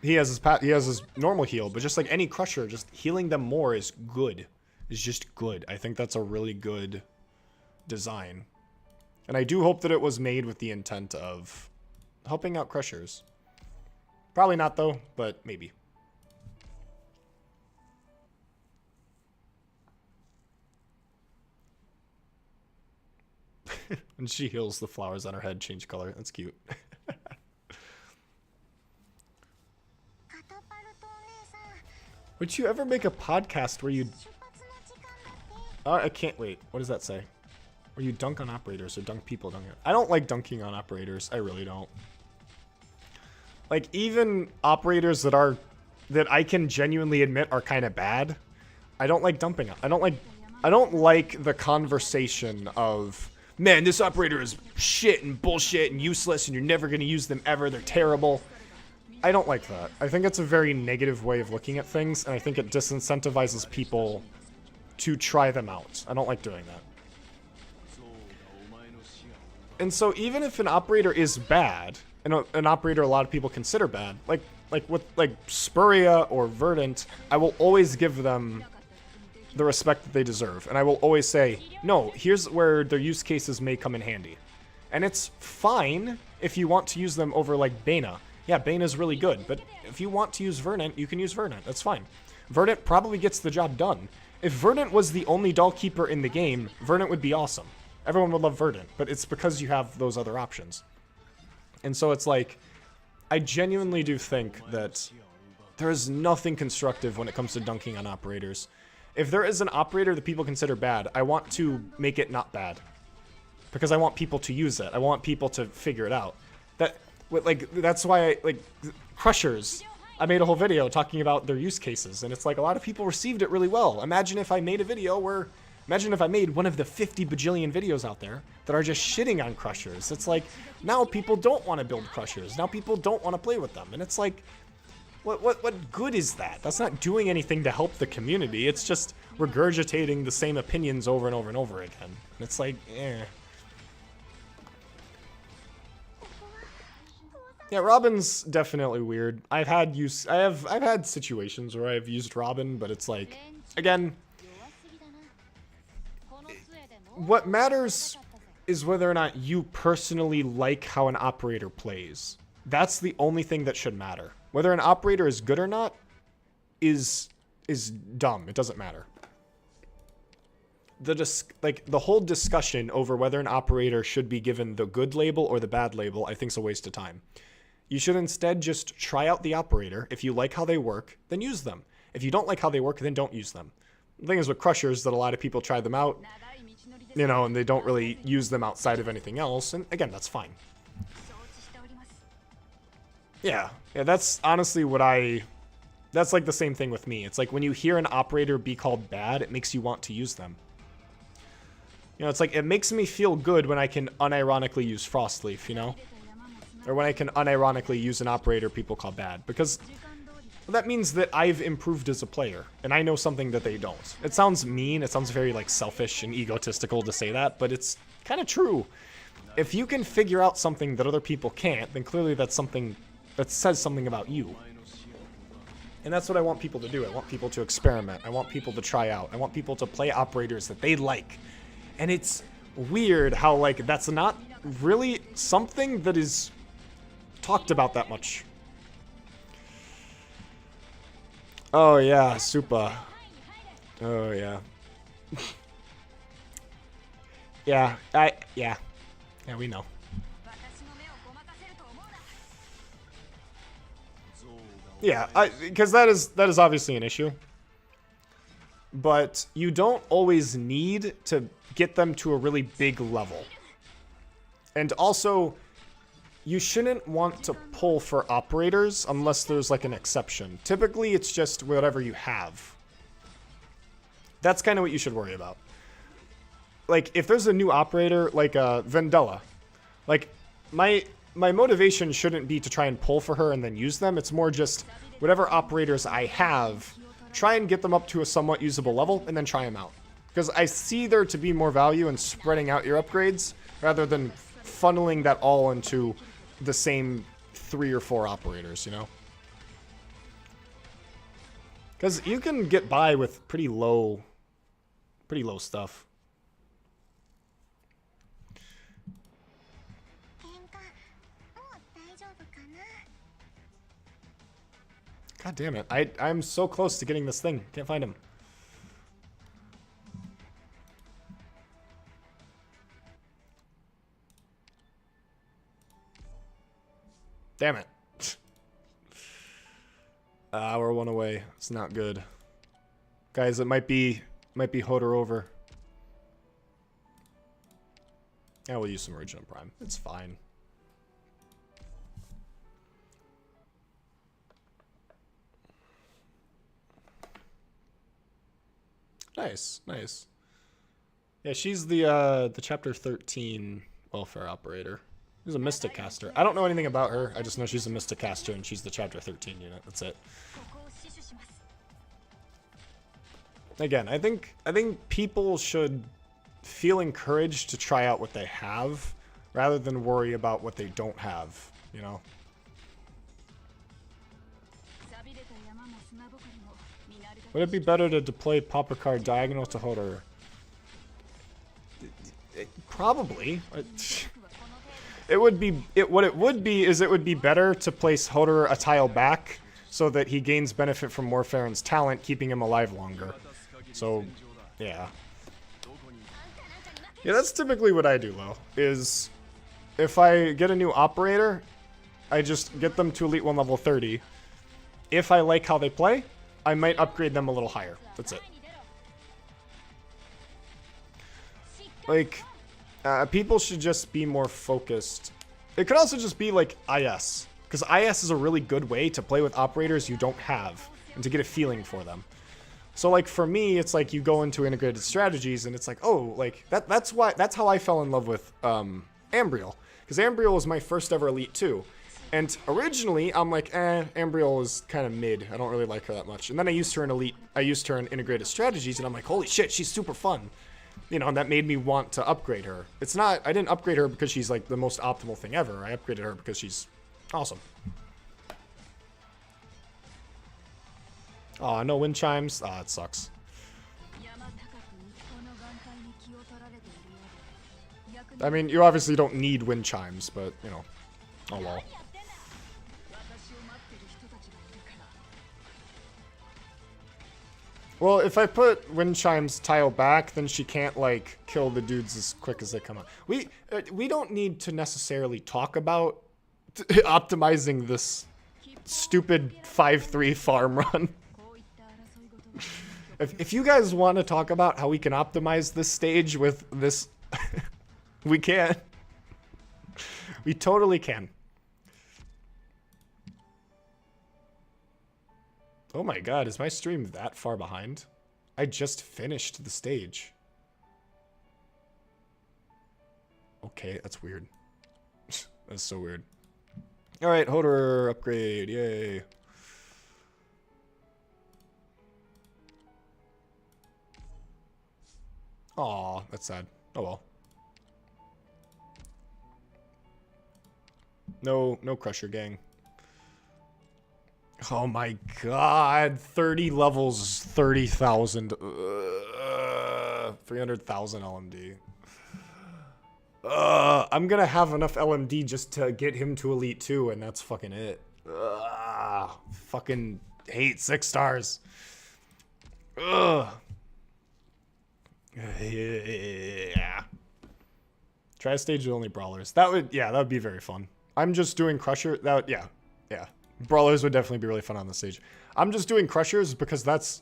he has his normal heal, but just like any Crusher, just healing them more is good. Is just good. I think that's a really good design. And I do hope that it was made with the intent of helping out Crushers. Probably not, though, but maybe. When she heals, the flowers on her head change color. That's cute. Would you ever make a podcast where you... I can't wait. What does that say? Where you dunk on operators or dunk people dunking. I don't like dunking on operators. I really don't. Like, even operators that I can genuinely admit are kind of bad, I don't like dumping on. I don't like the conversation of, man, this operator is shit and bullshit and useless and you're never going to use them ever. They're terrible. I don't like that. I think it's a very negative way of looking at things, and I think it disincentivizes people to try them out. I don't like doing that. And so even if an operator is bad, and an operator a lot of people consider bad, like with Spuria or Verdant, I will always give them the respect that they deserve. And I will always say, no, here's where their use cases may come in handy. And it's fine if you want to use them over like Bana. Yeah, Bane is really good, but if you want to use Verdant, you can use Verdant. That's fine. Verdant probably gets the job done. If Verdant was the only doll keeper in the game, Verdant would be awesome. Everyone would love Verdant, but it's because you have those other options. And so it's like, I genuinely do think that there is nothing constructive when it comes to dunking on operators. If there is an operator that people consider bad, I want to make it not bad. Because I want people to use it. I want people to figure it out. That's why Crushers, I made a whole video talking about their use cases, and it's like a lot of people received it really well. Imagine if I made a video imagine if I made one of the 50 bajillion videos out there that are just shitting on Crushers. It's like, now people don't want to build Crushers. Now people don't want to play with them. And it's like, what good is that? That's not doing anything to help the community. It's just regurgitating the same opinions over and over and over again. And it's like, eh. Yeah, Robin's definitely weird. I've had situations where I've used Robin, but it's like, again, what matters is whether or not you personally like how an operator plays. That's the only thing that should matter. Whether an operator is good or not is dumb. It doesn't matter. The whole discussion over whether an operator should be given the good label or the bad label, I think is a waste of time. You should instead just try out the operator. If you like how they work, then use them. If you don't like how they work, then don't use them. The thing is with Crushers that a lot of people try them out, you know, and they don't really use them outside of anything else. And again, that's fine. Yeah, that's honestly that's like the same thing with me. It's like when you hear an operator be called bad, it makes you want to use them. You know, it's like, it makes me feel good when I can unironically use Frostleaf, you know? Or when I can unironically use an operator people call bad. Because that means that I've improved as a player. And I know something that they don't. It sounds mean. It sounds very, like, selfish and egotistical to say that. But it's kind of true. If you can figure out something that other people can't, then clearly that's something that says something about you. And that's what I want people to do. I want people to experiment. I want people to try out. I want people to play operators that they like. And it's weird how, like, that's not really something that is talked about that much. Oh, yeah, Supa. Oh, yeah. Yeah, yeah, we know. Yeah, because that is obviously an issue. But you don't always need to get them to a really big level. And also, you shouldn't want to pull for operators unless there's like an exception. Typically, it's just whatever you have. That's kind of what you should worry about. Like, if there's a new operator, like Vendella, like, my motivation shouldn't be to try and pull for her and then use them. It's more just whatever operators I have, try and get them up to a somewhat usable level and then try them out. Because I see there to be more value in spreading out your upgrades rather than funneling that all into the same 3 or 4 operators, you know? Because you can get by with pretty low stuff. God damn it. I'm so close to getting this thing. Can't find him. Damn it. We're 1 away. It's not good. Guys, it might be Hoederer over. Yeah, we'll use some Original Prime. It's fine. Nice, nice. Yeah, she's the chapter 13 welfare operator. She's a Mystic caster. I don't know anything about her. I just know she's a Mystic caster and she's the chapter 13 unit. That's it. Again, I think people should feel encouraged to try out what they have rather than worry about what they don't have, you know? Would it be better to deploy pop a card diagonal to Hoederer? Probably. It would be better to place Hoederer a tile back so that he gains benefit from Morfaren's talent, keeping him alive longer. So, yeah. Yeah, that's typically what I do, though, is if I get a new operator, I just get them to Elite 1 level 30. If I like how they play, I might upgrade them a little higher. That's it. Like, people should just be more focused. It could also just be like IS, because IS is a really good way to play with operators you don't have and to get a feeling for them. So like for me, it's like you go into integrated strategies and it's like, oh, like that's how I fell in love with Ambriel, because Ambriel was my first ever Elite 2. And originally, I'm like, Ambriel is kind of mid. I don't really like her that much. And then I used her in integrated strategies, and I'm like, holy shit, she's super fun. You know, and that made me want to upgrade her. I didn't upgrade her because she's like the most optimal thing ever. I upgraded her because she's Awesome. Oh, no wind chimes. Ah, it sucks. I mean, you obviously don't need wind chimes, but, you know. Oh, well. Well, if I put wind chimes tile back, then she can't, like, kill the dudes as quick as they come out. We don't need to necessarily talk about optimizing this stupid 5-3 farm run. If you guys want to talk about how we can optimize this stage with this, we can. We totally can. Oh my god, is my stream that far behind? I just finished the stage. Okay, that's weird. That's so weird. Alright, Hoederer upgrade, yay. Aw, that's sad. Oh well. No Crusher gang. Oh my god, 30 levels, 30,000. 300,000 LMD. I'm gonna have enough LMD just to get him to Elite 2, and that's fucking it. Fucking hate 6 stars. Yeah. Try a stage with only brawlers. That would be very fun. I'm just doing Crusher. Yeah. Brawlers would definitely be really fun on the stage. I'm just doing Crushers because that's...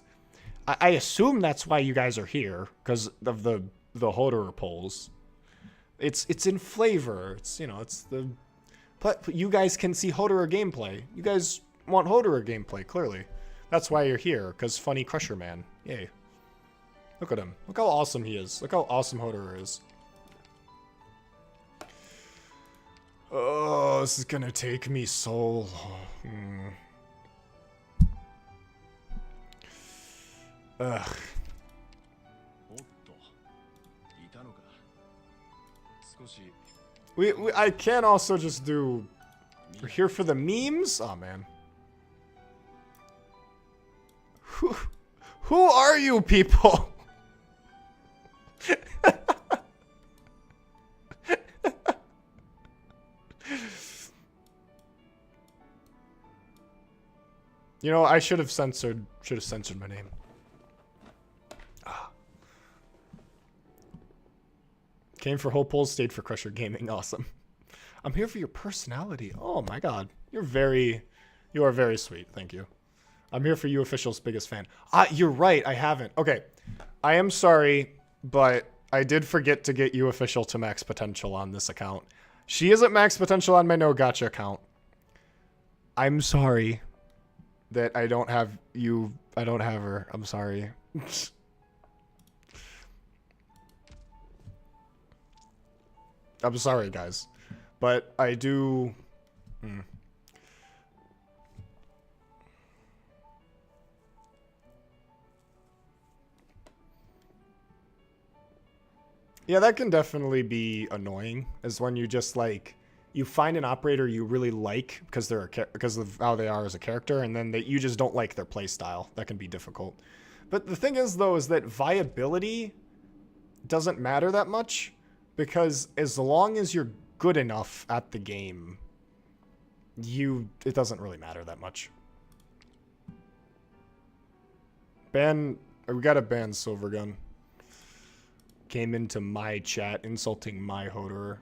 I assume that's why you guys are here, because of the Hoederer polls. It's in flavor. It's, you know, it's the... But you guys can see Hoederer gameplay. You guys want Hoederer gameplay, clearly. That's why you're here, because funny Crusher man. Yay. Look at him. Look how awesome he is. Look how awesome Hoederer is. Oh, this is gonna take me so long. Ugh. I can also just do... We're here for the memes? Oh, man. Who are you people? You know, I should have censored my name. Came for whole polls, stayed for Crusher Gaming. Awesome. I'm here for your personality. Oh my god. You are very sweet. Thank you. I'm here for you, official's biggest fan. You're right. I haven't. Okay. I am sorry, but I did forget to get you official to max potential on this account. She is at max potential on my no gotcha account. I'm sorry that I don't have you. I don't have her. I'm sorry. I'm sorry, guys. But I do... Yeah, that can definitely be annoying, is when you just, like, you find an operator you really like because of how they are as a character, and then you just don't like their playstyle. That can be difficult. But the thing is, though, is that viability doesn't matter that much, because as long as you're good enough at the game, it doesn't really matter that much. We gotta ban Silvergun. Came into my chat insulting my Hoederer.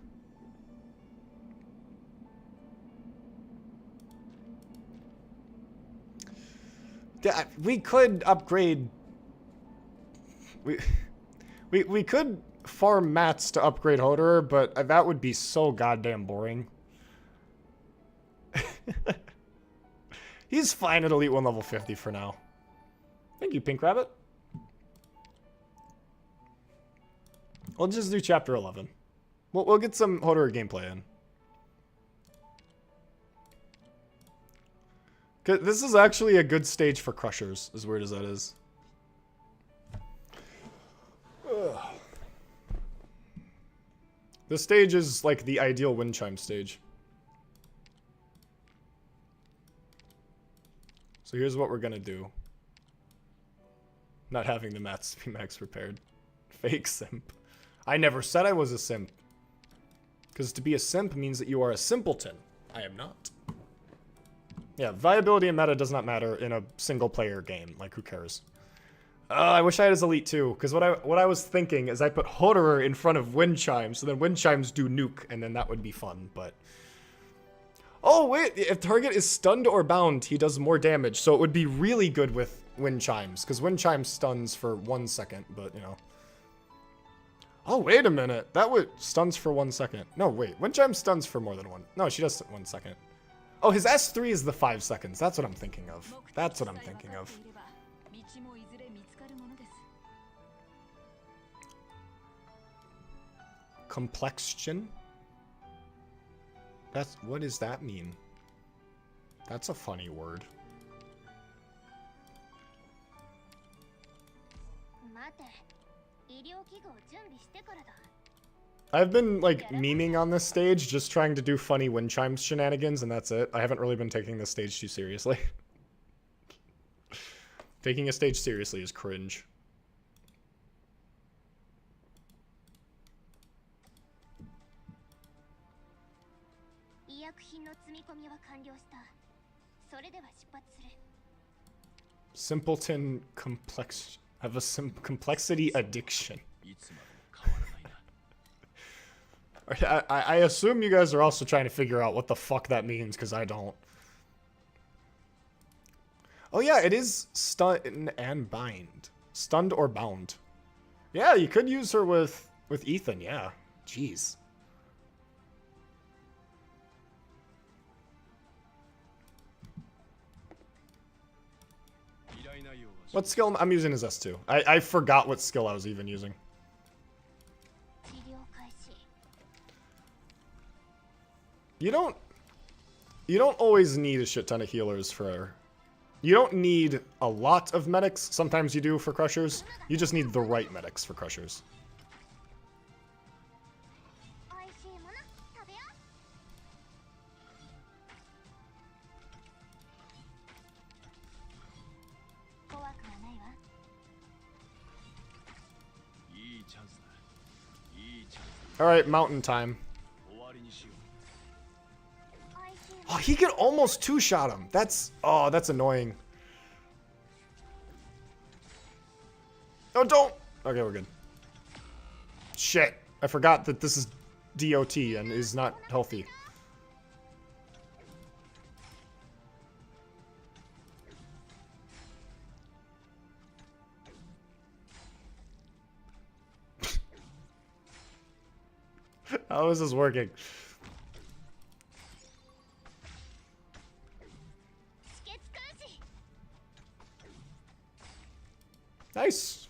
We could upgrade... We could farm mats to upgrade Hoederer, but that would be so goddamn boring. He's fine at Elite 1 level 50 for now. Thank you, Pink Rabbit. We'll just do chapter 11. We'll get some Hoederer gameplay in. This is actually a good stage for Crushers, as weird as that is. Ugh. This stage is like the ideal wind chime stage. So here's what we're gonna do. Not having the mats be max prepared. Fake simp. I never said I was a simp. Because to be a simp means that you are a simpleton. I am not. Yeah, viability and meta does not matter in a single player game. Like, who cares? I wish I had his elite too, because what I was thinking is I put Hoederer in front of Wind Chimes, so then Wind Chimes do nuke, and then that would be fun, but... Oh, wait, if target is stunned or bound, he does more damage, so it would be really good with Wind Chimes, because Wind Chimes stuns for 1 second, but, you know. Oh, wait a minute, that would... Stuns for 1 second. No, wait, Wind Chimes stuns for more than one. No, she does 1 second. Oh, his S3 is the 5 seconds, that's what I'm thinking of. That's what I'm thinking of. Complexion? That's, what does that mean? That's a funny word. I've been, like, memeing on this stage, just trying to do funny Wind Chimes shenanigans, and that's it. I haven't really been taking this stage too seriously. Taking a stage seriously is cringe. Simpleton complex... have a complexity addiction. I assume you guys are also trying to figure out what the fuck that means, because I don't. Oh yeah, it is stun and bind. Stunned or bound. Yeah, you could use her with Ethan, yeah. Jeez. What skill I'm using is S2. I forgot what skill I was even using. You don't always need a shit ton of healers for... You don't need a lot of medics. Sometimes you do for crushers. You just need the right medics for crushers. Alright, mountain time. Oh, he could almost two-shot him. That's... Oh, that's annoying. Oh, don't! Okay, we're good. Shit. I forgot that this is DOT and is not healthy. How is this working? Nice.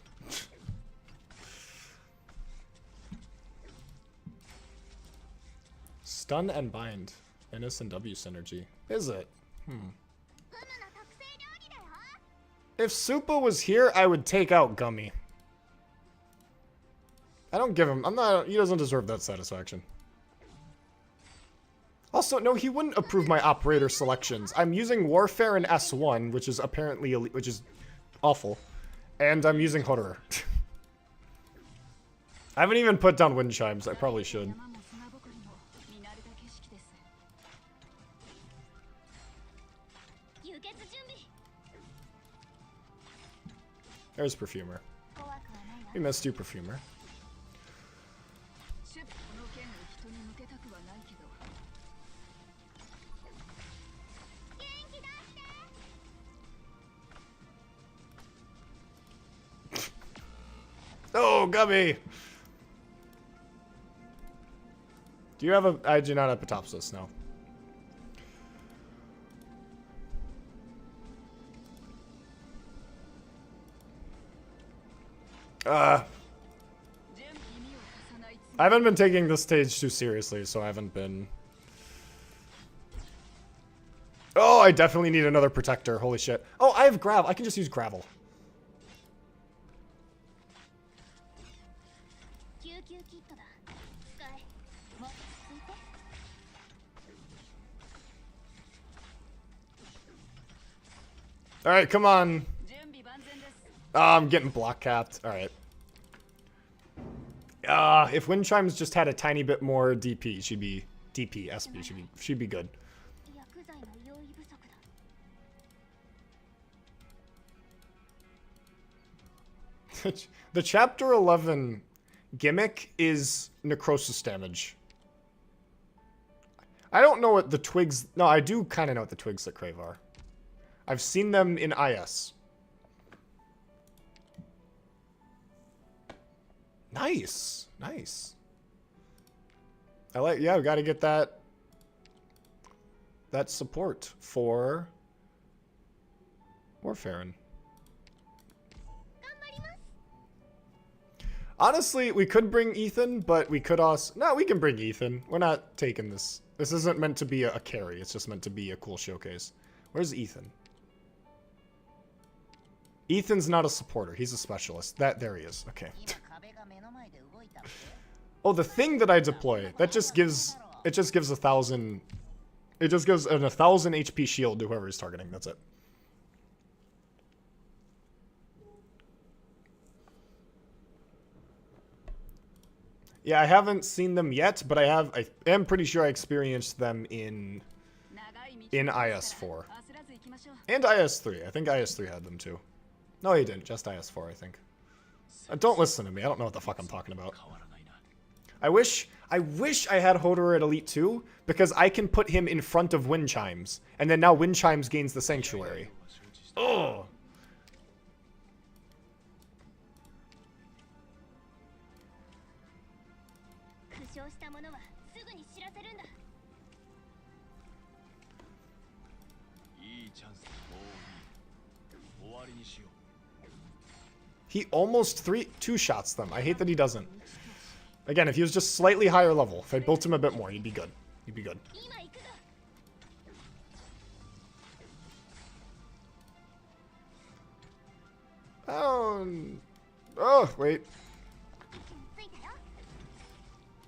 Stun and bind. Innocent W synergy. Is it? If Supa was here, I would take out Gummy. I don't give him... he doesn't deserve that satisfaction. Also, no, he wouldn't approve my operator selections. I'm using Warfare in S1, which is apparently... which is awful. And I'm using Hoederer. I haven't even put down Wind Chimes. I probably should. There's Perfumer. We missed you, Perfumer. Oh, Gummy! Do you have a... I do not have Patopsis, no. I haven't been taking this stage too seriously, so I haven't been... Oh, I definitely need another protector. Holy shit. Oh, I have gravel. I can just use gravel. Alright, come on. Oh, I'm getting block capped. Alright. If Wind Chimes just had a tiny bit more DP, she'd be... DP, SP, she'd be good. The Chapter 11 gimmick is necrosis damage. I don't know what the twigs... No, I do kind of know what the twigs that crave are. I've seen them in IS. Nice. Nice. I like... Yeah, we gotta get that... that support for... Warfarin. Honestly, we could bring Ethan, but we could also... No, we can bring Ethan. We're not taking this. This isn't meant to be a carry. It's just meant to be a cool showcase. Where's Ethan? Ethan's not a supporter. He's a specialist. There he is. Okay. Oh, the thing that I deploy, that just gives... It just gives 1,000... It just gives an 1,000 HP shield to whoever he's targeting. That's it. Yeah, I haven't seen them yet, but I am pretty sure I experienced them in IS4. And IS3. I think IS3 had them too. No, he didn't. Just IS4, I think. Don't listen to me. I don't know what the fuck I'm talking about. I wish I had Hoederer at Elite 2, because I can put him in front of Wind Chimes, and then now Wind Chimes gains the Sanctuary. Oh. He almost two shots them. I hate that he doesn't. Again, if he was just slightly higher level, if I built him a bit more, he'd be good. He'd be good. Oh, wait.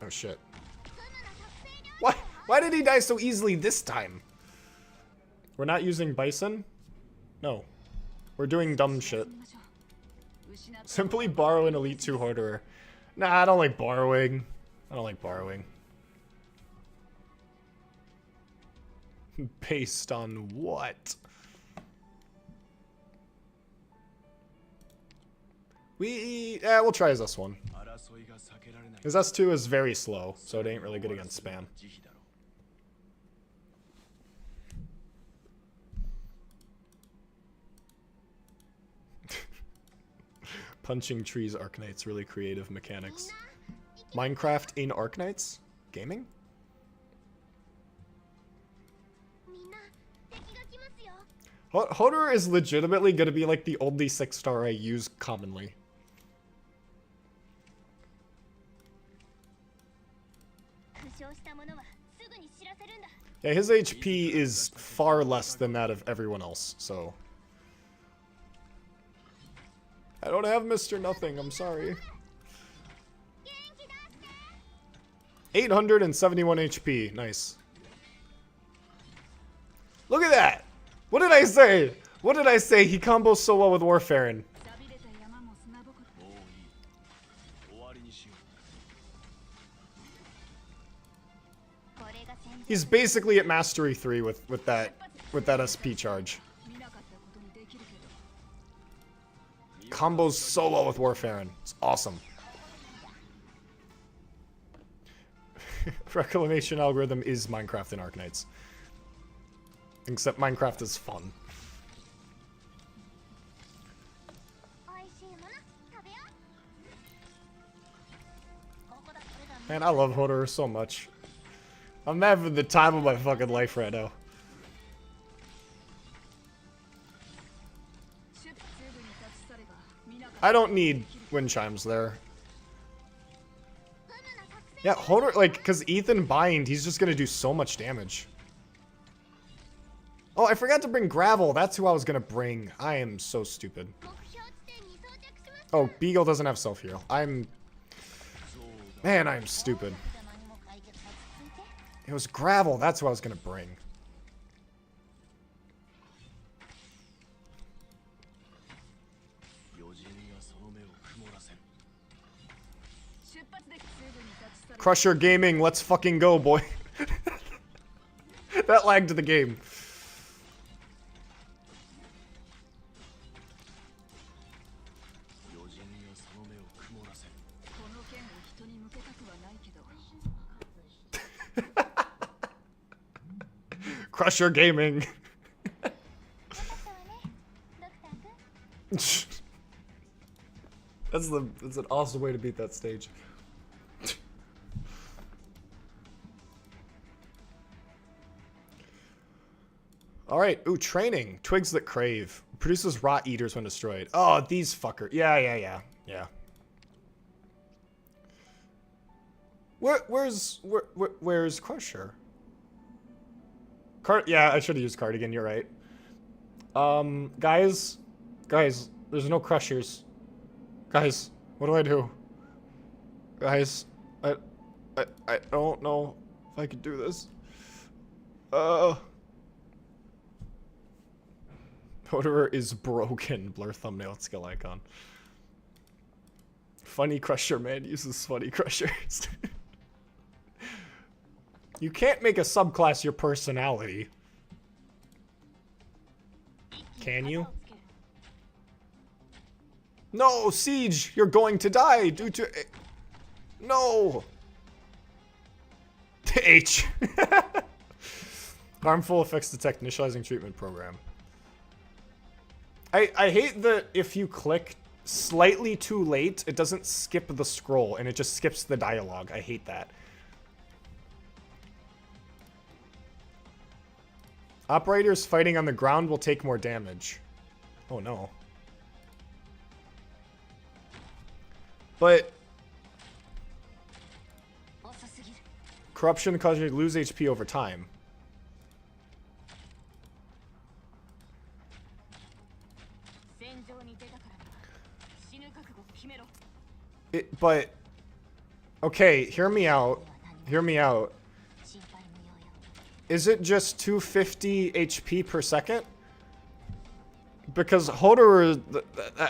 Oh, shit. Why did he die so easily this time? We're not using Bison? No. We're doing dumb shit. Simply borrow an Elite 2 Hoarderer. Nah, I don't like borrowing. I don't like borrowing. Based on what? We'll try his S1. His S2 is very slow, so it ain't really good against spam. Punching trees, Arknights, really creative mechanics. Minecraft in Arknights? Gaming? Hoederer is legitimately gonna be like the only 6-star I use commonly. Yeah, his HP is far less than that of everyone else, so... I don't have Mr. Nothing, I'm sorry. 871 HP, nice. Look at that! What did I say? What did I say? He combos so well with Warfarin. He's basically at Mastery 3 with that SP charge. Combos so well with Warfarin. It's awesome. Reclamation algorithm is Minecraft and Arknights. Except Minecraft is fun. Man, I love Hoederer so much. I'm having the time of my fucking life right now. I don't need Wind Chimes there. Yeah, Hoederer, like, because Ethan Bind, he's just gonna do so much damage. Oh, I forgot to bring Gravel. That's who I was gonna bring. I am so stupid. Oh, Beagle doesn't have self-heal. Man, I am stupid. It was Gravel. That's who I was gonna bring. Crusher Gaming, let's fucking go, boy. That lagged the game. Crusher Gaming. That's an awesome way to beat that stage. Alright, ooh, training. Twigs that crave. Produces rot eaters when destroyed. Oh, these fucker. Yeah. Where's Crusher? Yeah, I should have used Cardigan, you're right. Guys, there's no Crushers. Guys, what do I do? Guys, I don't know if I could do this. Hoederer is broken. Blur thumbnail skill icon. Funny Crusher man uses funny Crushers. You can't make a subclass your personality. Can you? No, Siege! You're going to die due to... No! H. Harmful effects detect initializing treatment program. I hate that if you click slightly too late, it doesn't skip the scroll and it just skips the dialogue. I hate that. Operators fighting on the ground will take more damage. Oh no. But corruption causes you to lose HP over time. But okay, hear me out. Hear me out. Is it just 250 HP per second? Because Hoederer,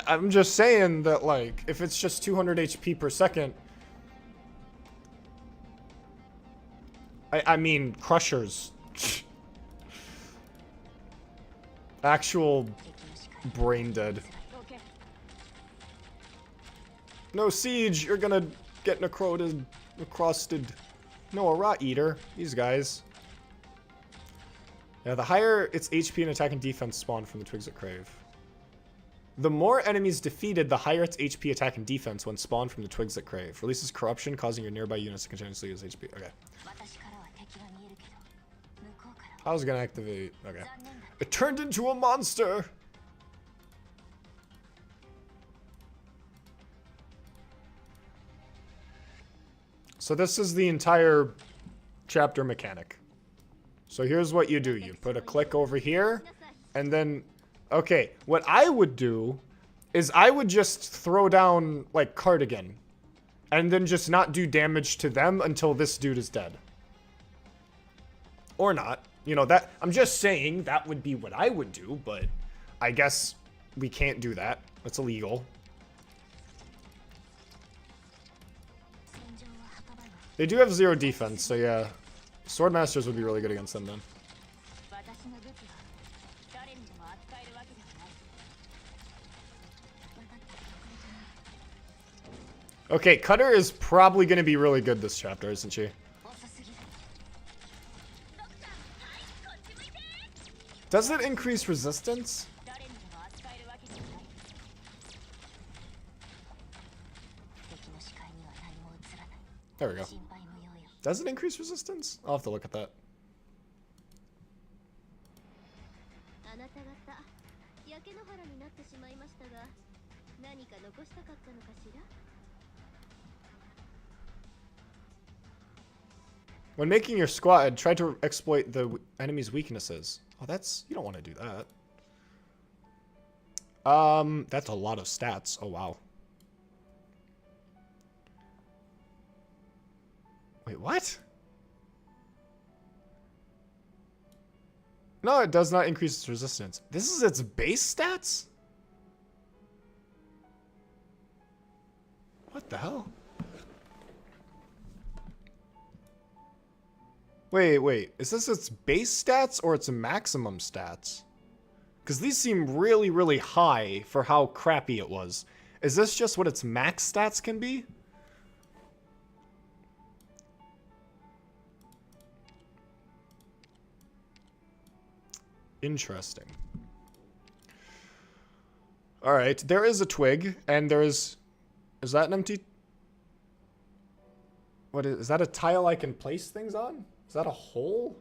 I'm just saying that, like, if it's just 200 HP per second, I mean, Crushers. Actual brain dead. No, Siege, you're gonna get necrosted. No, a Rot Eater. These guys. Yeah, the higher its HP and attack and defense spawn from the Twigs that Crave. The more enemies defeated, the higher its HP, attack, and defense when spawned from the Twigs that Crave. Releases corruption, causing your nearby units to continuously use HP. Okay. I was gonna activate. Okay. It turned into a monster! So this is the entire chapter mechanic. So here's what you do. You put a click over here, and then... Okay, what I would do is I would just throw down, like, Cardigan. And then just not do damage to them until this dude is dead. Or not. You know, that... I'm just saying that would be what I would do, but I guess we can't do that. That's illegal. They do have 0 defense, so yeah. Swordmasters would be really good against them then. Okay, Cutter is probably going to be really good this chapter, isn't she? Does it increase resistance? There we go. Does it increase resistance? I'll have to look at that. When making your squad, try to exploit the enemy's weaknesses. Oh, that's... You don't want to do that. That's a lot of stats. Oh, wow. Wait, what? No, it does not increase its resistance. This is its base stats? What the hell? Wait. Is this its base stats or its maximum stats? Because these seem really, really high for how crappy it was. Is this just what its max stats can be? Interesting. Alright, there is a twig, and there is... Is that an empty... What is that a tile I can place things on? Is that a hole?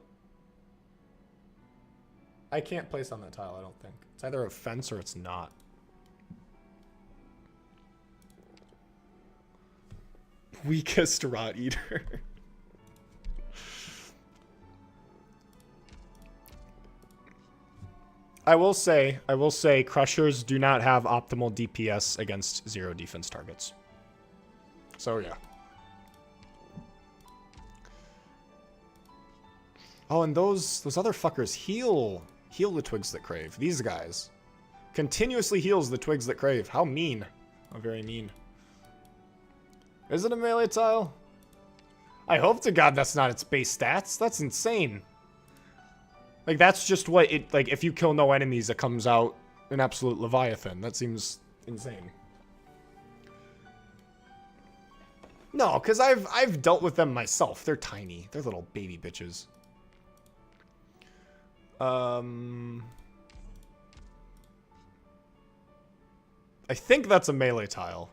I can't place on that tile, I don't think. It's either a fence or it's not. Weakest rot eater. I will say, crushers do not have optimal DPS against 0 defense targets. So yeah. Oh, and those other fuckers heal the twigs that crave. These guys. Continuously heals the twigs that crave. How mean. How very mean. Is it a melee tile? I hope to God that's not its base stats. That's insane. Like, that's just what it... Like, if you kill no enemies, it comes out an absolute Leviathan. That seems insane. No, because I've dealt with them myself. They're tiny. They're little baby bitches. I think that's a melee tile.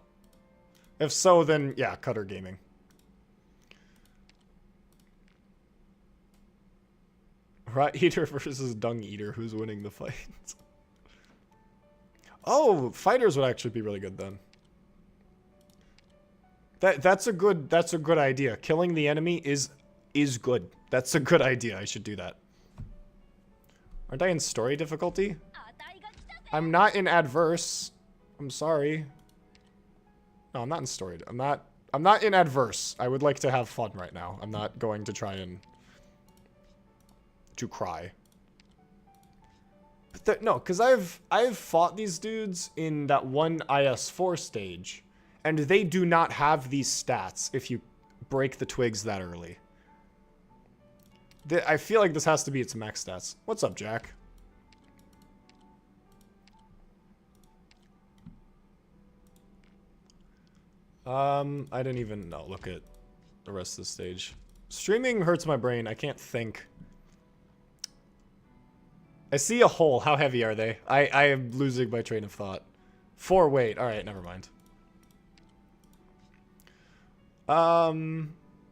If so, then, yeah, Cutter Gaming. Rat Eater versus Dung Eater. Who's winning the fight? Oh, fighters would actually be really good then. That's a good idea. Killing the enemy is good. That's a good idea. I should do that. Aren't I in story difficulty? I'm not in adverse. I'm sorry. No, I'm not in story. I'm not in adverse. I would like to have fun right now. I'm not going to try and to cry. But no, because I've fought these dudes in that one IS4 stage, and they do not have these stats if you break the twigs that early. I feel like this has to be its max stats. What's up, Jack? I didn't even look at the rest of the stage. Streaming hurts my brain. I can't think. I see a hole. How heavy are they? I am losing my train of thought. 4 weight. All right, never mind.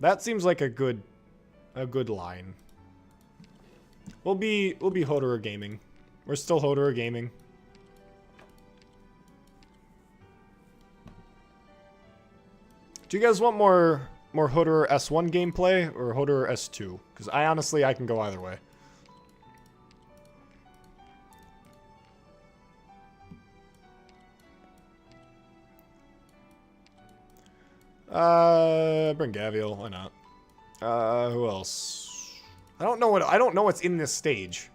That seems like a good line. We'll be Hoederer Gaming. We're still Hoederer Gaming. Do you guys want more Hoederer S1 gameplay or Hoederer S2? Because I can go either way. Bring Gavial, why not? Who else? I don't know what's in this stage.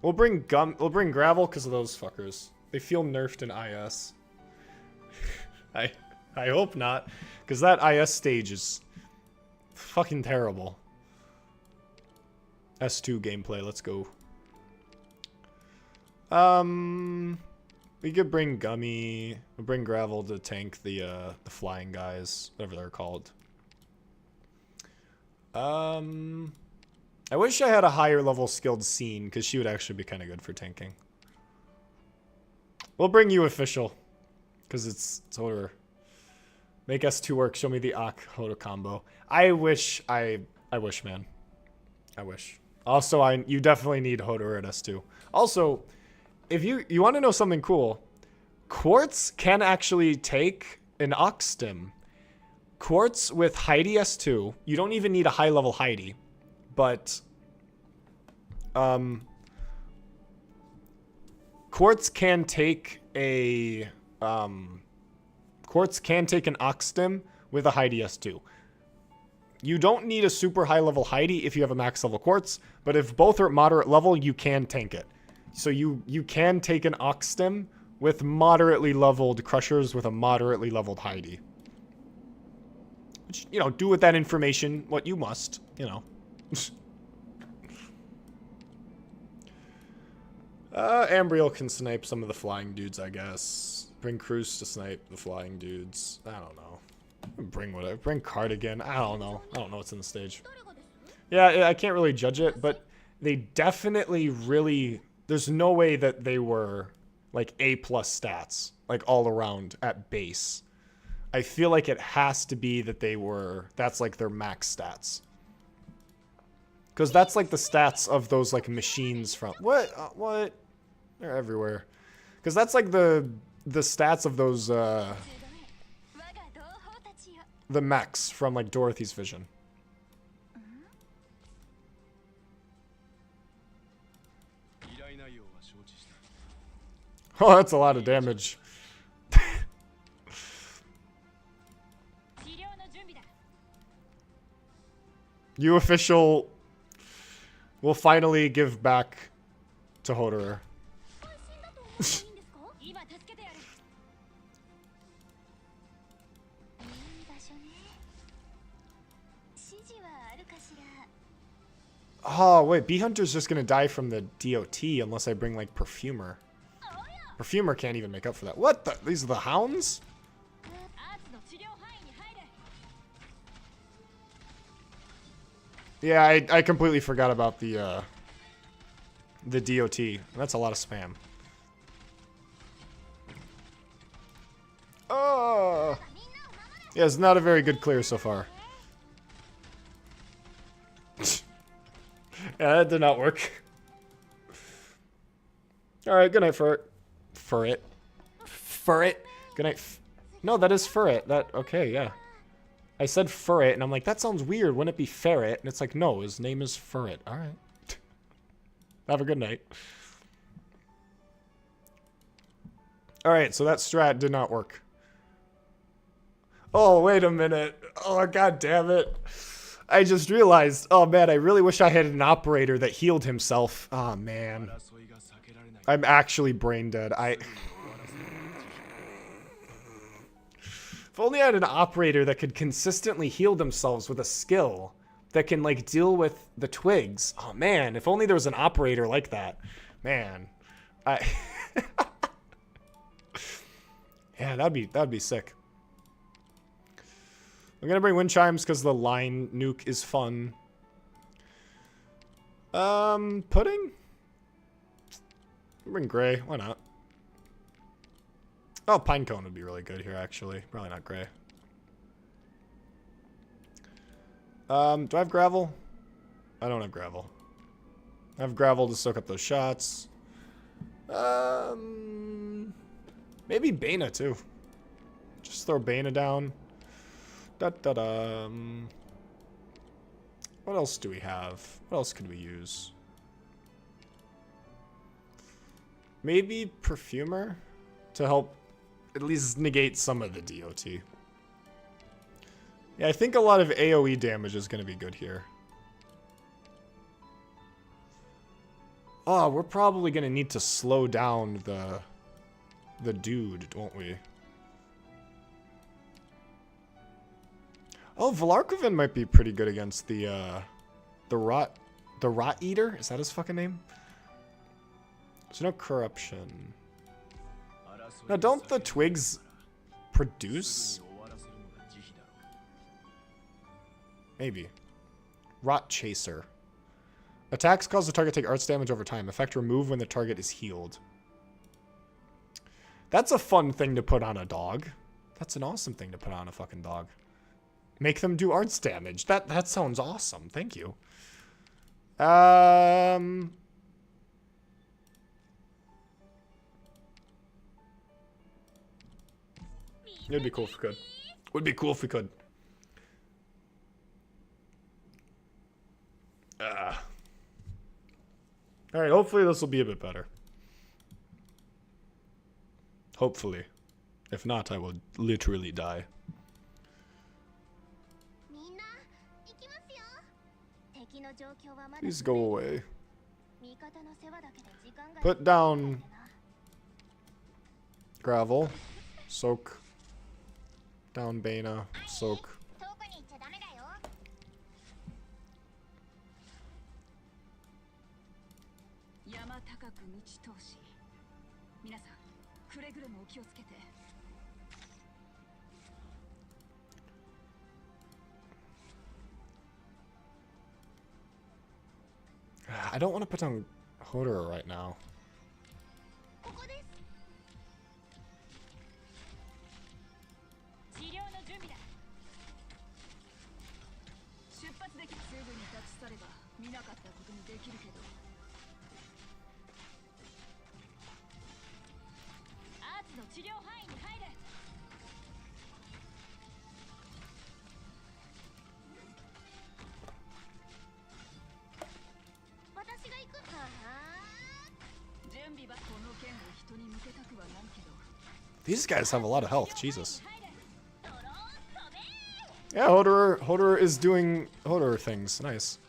We'll bring Gravel because of those fuckers. They feel nerfed in IS. I hope not, because that IS stage is fucking terrible. S2 gameplay, let's go. We could bring Gummy. We'll bring Gravel to tank the flying guys, whatever they're called. I wish I had a higher level skilled Scene, because she would actually be kind of good for tanking. We'll bring you official, because it's Hoederer. Make S2 work. Show me the Ak Hoda combo. I wish, man. I wish. Also, you definitely need Hoederer at S2. Also, if you want to know something cool, Quartz can actually take an Ox Stim. Quartz with Heidi S2, you don't even need a high level Heidi, but Quartz can take an Ox Stim with a Heidi S2. You don't need a super high level Heidi if you have a max level Quartz, but if both are at moderate level, you can tank it. So you can take an Ox Stim with moderately leveled Crushers with a moderately leveled Heidi. Which, you know, do with that information what you must, you know. Ambriel can snipe some of the flying dudes, I guess. Bring Cruz to snipe the flying dudes. I don't know. Bring whatever. Bring Cardigan. I don't know. I don't know what's in the stage. Yeah, I can't really judge it, but they definitely really... There's no way that they were, like, A+ stats, like, all around at base. I feel like it has to be that they were... That's, like, their max stats. Because that's, like, the stats of those, like, machines from... What? What? They're everywhere. Because that's, like, the stats of those, the mechs from, like, Dorothy's Vision. Oh, that's a lot of damage. You official will finally give back to Hoederer. Oh, wait, Bee Hunter's just gonna die from the DOT unless I bring, like, Perfumer. Perfumer can't even make up for that. What the? These are the hounds? Yeah, I completely forgot about the DOT. That's a lot of spam. Oh! Yeah, it's not a very good clear so far. Yeah, that did not work. Alright, good night, Furret. Furret. Furret. Good night. No, that is Furret. That, okay, yeah. I said Furret, and I'm like, that sounds weird. Wouldn't it be Ferret? And it's like, no, his name is Furret. Alright. Have a good night. Alright, so that strat did not work. Oh, wait a minute. Oh, god damn it. I just realized, oh man, I really wish I had an operator that healed himself. Oh man. I'm actually brain dead. If only I had an operator that could consistently heal themselves with a skill that can, like, deal with the twigs. Oh man, if only there was an operator like that. Man. Yeah, that'd be sick. I'm gonna bring wind chimes because the line nuke is fun. Pudding? Bring gray. Why not? Oh, pine cone would be really good here, actually. Probably not gray. Do I have gravel? I don't have gravel. I have gravel to soak up those shots. Maybe Bana too. Just throw Bana down. Da-da-da. What else do we have? What else could we use? Maybe Perfumer to help at least negate some of the DOT. Yeah, I think a lot of AoE damage is going to be good here. Oh, we're probably going to need to slow down the dude, won't we? Oh, Velarkoven might be pretty good against the Rot Eater? Is that his fucking name? There's no corruption. No, don't the twigs produce? Maybe. Rot Chaser. Attacks cause the target to take arts damage over time. Effect remove when the target is healed. That's a fun thing to put on a dog. That's an awesome thing to put on a fucking dog. Make them do arts damage. That sounds awesome. Thank you. It'd be cool if we could. Would be cool if we could. Alright, hopefully this will be a bit better. Hopefully. If not, I will literally die. Please go away. Put down Gravel. Soak. Down Bana. Soak. I don't want to put down Hoederer right now. These guys have a lot of health, Jesus. Yeah, Hoederer is doing Hoederer things. Nice.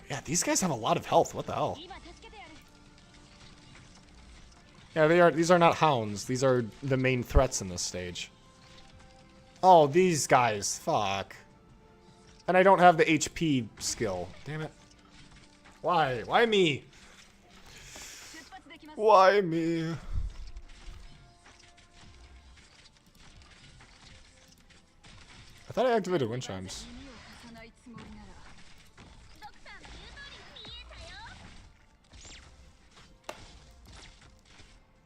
Yeah, these guys have a lot of health. What the hell? Yeah, these are not hounds. These are the main threats in this stage. Oh, these guys. Fuck. And I don't have the HP skill. Damn it. Why? Why me? Why me? I thought I activated wind chimes.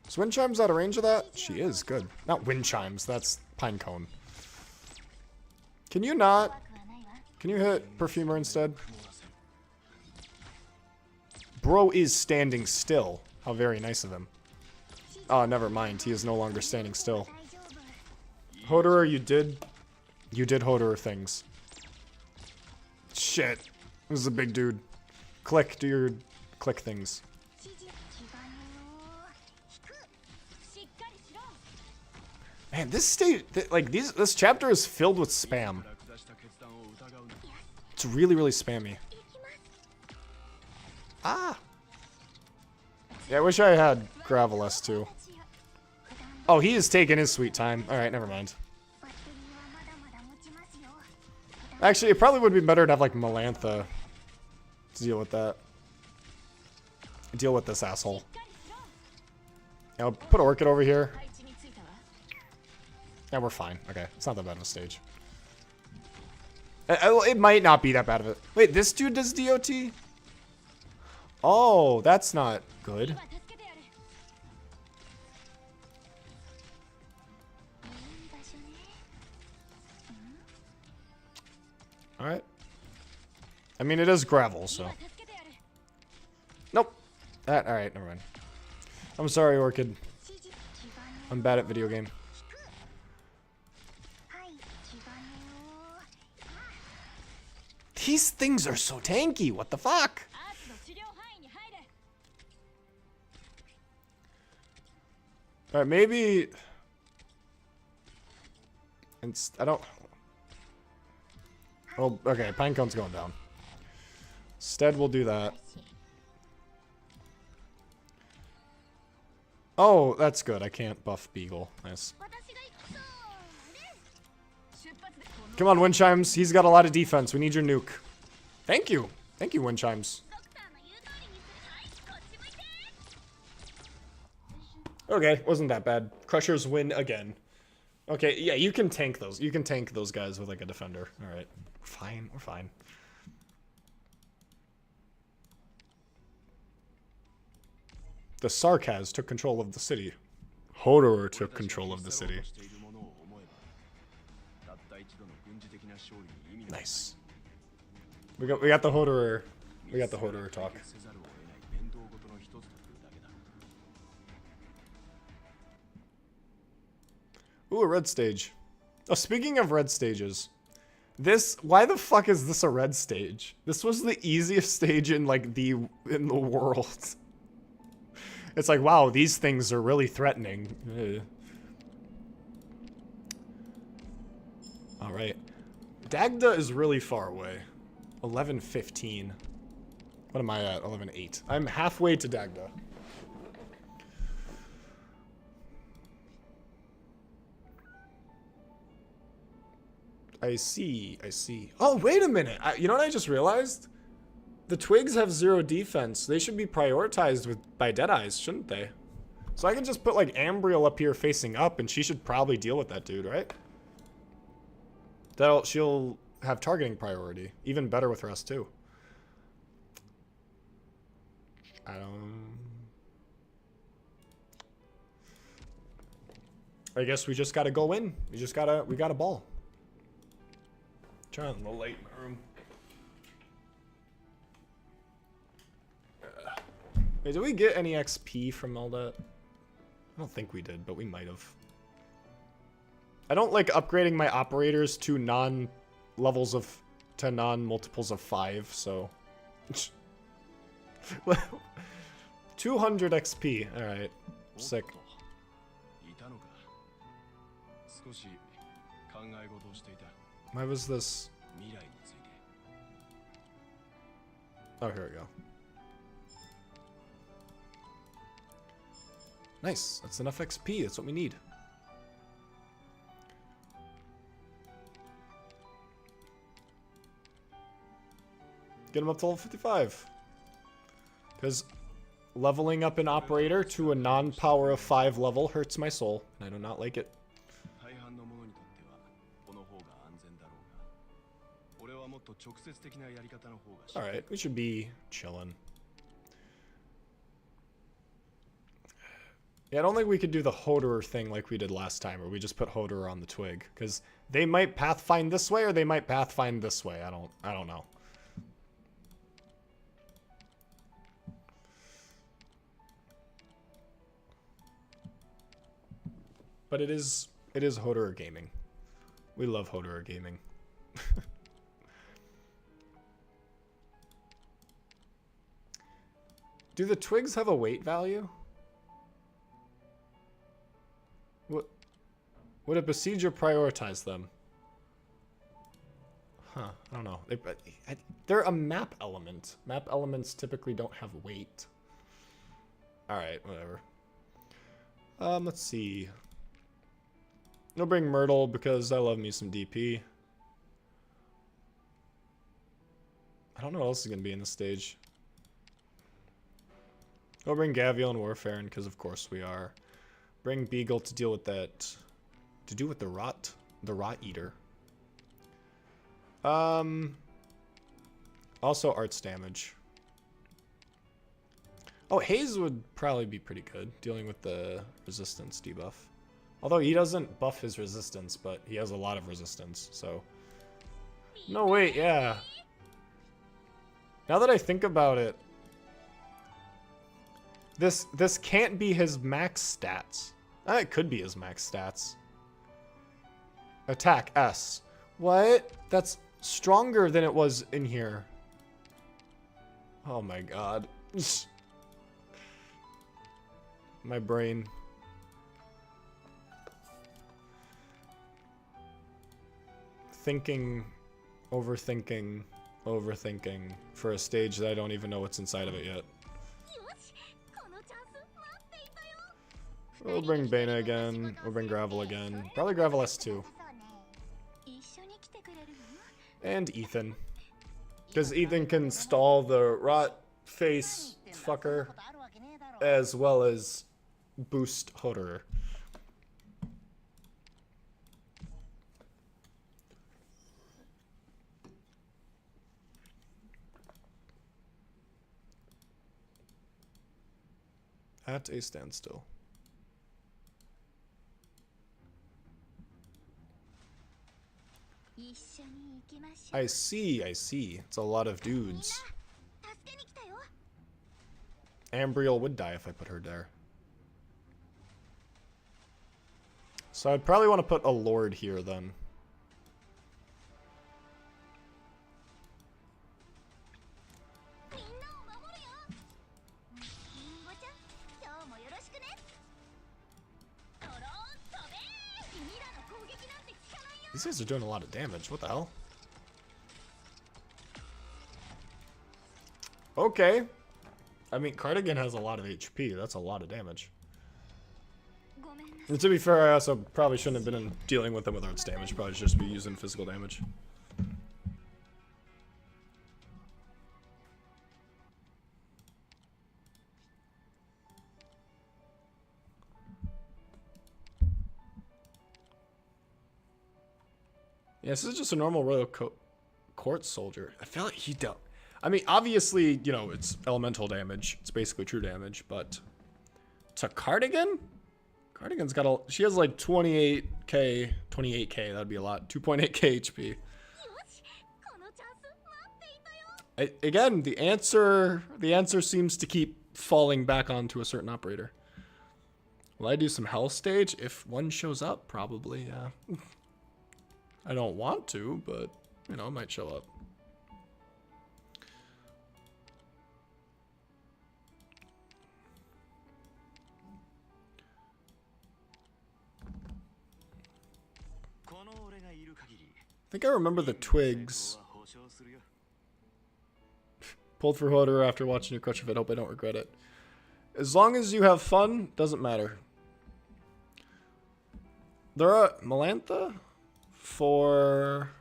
Is wind chimes out of range of that? She is, good. Not wind chimes, that's pine cone. Can you not? Can you hit perfumer instead? Bro is standing still. How very nice of him. Oh, never mind. He is no longer standing still. Hoederer, you did Hoederer things. Shit. This is a big dude. Click, do your click things. Man, this stage, like this chapter is filled with spam. It's really, really spammy. Ah. Yeah, I wish I had Gravel S2. Oh, he is taking his sweet time. Alright, never mind. Actually, it probably would be better to have, like, Melantha to deal with that. Deal with this asshole. Yeah, I'll put Orchid over here. Yeah, we're fine. Okay, it's not that bad of a stage. It might not be that bad of it. Wait, this dude does DOT? Oh, that's not good. Alright. I mean, it is gravel, so. Nope. Alright, never mind. I'm sorry, Orchid. I'm bad at video game. These things are so tanky. What the fuck? Alright, maybe... I don't... Well, okay, Pinecone's going down. Instead, we'll do that. Oh, that's good. I can't buff Beagle. Nice. Come on, Wind Chimes. He's got a lot of defense. We need your nuke. Thank you. Thank you, Wind Chimes. Okay, wasn't that bad. Crushers win again. Okay, yeah, you can tank those. You can tank those guys with, like, a defender. Alright. We're fine. We're fine. The Sarkaz took control of the city. Hoederer took control of the city. Nice. We got the Hoederer. We got the Hoederer talk. Ooh, a red stage. Oh, speaking of red stages, why the fuck is this a red stage? This was the easiest stage in like in the world. It's like, wow, these things are really threatening. Ugh. All right. Dagda is really far away. 11:15. What am I at? 11:08. I'm halfway to Dagda. I see, I see. Oh, wait a minute. You know what I just realized? The twigs have 0 defense. They should be prioritized by Deadeyes, shouldn't they? So I can just put like Ambriel up here facing up and she should probably deal with that dude, right? She'll have targeting priority. Even better with rest too. I guess we just gotta go in. We got a ball. Trying to light my room. Wait, did we get any XP from all that? I don't think we did, but we might have. I don't like upgrading my operators to non-multiples of 5, so 200 XP. All right, sick. Why was this? Oh, here we go. Nice. That's enough XP. That's what we need. Get him up to level 55. Because leveling up an operator to a non-power of 5 level hurts my soul, and I do not like it. Alright, we should be chilling. Yeah, I don't think we could do the Hoederer thing like we did last time, where we just put Hoederer on the twig, because they might pathfind this way or they might pathfind this way. I don't know. But it is Hoederer gaming. We love Hoederer gaming. Do the twigs have a weight value? Would a besieger prioritize them? Huh, I don't know. They're a map element. Map elements typically don't have weight. Alright, whatever. Let's see. I'll bring Myrtle because I love me some DP. I don't know what else is going to be in this stage. I'll bring Gaviel and Warfarin because of course we are. Bring Beagle to deal with that. To do with the rot eater. Also arts damage. Oh, Haze would probably be pretty good dealing with the resistance debuff. Although he doesn't buff his resistance, but he has a lot of resistance, so. No, wait, yeah. Now that I think about it, this can't be his max stats. It could be his max stats. Attack S. What? That's stronger than it was in here. Oh my god. My brain. Thinking, overthinking for a stage that I don't even know what's inside of it yet. We'll bring Bana again. We'll bring Gravel again. Probably Gravel S2. And Ethan. Because Ethan can stall the rot face fucker as well as boost Hoederer. At a standstill. I see. It's a lot of dudes. Ambriel would die if I put her there. So I'd probably want to put a Lord here then. These guys are doing a lot of damage. What the hell? Okay. I mean, Cardigan has a lot of HP. That's a lot of damage. And to be fair, I also probably shouldn't have been dealing with them with arts damage. Probably should just be using physical damage. Yeah, this is just a normal Royal Court soldier. I feel like he don't. I mean, obviously, you know, it's elemental damage. It's basically true damage, but to Cardigan? Cardigan's got a... She has like 28k. That'd be a lot. 2.8k HP. Again, the answer seems to keep falling back onto a certain operator. Will I do some Hell Stage? If one shows up, probably, yeah. I don't want to, but, you know, it might show up. I think I remember the twigs. Pulled for Hoederer after watching your Crush of It. Hope I don't regret it. As long as you have fun, doesn't matter. There are Melantha for...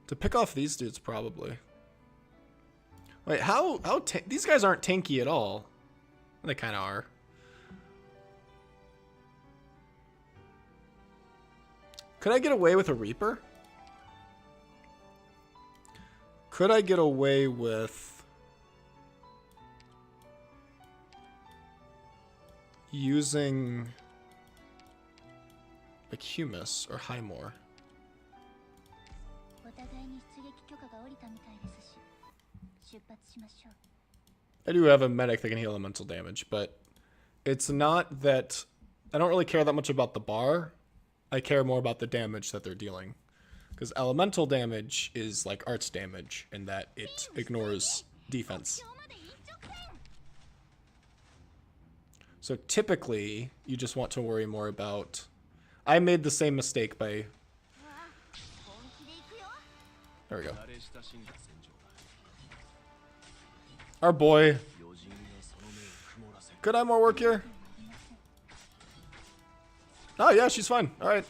To pick off these dudes, probably. Wait, how these guys aren't tanky at all. They kind of are. Could I get away with a Reaper? Could I get away with using like Humus or Highmore? I do have a medic that can heal elemental damage, but it's not that I don't really care that much about the bar. I care more about the damage that they're dealing. Because elemental damage is like arts damage in that it ignores defense. So typically, you just want to worry more about... I made the same mistake by... There we go. Our boy. Could I more work here? Oh yeah, she's fine. All right.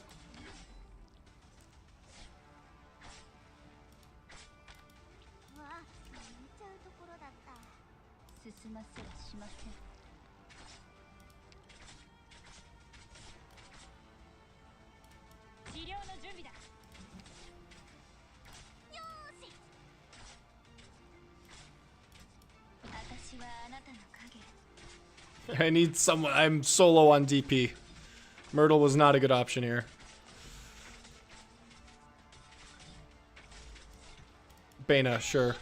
I need someone. I'm solo on DP. Myrtle was not a good option here. Bana, sure.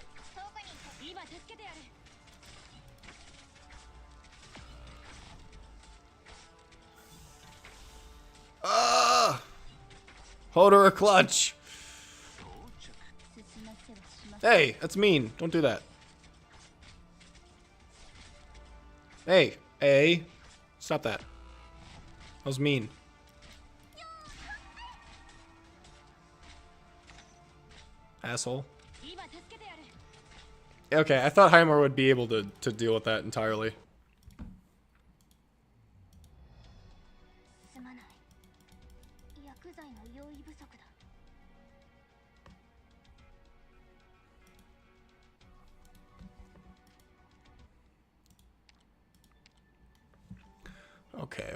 Hoederer clutch. Hey, that's mean. Don't do that. Hey, stop that. That was mean. Asshole. Okay, I thought Heimer would be able to deal with that entirely.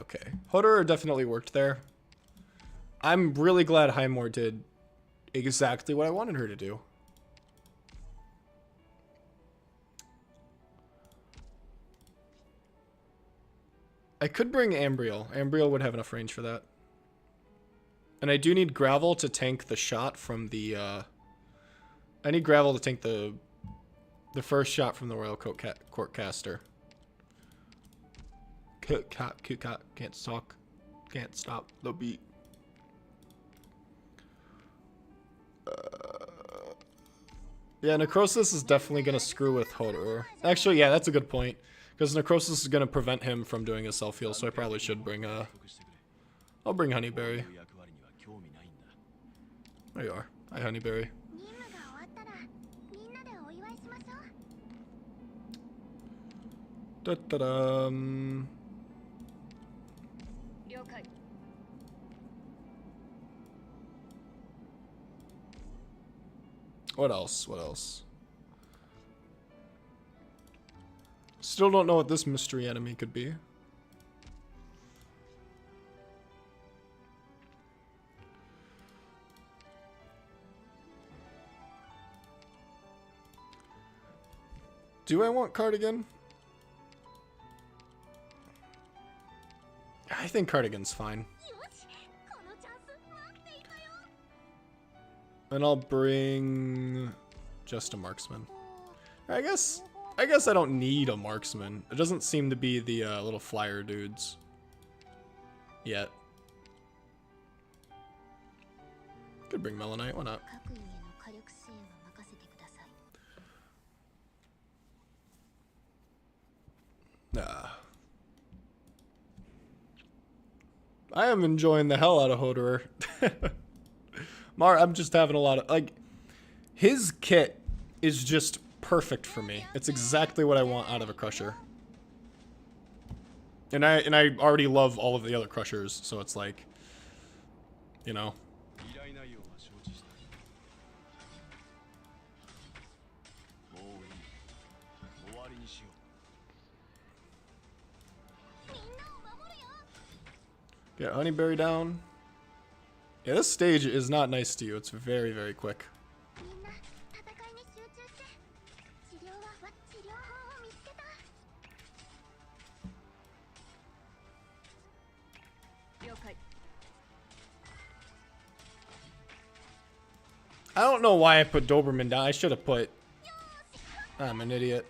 Okay. Hoederer definitely worked there. I'm really glad Highmore did exactly what I wanted her to do. I could bring Ambriel. Ambriel would have enough range for that. And I do need Gravel to tank the shot from the... I need Gravel to tank the first shot from the Royal Court caster. Can't talk. Can't stop the beat. Yeah, Necrosis is definitely going to screw with Hoederer. Actually, yeah, that's a good point. Because Necrosis is going to prevent him from doing a self-heal, so I probably should bring I'll bring Honeyberry. There you are. Hi, Honeyberry. Da-da-dum. What else? What else? Still don't know what this mystery enemy could be. Do I want Cardigan? I think Cardigan's fine. And I'll bring just a marksman. I guess I don't need a marksman. It doesn't seem to be the little flyer dudes yet. Could bring Melanite, why not? I am enjoying the hell out of Hoederer. I'm just having a lot of, like, his kit is just perfect for me. It's exactly what I want out of a crusher. And I already love all of the other crushers, so it's like, you know. Get Honeyberry down. Yeah, this stage is not nice to you. It's very, very quick. I don't know why I put Doberman down. I should have put... I'm an idiot.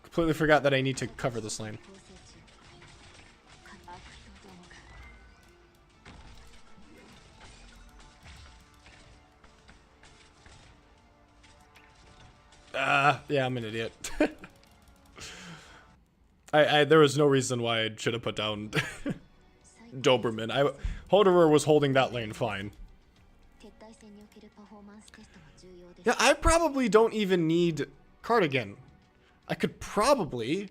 Completely forgot that I need to cover this lane. Yeah, I'm an idiot. There was no reason why I should have put down Doberman. Hoederer was holding that lane fine. Yeah, I probably don't even need Cardigan. I could probably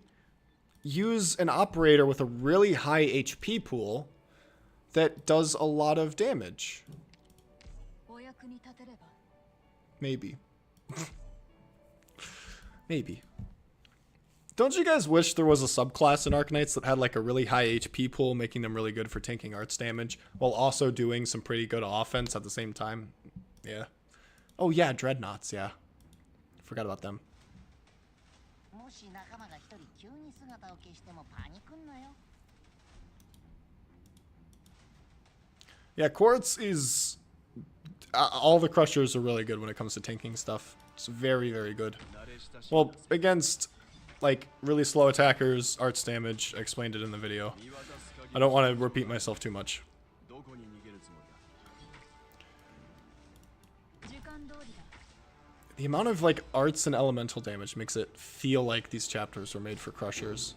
use an operator with a really high HP pool that does a lot of damage. Maybe. Maybe. Don't you guys wish there was a subclass in Arknights that had like a really high HP pool, making them really good for tanking arts damage, while also doing some pretty good offense at the same time? Yeah. Oh yeah, Dreadnoughts, yeah. Forgot about them. Yeah, Quartz is... all the crushers are really good when it comes to tanking stuff. It's very, very good. Well, against, like, really slow attackers, arts damage, I explained it in the video. I don't want to repeat myself too much. The amount of, like, arts and elemental damage makes it feel like these chapters were made for crushers.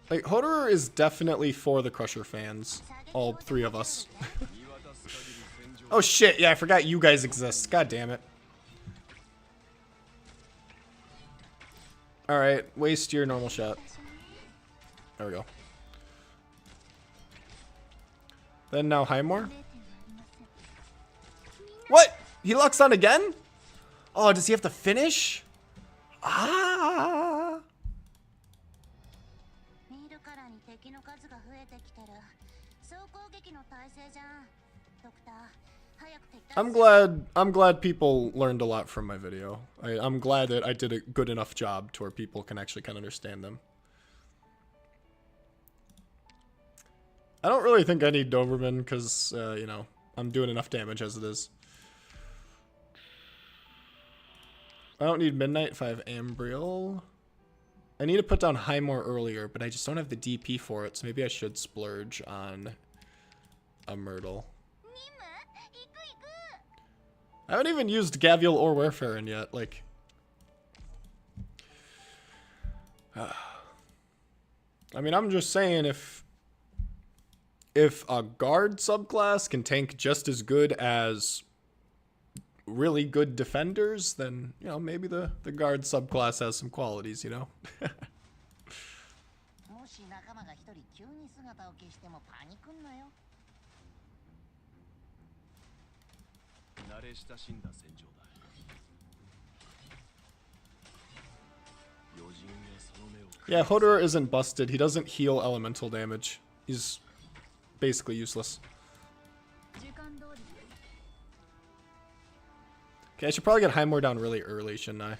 Like, Hoederer is definitely for the Crusher fans. All three of us. Oh shit, yeah, I forgot you guys exist. God damn it. Alright, waste your normal shot. There we go. Then now Highmore. What? He locks on again? Oh, does he have to finish? Ah! I'm glad people learned a lot from my video. I'm glad that I did a good enough job to where people can actually kind of understand them. I don't really think I need Doberman because, you know, I'm doing enough damage as it is. I don't need Midnight if I have Ambriel. I need to put down Highmore earlier, but I just don't have the DP for it, so maybe I should splurge on a Myrtle. I haven't even used Gavial or Warfarin yet, like... I mean, I'm just saying if a guard subclass can tank just as good as really good defenders, then, you know, maybe the guard subclass has some qualities, you know? Yeah, Hoederer isn't busted. He doesn't heal elemental damage. He's basically useless. Okay, I should probably get Highmore down really early, shouldn't I?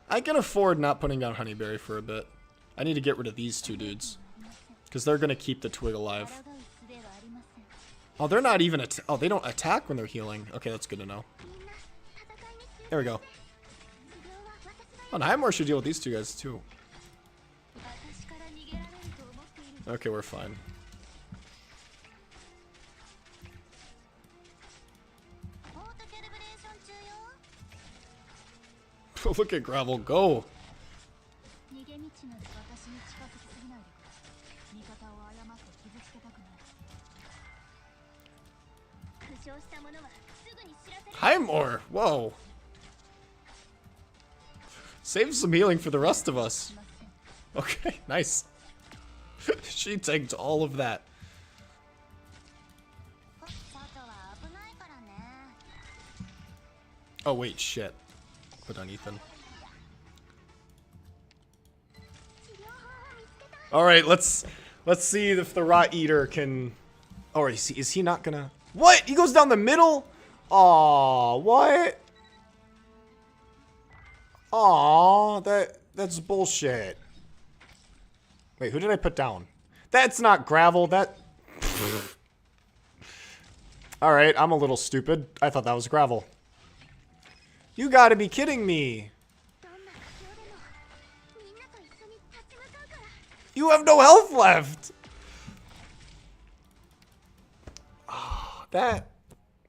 I can afford not putting down Honeyberry for a bit. I need to get rid of these two dudes. Because they're going to keep the Twig alive. Oh, they're not even... Oh, they don't attack when they're healing. Okay, that's good to know. There we go. Oh, and Highmore should deal with these two guys, too. Okay, we're fine. Look at Gravel go. Highmore, whoa. Save some healing for the rest of us. Okay, nice. She tanked all of that. Oh wait, shit. Put on Ethan. All right, let's see if the Rot Eater can. Or is he not gonna? What? He goes down the middle? Aw, what? Aw, that's bullshit. Wait, who did I put down? That's not Gravel. That. All right, I'm a little stupid. I thought that was Gravel. You gotta be kidding me. You have no health left. Oh, that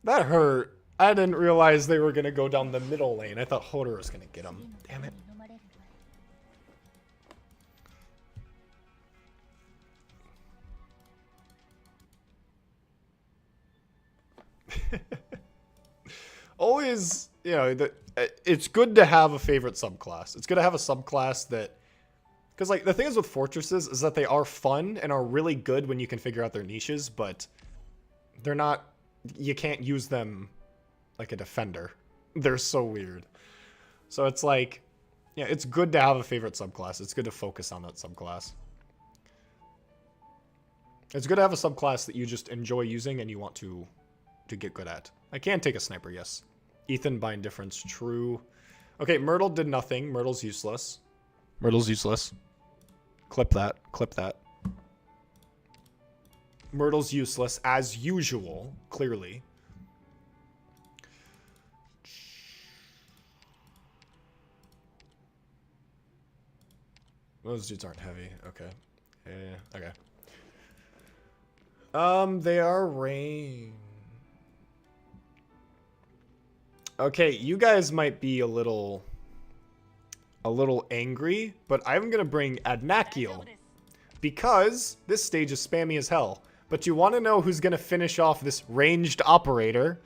hurt. I didn't realize they were gonna go down the middle lane. I thought Hoederer was gonna get him. Damn it. Always, you know, it's good to have a favorite subclass. It's good to have a subclass that, because like the thing is with fortresses is that they are fun and are really good when you can figure out their niches, but they're not. You can't use them like a defender. They're so weird. So it's like, yeah, it's good to have a favorite subclass. It's good to focus on that subclass. It's good to have a subclass that you just enjoy using and you want to get good at. I can take a sniper, yes. Ethan by indifference, true. Okay, Myrtle did nothing. Myrtle's useless. Myrtle's useless. Clip that. Clip that. Myrtle's useless, as usual, clearly. Those dudes aren't heavy. Okay. Yeah, okay. They are rain. Okay, you guys might be a little angry, but I'm gonna bring Adnakiel because this stage is spammy as hell. But you want to know who's gonna finish off this ranged operator?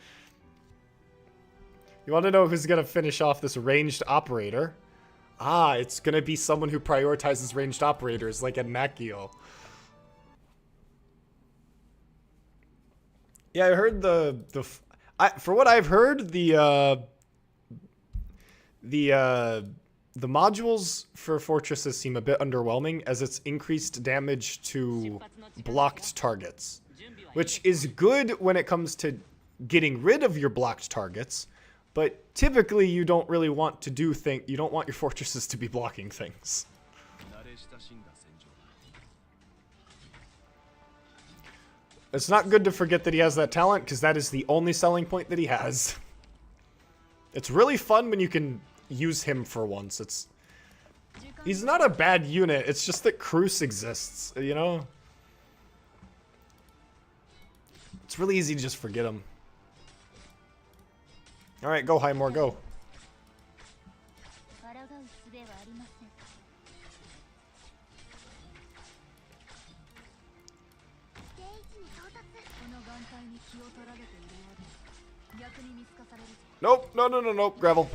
You want to know who's gonna finish off this ranged operator? Ah, it's gonna be someone who prioritizes ranged operators like Adnakiel. Yeah, I heard for what I've heard, the modules for fortresses seem a bit underwhelming as it's increased damage to blocked targets, which is good when it comes to getting rid of your blocked targets, but typically you don't really want to you don't want your fortresses to be blocking things. It's not good to forget that he has that talent, because that is the only selling point that he has. It's really fun when you can use him for once. He's not a bad unit, it's just that Cruz exists, you know? It's really easy to just forget him. Alright, go Highmore, go. Nope, no, no, no, no, gravel.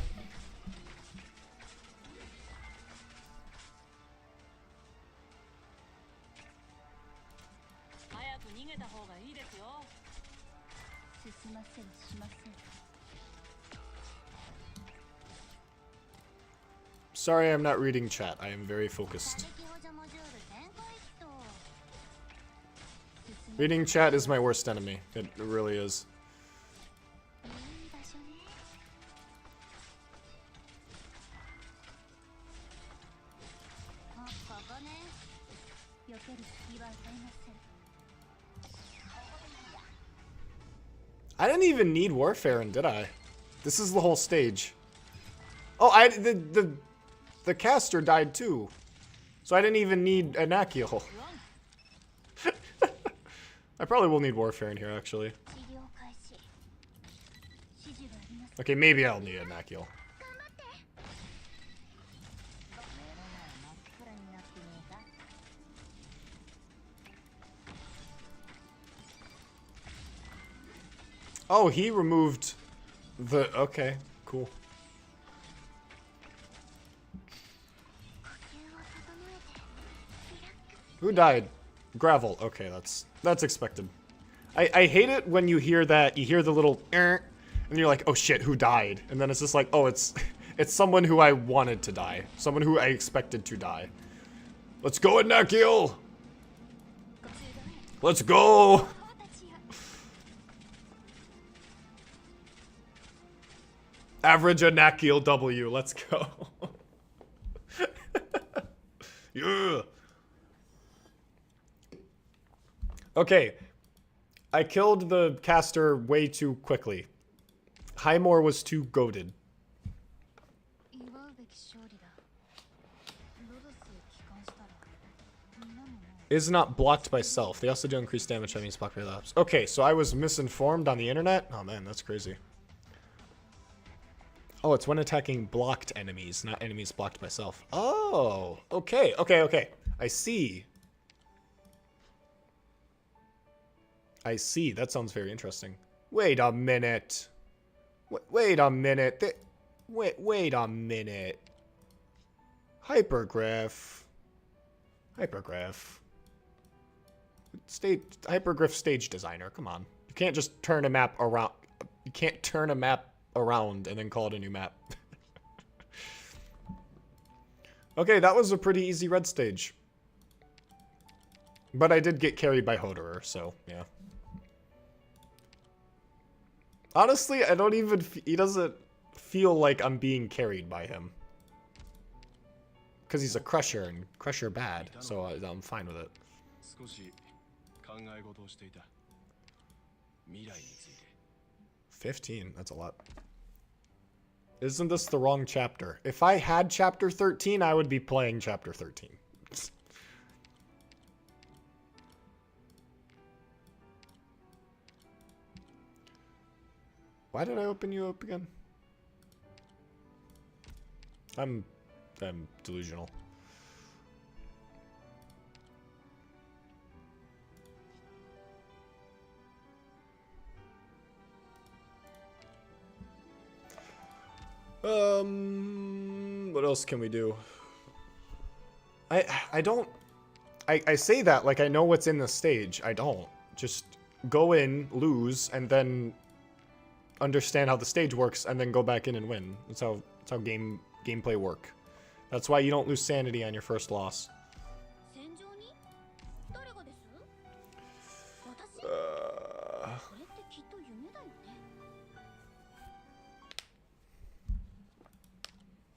Sorry, I'm not reading chat. I am very focused. Reading chat is my worst enemy. It really is. I didn't even need Warfare, did I? This is the whole stage. Oh, the caster died too. So I didn't even need Anakiel. I probably will need Warfare in here, actually. Okay, maybe I'll need Anakiel. Oh, he removed the... Okay, cool. Who died? Gravel. Okay, that's expected. I hate it when you hear that, you hear the little and you're like, oh shit, who died? And then it's just like, oh, it's someone who I wanted to die. Someone who I expected to die. Let's go, Anakiel! Let's go! Average Anakiel W, let's go. Yeah. Okay. I killed the caster way too quickly. Highmore was too goated. Is not blocked by self. They also do increase damage, that means blocked by labs. Okay, so I was misinformed on the internet? Oh man, that's crazy. Oh, it's when attacking blocked enemies, not enemies blocked by self. Oh, okay, okay, okay. I see. I see. That sounds very interesting. Wait a minute. Wait a minute. Wait a minute. Hypergraph. Hypergraph. Hypergraph stage designer. Come on. You can't just turn a map around. You can't turn a map around and then call it a new map. Okay, that was a pretty easy red stage. But I did get carried by Hoederer, so yeah. Honestly, I don't even... He doesn't feel like I'm being carried by him. Because he's a Crusher, and Crusher bad, so I'm fine with it. 15, that's a lot. Isn't this the wrong chapter? If I had chapter 13, I would be playing chapter 13. Why did I open you up again? I'm delusional. What else can we do? I say that like I know what's in the stage. I don't. Just go in, lose, and then understand how the stage works, and then go back in and win. That's how gameplay work. That's why you don't lose sanity on your first loss.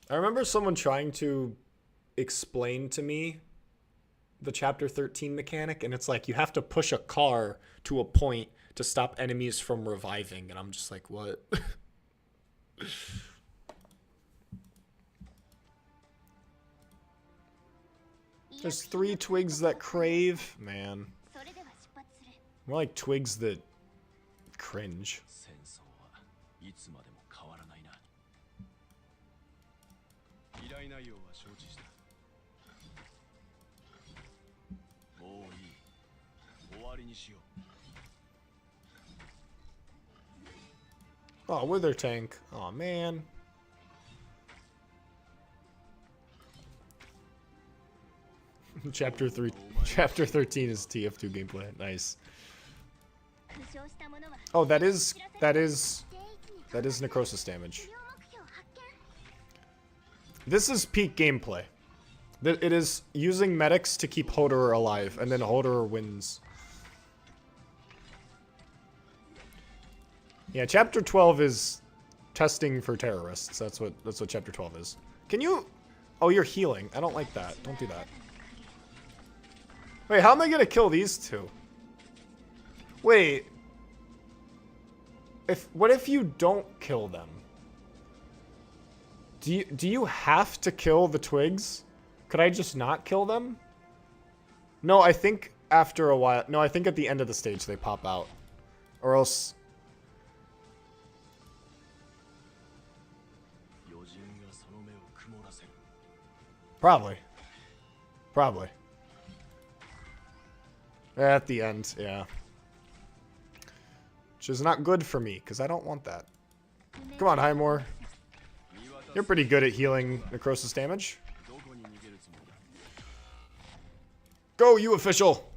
I remember someone trying to explain to me the chapter 13 mechanic, and it's like you have to push a car to a point to stop enemies from reviving, and I'm just like, what? There's 3 twigs that crave? Man. More like twigs that cringe. Oh, Wither tank. Oh man. Chapter 13 is TF2 gameplay. Nice. Oh, that is necrosis damage. This is peak gameplay. It is using medics to keep Hoederer alive, and then Hoederer wins. Yeah, chapter 12 is testing for terrorists. That's what chapter 12 is. Can you? Oh, you're healing. I don't like that. Don't do that. Wait, how am I gonna kill these two? Wait. What if you don't kill them? Do you have to kill the twigs? Could I just not kill them? No, I think after a while. No, I think at the end of the stage they pop out. Or else. Probably. Probably. At the end, yeah. Which is not good for me, because I don't want that. Come on, Highmore. You're pretty good at healing necrosis damage. Go, you official!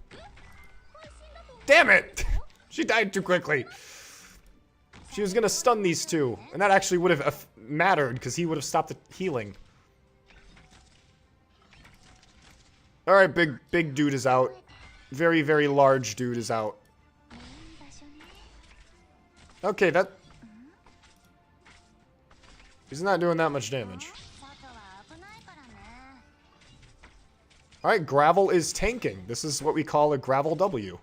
Damn it! She died too quickly. She was gonna stun these two, and that actually would have mattered, because he would have stopped the healing. Alright, big dude is out. Very, very large dude is out. Okay, that... He's not doing that much damage. Alright, Gravel is tanking. This is what we call a Gravel W.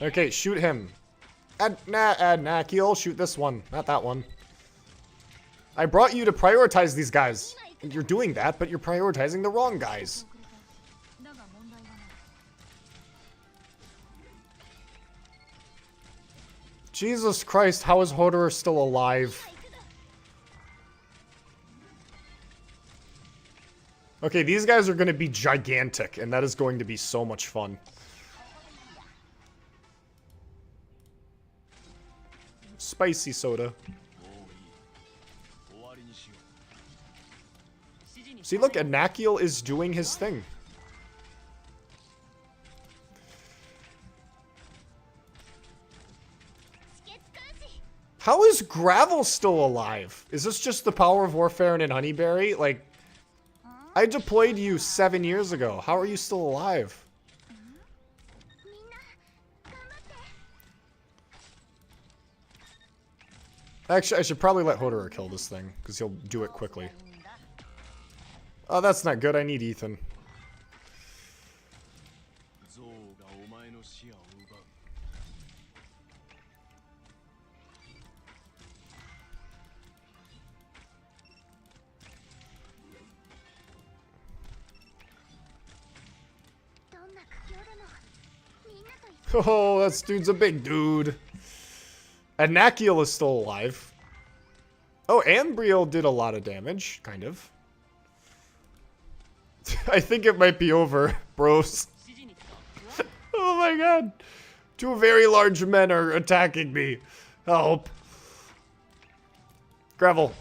Okay, shoot him. Adnakiel, shoot this one, not that one. I brought you to prioritize these guys. You're doing that, but you're prioritizing the wrong guys. Jesus Christ, how is Hoederer still alive? Okay, these guys are going to be gigantic, and that is going to be so much fun. Spicy soda. See, look, Anakiel is doing his thing. How is Gravel still alive? Is this just the power of Warfare and Honeyberry? Like, I deployed you 7 years ago. How are you still alive? Actually, I should probably let Hoederer kill this thing, because he'll do it quickly. Oh, that's not good. I need Ethan. Oh, that dude's a big dude. Anakiel is still alive. Oh, Ambriel did a lot of damage, kind of. I think it might be over, bros. Oh my god. Two very large men are attacking me. Help. Gravel.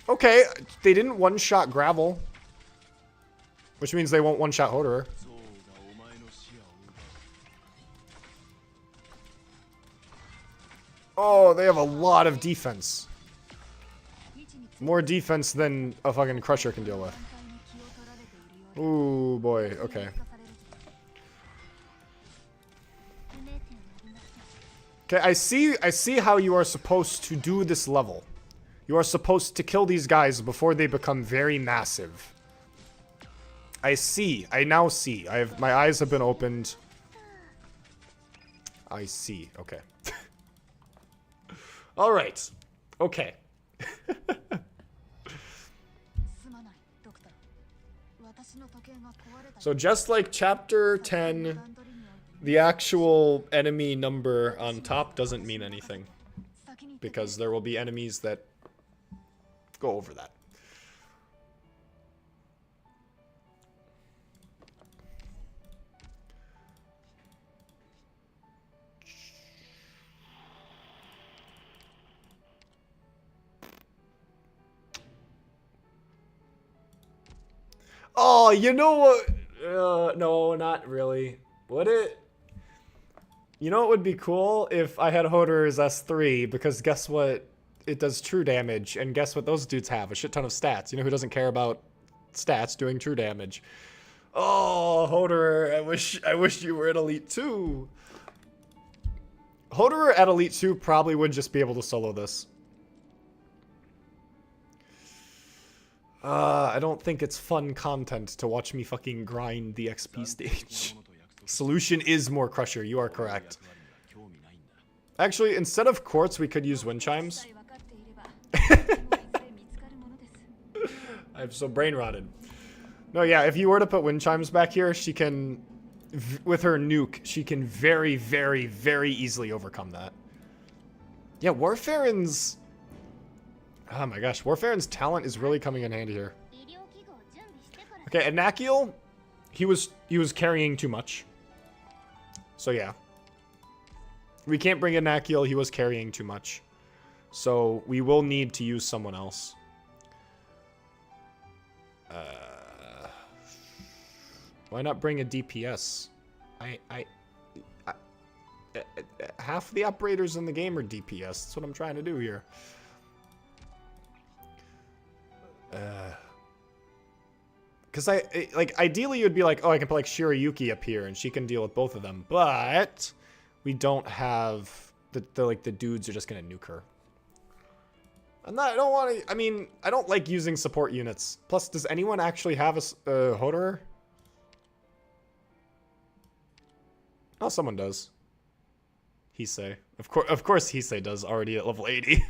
Okay, they didn't one-shot Gravel. Which means they won't one-shot Hoederer. Oh, they have a lot of defense. More defense than a fucking Crusher can deal with. Ooh, boy. Okay. Okay, I see how you are supposed to do this level. You are supposed to kill these guys before they become very massive. I see. I now see. My eyes have been opened. I see. Okay. All right. Okay. So just like chapter 10, the actual enemy number on top doesn't mean anything, because there will be enemies that go over that. Oh, you know what? No, not really. Would it? You know, it would be cool if I had Hoederer's S3, because guess what? It does true damage, and guess what those dudes have? A shit ton of stats. You know who doesn't care about stats doing true damage? Oh, Hoederer, I wish you were at Elite 2. Hoederer at Elite 2 probably would just be able to solo this. I don't think it's fun content to watch me fucking grind the XP stage. Solution is more Crusher, you are correct. Actually, instead of quartz, we could use wind chimes. I'm so brain rotted. No, yeah, if you were to put wind chimes back here, she can, with her nuke, she can very, very, very easily overcome that. Yeah, Warfarin's... Oh my gosh, Warfarin's talent is really coming in handy here. Okay, Anakiel, he was carrying too much. So yeah. We can't bring Anakiel, he was carrying too much. So we will need to use someone else. Why not bring a DPS? Half the operators in the game are DPS. That's what I'm trying to do here. Because like, ideally you'd be like, oh, I can put like Shirayuki up here and she can deal with both of them, but we don't have the dudes are just gonna nuke her. I don't want to. I mean, I don't like using support units. Plus, does anyone actually have a Hoederer? Oh, someone does. Heisei. Of course, Heisei does already at level 80.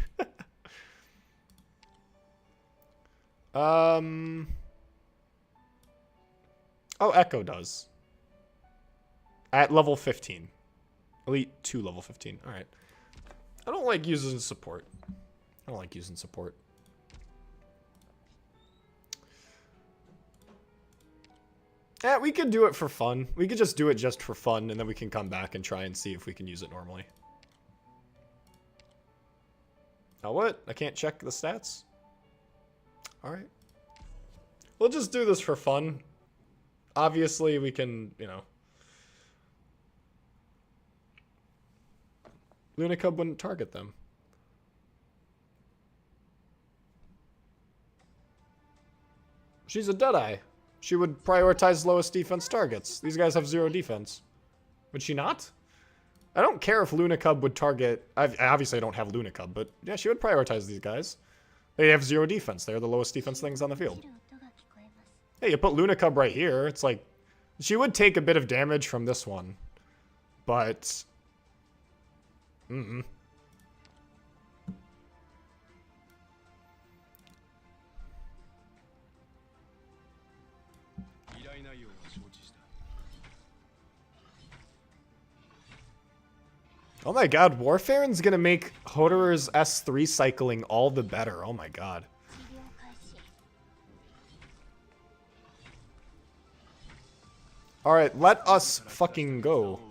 Oh, Echo does. At level 15. Elite 2 level 15. Alright. I don't like using support. I don't like using support. Yeah, we could do it for fun. We could just do it just for fun, and then we can come back and try and see if we can use it normally. Now what? I can't check the stats? Alright. We'll just do this for fun. Obviously, we can, you know. Lunicub wouldn't target them. She's a Deadeye. She would prioritize lowest defense targets. These guys have 0 defense. Would she not? I don't care if Lunicub would target... Obviously, I don't have Lunicub, but yeah, she would prioritize these guys. They have 0 defense. They're the lowest defense things on the field. Hey, you put Lunicub right here. It's like... She would take a bit of damage from this one. But... Oh my god, Warfarin's gonna make Hoederer's S3 cycling all the better. Oh my god. Alright, let us fucking go.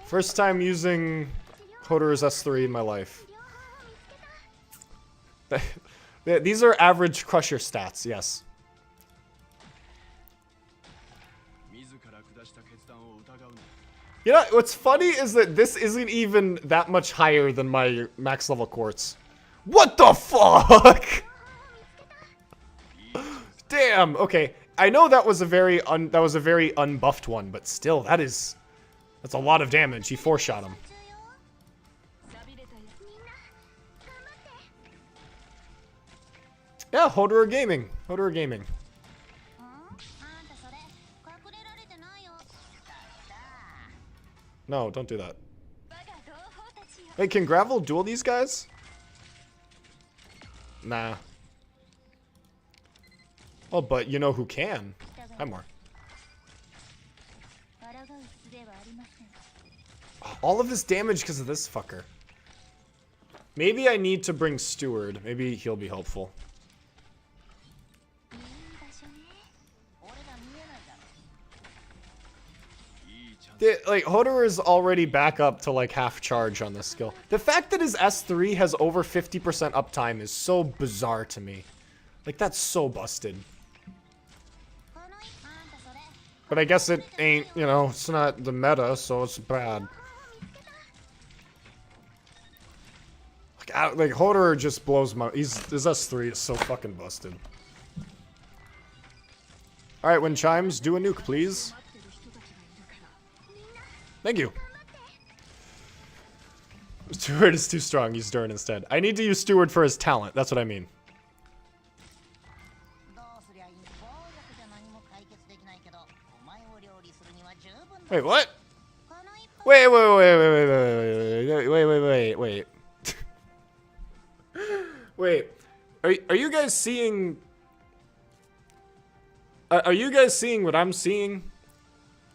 First time using Hoederer's S3 in my life. These are average Crusher stats, yes. You know, what's funny is that this isn't even that much higher than my max level quartz. What the fuck? Damn, okay. I know that was a very unbuffed one, but still, that's a lot of damage. He 4-shot him. Yeah, Hoederer Gaming. Hoederer Gaming. No, don't do that. Hey, can Gravel duel these guys? Nah. Oh, but you know who can? Hi, more. All of this damage because of this fucker. Maybe I need to bring Steward. Maybe he'll be helpful. Like, Hoederer is already back up to, like, half charge on this skill. The fact that his S3 has over 50% uptime is so bizarre to me. Like, that's so busted. But I guess it ain't, you know, it's not the meta, so it's bad. Like Hoederer just blows my... his S3 is so fucking busted. Alright, when chimes, do a nuke, please. Thank you. Steward is too strong. Use Durin instead. I need to use Steward for his talent. That's what I mean. Wait, what? Wait. Wait. Are you guys seeing... Are you guys seeing what I'm seeing?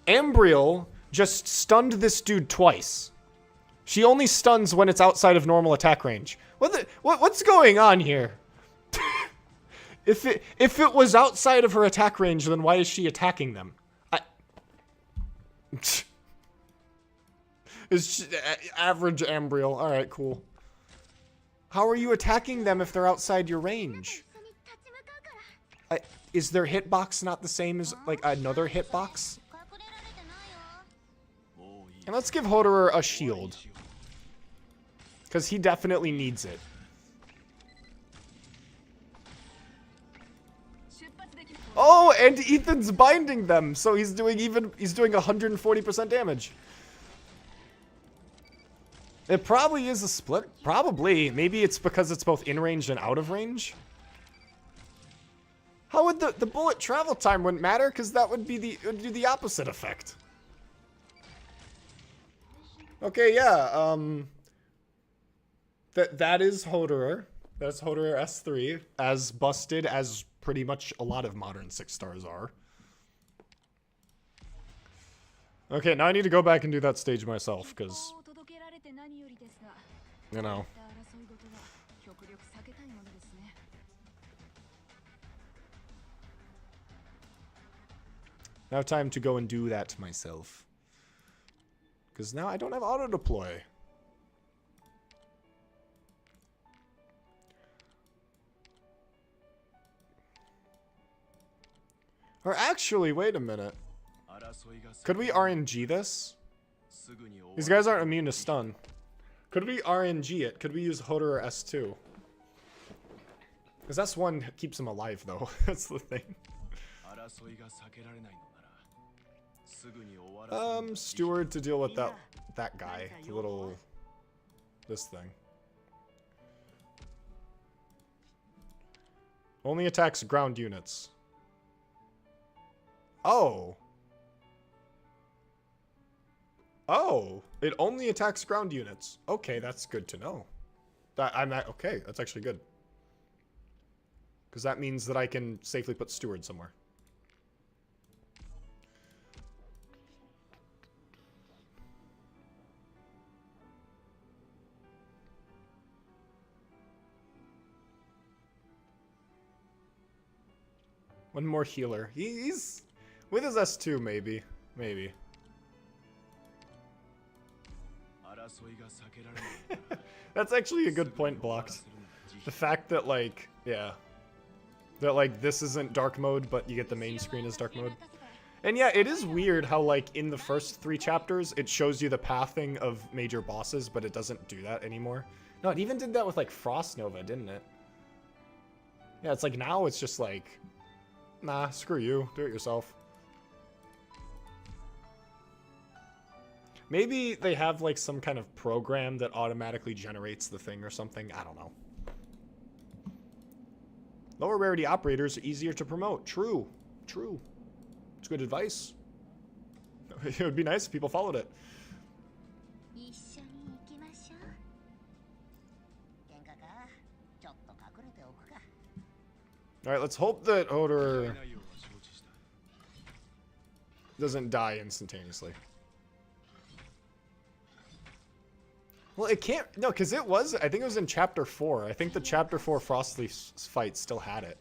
Ambriel just stunned this dude twice. She only stuns when it's outside of normal attack range. What's going on here? If it was outside of her attack range, then why is she attacking them? It's average Ambriel. All right, cool. How are you attacking them if they're outside your range? Is their hitbox not the same as, like, another hitbox? And let's give Hoederer a shield. Because he definitely needs it. Oh, and Ethan's binding them, so he's doing 140% damage. It probably is a split. Probably. Maybe it's because it's both in range and out of range. How would the bullet travel time wouldn't matter? Because that would be it would do the opposite effect. Okay, yeah. That is Hoederer. That's Hoederer S3, as busted as pretty much a lot of modern 6-stars are. Okay, now I need to go back and do that stage myself, because, you know. Now time to go and do that myself. Because now I don't have auto-deploy. Or actually, wait a minute. Could we RNG this? These guys aren't immune to stun. Could we RNG it? Could we use Hoederer S2? Because S1 keeps him alive, though. That's the thing. Steward to deal with that guy. The little... this thing. Only attacks ground units. Oh. Oh, it only attacks ground units. Okay, that's good to know. Okay, that's actually good. Because that means that I can safely put Steward somewhere. One more healer. He's with his S2, maybe. Maybe. That's actually a good point, Blocked. The fact that, like, yeah. That, like, this isn't dark mode, but you get the main screen as dark mode. And yeah, it is weird how, like, in the first 3 chapters, it shows you the pathing of major bosses, but it doesn't do that anymore. No, it even did that with, like, Frost Nova, didn't it? Yeah, it's like, now it's just like... nah, screw you. Do it yourself. Maybe they have, like, some kind of program that automatically generates the thing or something. I don't know. Lower rarity operators are easier to promote. True. True. It's good advice. It would be nice if people followed it. Alright, let's hope that Hoederer doesn't die instantaneously. Well, it can't... no, because it was... I think it was in Chapter 4. I think the Chapter 4 Frostleaf fight still had it.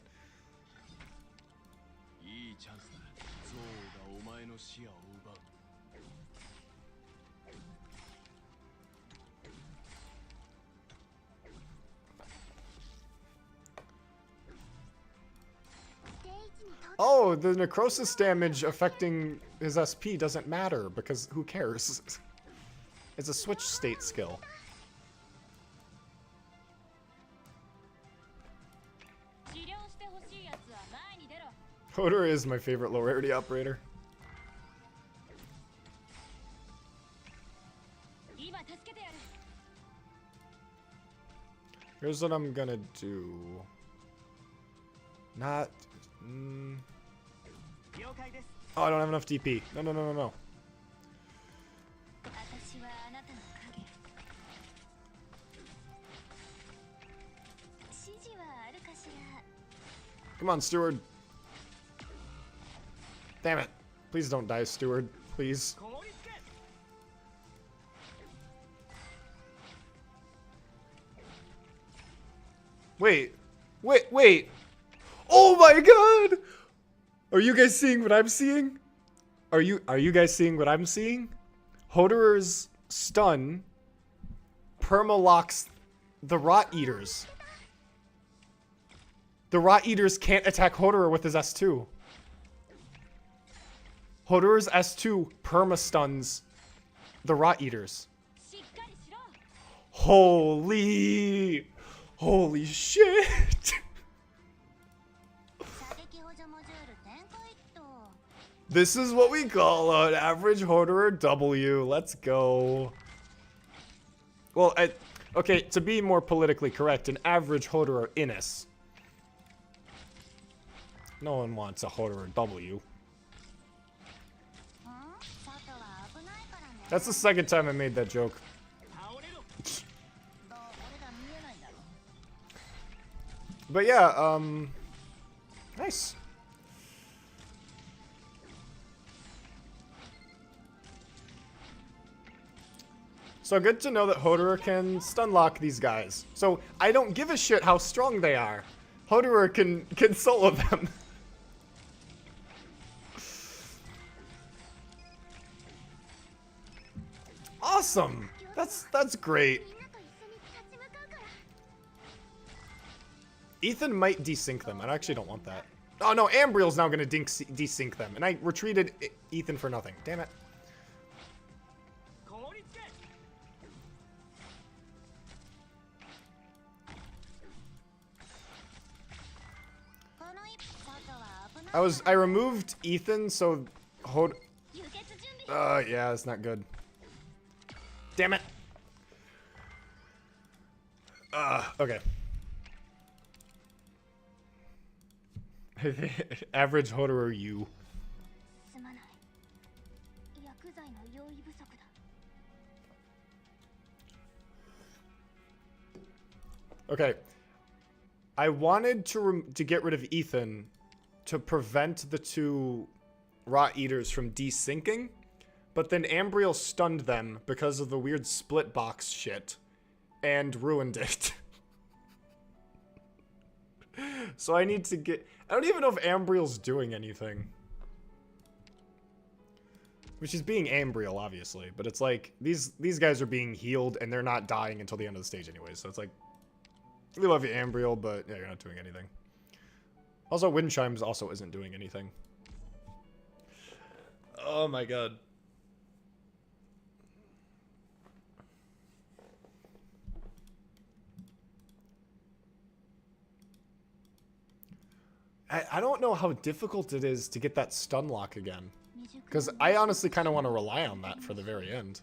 Oh, the necrosis damage affecting his SP doesn't matter because who cares? It's a switch state skill. Hoederer is my favorite low rarity operator. Here's what I'm gonna do. Not... Oh, I don't have enough DP. No, no, no, no, no. Come on, Steward. Damn it. Please don't die, Steward. Please. Wait. Wait, wait. Oh my god! Are you guys seeing what I'm seeing? Are you guys seeing what I'm seeing? Hoederer's stun permalocks the Rot Eaters. The Rot Eaters can't attack Hoederer with his S2. Hoederer's S2 perma-stuns the Rot Eaters. Holy shit! This is what we call an average Hoederer W. Let's go. Well, okay, to be more politically correct, an average Hoederer Innis. No one wants a Hoederer W. That's the second time I made that joke. But yeah, nice. So good to know that Hoederer can stun lock these guys. So I don't give a shit how strong they are. Hoederer can solo them. Awesome. That's great. Ethan might desync them. I actually don't want that. Oh no, Ambriel's now gonna desync them, and I retreated Ethan for nothing. Damn it. I removed Ethan, so yeah, that's not good. Damn it. Okay. Average Hoederer U. Okay. I wanted to get rid of Ethan to prevent the two Rot Eaters from desyncing, but then Ambriel stunned them because of the weird split box shit and ruined it. So I need to get... I don't even know if Ambriel's doing anything. Which is being Ambriel, obviously. But it's like, these guys are being healed and they're not dying until the end of the stage anyway. So it's like, we love you, Ambriel, but yeah, you're not doing anything. Also, Wind Chimes also isn't doing anything. Oh my god. I don't know how difficult it is to get that stun lock again. Because I honestly kind of want to rely on that for the very end.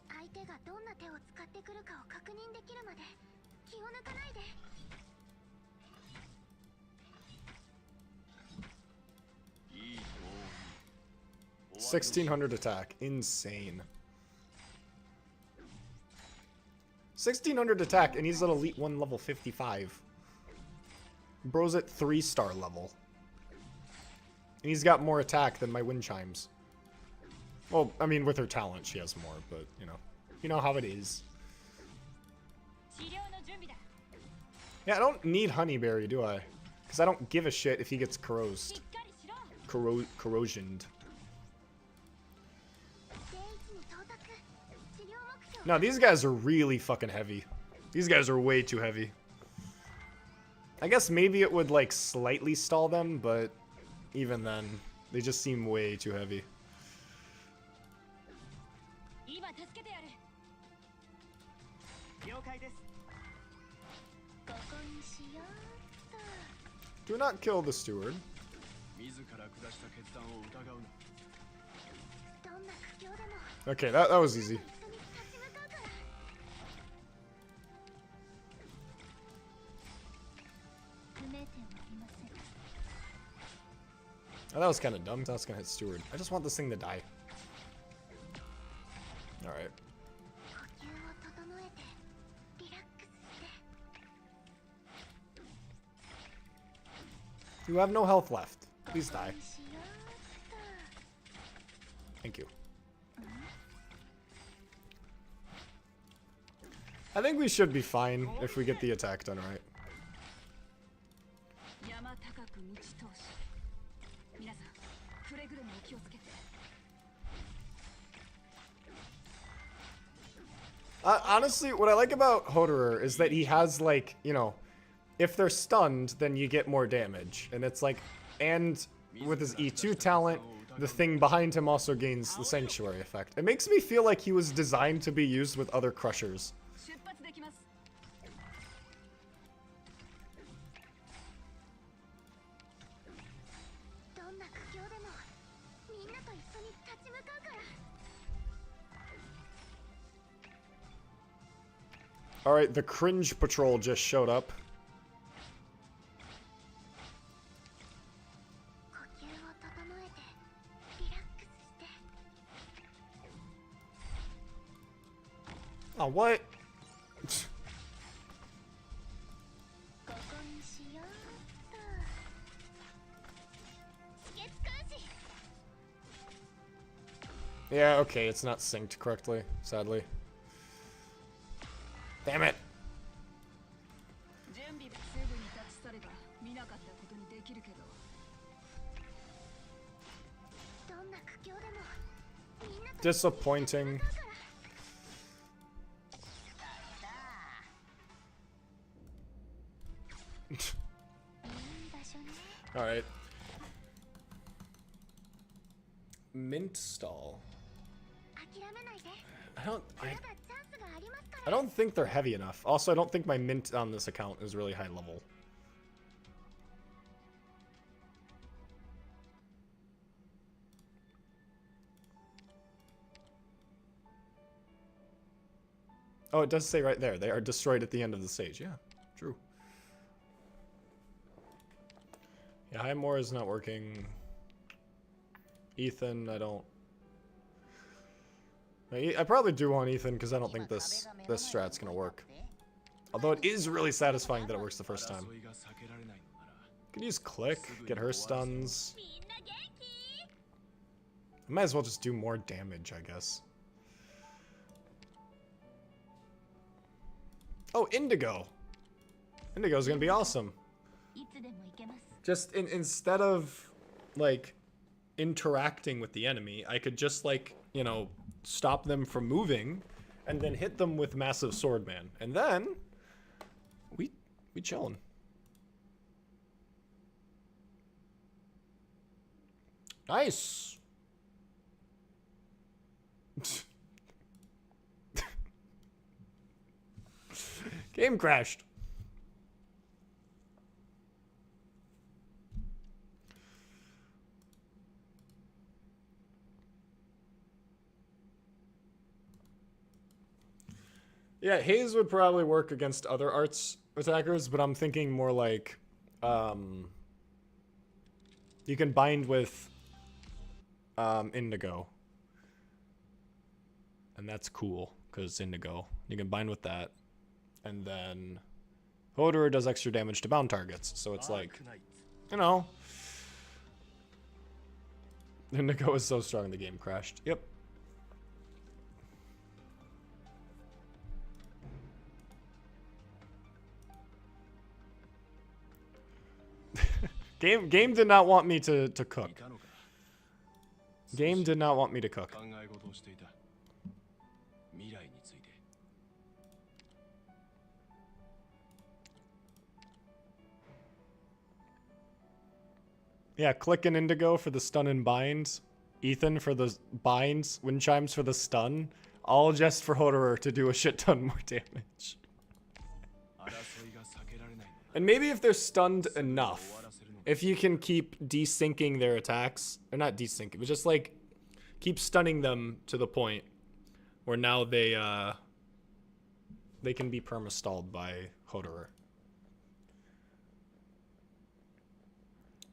$1,600 attack. Insane. 1,600 attack, and he's at Elite 1 level 55. Bro's at 3-star level. And he's got more attack than my Wind Chimes. Well, I mean, with her talent, she has more, but, you know how it is. Yeah, I don't need Honeyberry, do I? Because I don't give a shit if he gets corrosed. Corrosioned. No, these guys are really fucking heavy. These guys are way too heavy. I guess maybe it would, like, slightly stall them, but even then, they just seem way too heavy. Do not kill the steward. Okay, that was easy. Oh, that was kind of dumb. That's gonna hit steward. I just want this thing to die. All right. You have no health left. Please die. Thank you. I think we should be fine if we get the attack done right. Honestly, what I like about Hoederer is that he has, like, you know, if they're stunned, then you get more damage. And it's like, and with his E2 talent, the thing behind him also gains the Sanctuary effect. It makes me feel like he was designed to be used with other crushers. Alright, the cringe patrol just showed up. Oh, what? Yeah, okay, it's not synced correctly, sadly. Damn it. Disappointing. All right. Mint stall. I don't think they're heavy enough. Also, I don't think my mint on this account is really high level. Oh, it does say right there. They are destroyed at the end of the stage. Yeah, true. Yeah, Highmore is not working. Ethan, I don't... I probably do want Ethan because I don't think this strat's gonna work. Although it is really satisfying that it works the first time. Can use click, get her stuns. I might as well just do more damage, I guess. Oh, Indigo. Indigo's gonna be awesome. Just instead of like interacting with the enemy, I could just like, you know, stop them from moving and then hit them with Massive Swordman. And then we chillin'. Nice. Game crashed. Yeah, Haze would probably work against other arts attackers, but I'm thinking more like, you can bind with, Indigo. And that's cool, because it's Indigo. You can bind with that. And then Hoederer does extra damage to bound targets, so it's like, you know. Indigo is so strong the game crashed. Yep. Game did not want me to cook. Game did not want me to cook. Yeah, Click and Indigo for the stun and binds. Ethan for the binds. Wind Chimes for the stun. All just for Hoederer to do a shit ton more damage. And maybe if they're stunned enough, if you can keep desyncing their attacks, or not desyncing, but just like keep stunning them to the point where now they can be perma-stalled by Hoederer.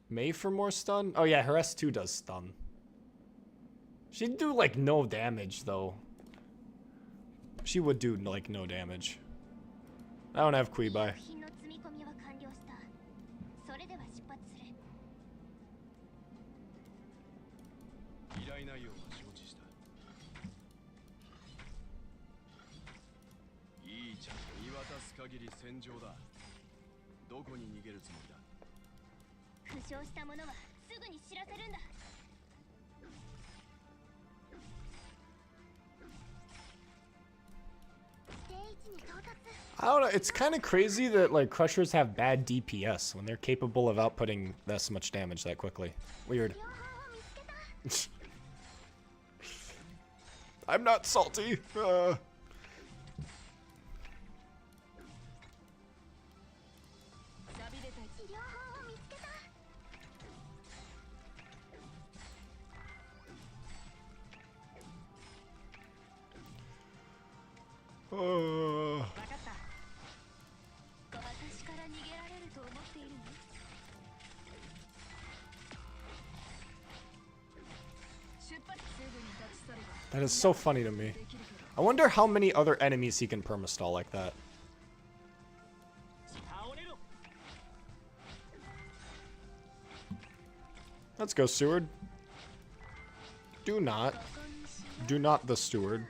May for more stun? Oh yeah, her S2 does stun. She'd do like no damage though. She would do like no damage. I don't have Kui-Bai. I don't know, it's kind of crazy that like Crushers have bad DPS when they're capable of outputting this much damage that quickly. Weird. I'm not salty. That is so funny to me. I wonder how many other enemies he can permastall like that. Let's go, Steward. Do not the Steward.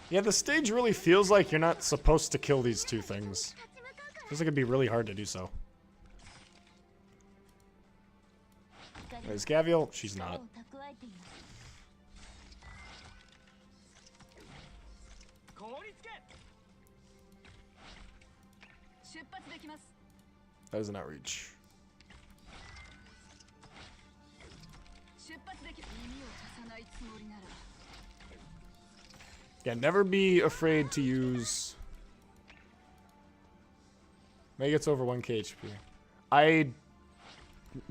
Yeah, the stage really feels like you're not supposed to kill these two things. Feels like it'd be really hard to do so. Is Gavial? She's not. That does not reach. Yeah, never be afraid to use... May gets over 1k HP. I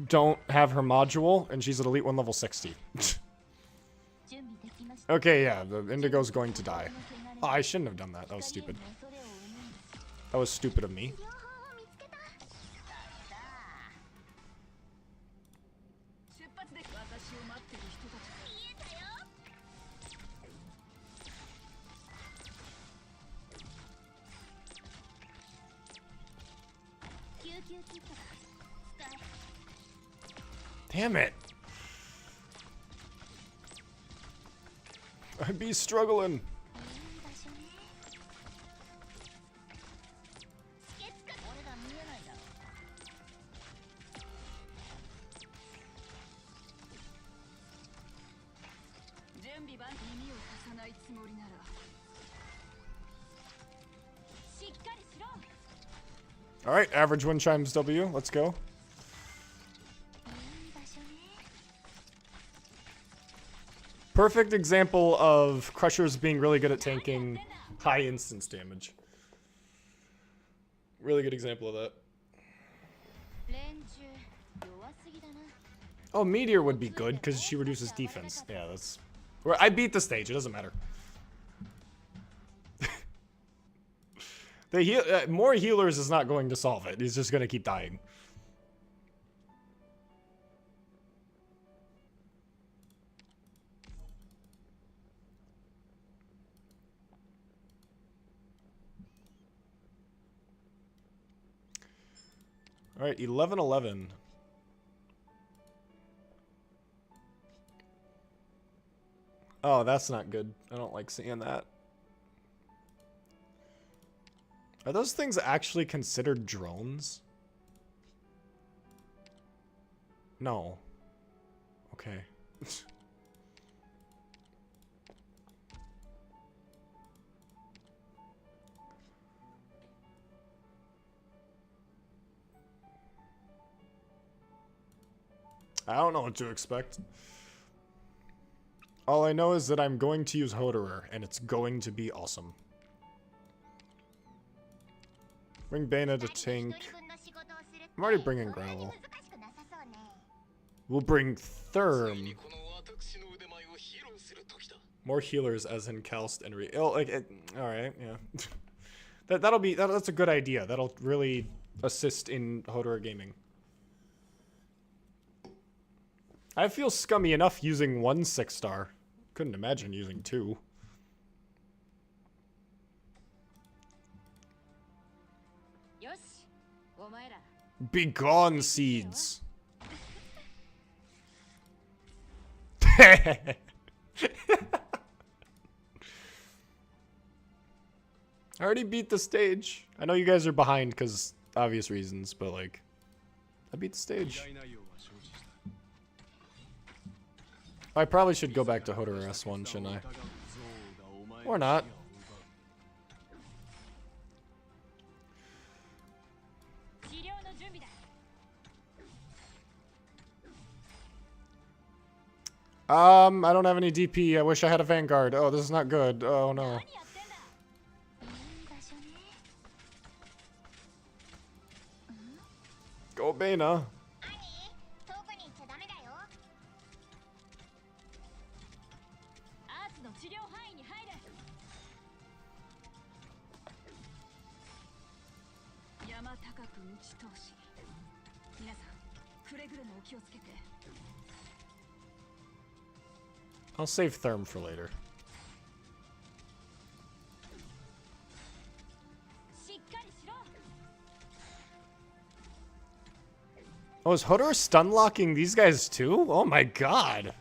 don't have her module, and she's at Elite 1 level 60. Okay, yeah, the Indigo's going to die. Oh, I shouldn't have done that. That was stupid. That was stupid of me. Damn it. I'd be struggling. All right, average wind chimes W. Let's go. Perfect example of Crushers being really good at tanking high instance damage. Really good example of that. Oh, Meteor would be good because she reduces defense. Yeah, that's... I beat the stage. It doesn't matter. The heal more healers is not going to solve it. He's just going to keep dying. All right, 11-11. Oh, that's not good. I don't like seeing that. Are those things actually considered drones? No. okay. I don't know what to expect. All I know is that I'm going to use Hoederer, and it's going to be awesome. Bring Bana to tank. I'm already bringing Gravel. We'll bring Therm. More healers, as in Calst and Re. Oh, like, all right, yeah. That's a good idea. That'll really assist in Hoederer gaming. I feel scummy enough using 1 6-star. Couldn't imagine using 2. Begone, seeds. I already beat the stage. I know you guys are behind because obvious reasons, but like, I beat the stage. I probably should go back to Hoederer S1, shouldn't I? Or not. I don't have any DP. I wish I had a Vanguard. Oh, this is not good. Oh, no. Go, Bana. I'll save Therm for later. Oh, is Hoederer stun locking these guys too? Oh my god.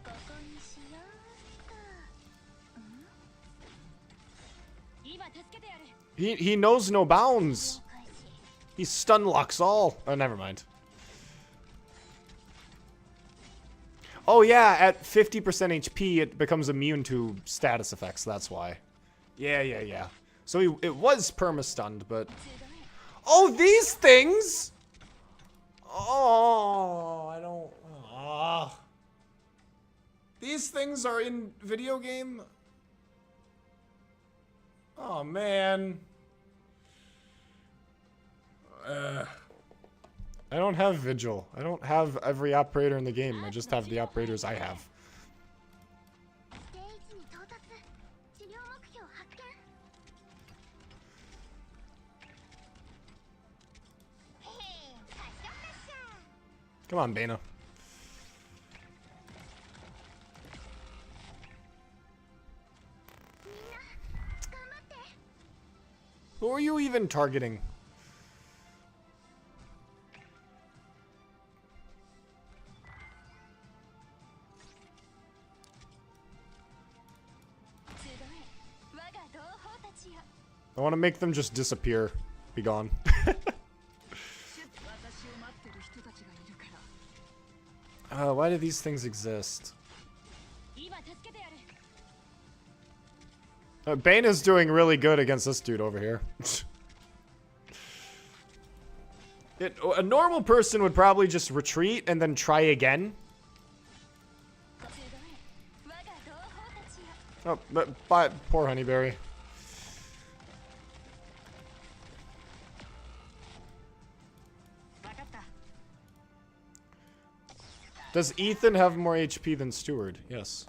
He knows no bounds. He stun locks all. Oh, never mind. Oh yeah, at 50% HP, it becomes immune to status effects. That's why. Yeah. So it was perma-stunned, but... Oh, these things! Oh, I don't... These things are in video game? Oh, man. I don't have Vigil. I don't have every operator in the game. I just have the operators I have. Come on, Bana. Who are you even targeting? I want to make them just disappear. Be gone. Why do these things exist? Bana's doing really good against this dude over here. A normal person would probably just retreat and then try again. Oh, but poor Honeyberry. Does Ethan have more HP than Steward? Yes.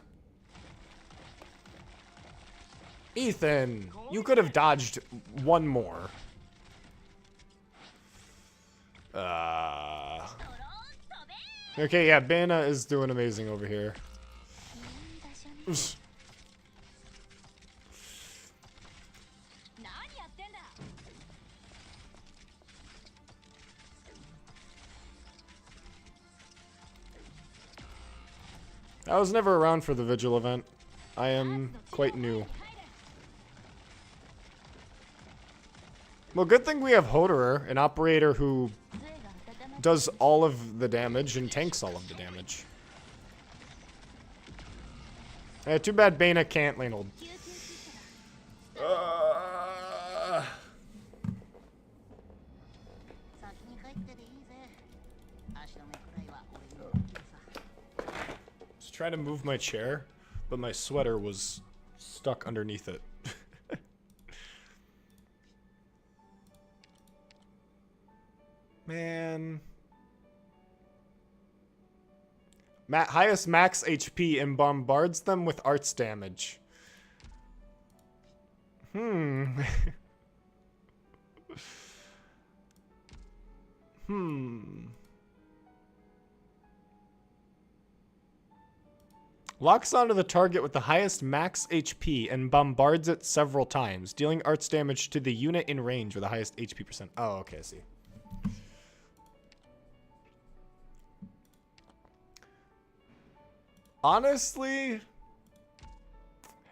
Ethan, you could have dodged one more. Okay, yeah, Bana is doing amazing over here. I was never around for the Vigil event. I am quite new. Well, good thing we have Hoederer, an operator who does all of the damage and tanks all of the damage. Too bad Bana can't lane hold. Just trying to move my chair, but my sweater was stuck underneath it. Man. Highest max HP and bombards them with arts damage. Locks onto the target with the highest max HP and bombards it several times, dealing arts damage to the unit in range with the highest HP percent. Oh, okay, I see. Honestly,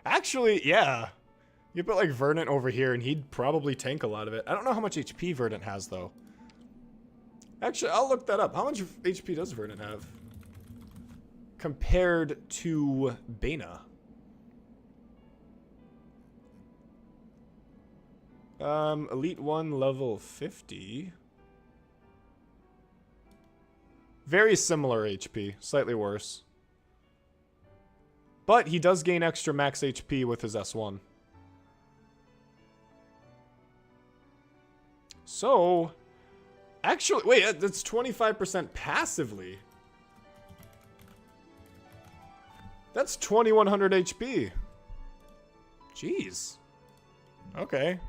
actually, yeah. You put like Verdant over here and he'd probably tank a lot of it. I don't know how much HP Verdant has though. Actually, I'll look that up. How much HP does Verdant have? Compared to Bana. Elite 1 level 50. Very similar HP, slightly worse. But he does gain extra max HP with his S1. So, actually, wait, that's 25% passively. That's 2100 HP. Jeez. Okay.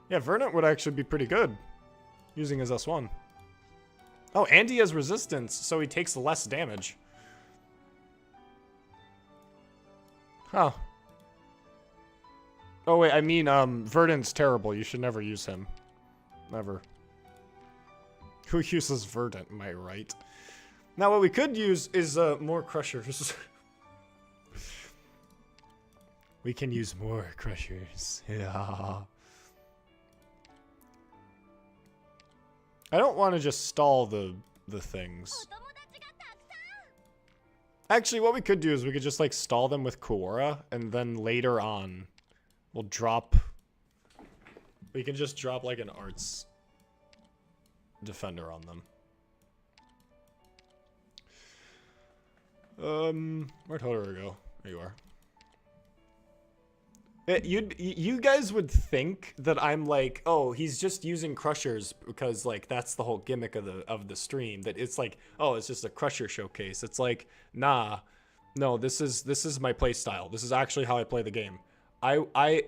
Yeah, Verdant would actually be pretty good using his S1. Oh, and he has resistance, so he takes less damage. Huh. Oh, wait, I mean, Verdant's terrible. You should never use him. Never. Who uses Verdant, am I right? Now, what we could use is, more Crushers. We can use more Crushers. Yeah. I don't want to just stall the things. Actually, what we could do is we could just, like, stall them with Kuora, and then later on, we'll drop... We can just drop, like, an arts defender on them. Where'd Hoederer go? There you are. You guys would think that I'm like, oh, he's just using Crushers because, like, that's the whole gimmick of the stream. That it's like, oh, it's just a Crusher showcase. It's like, nah, no, this is my play style. This is actually how I play the game. I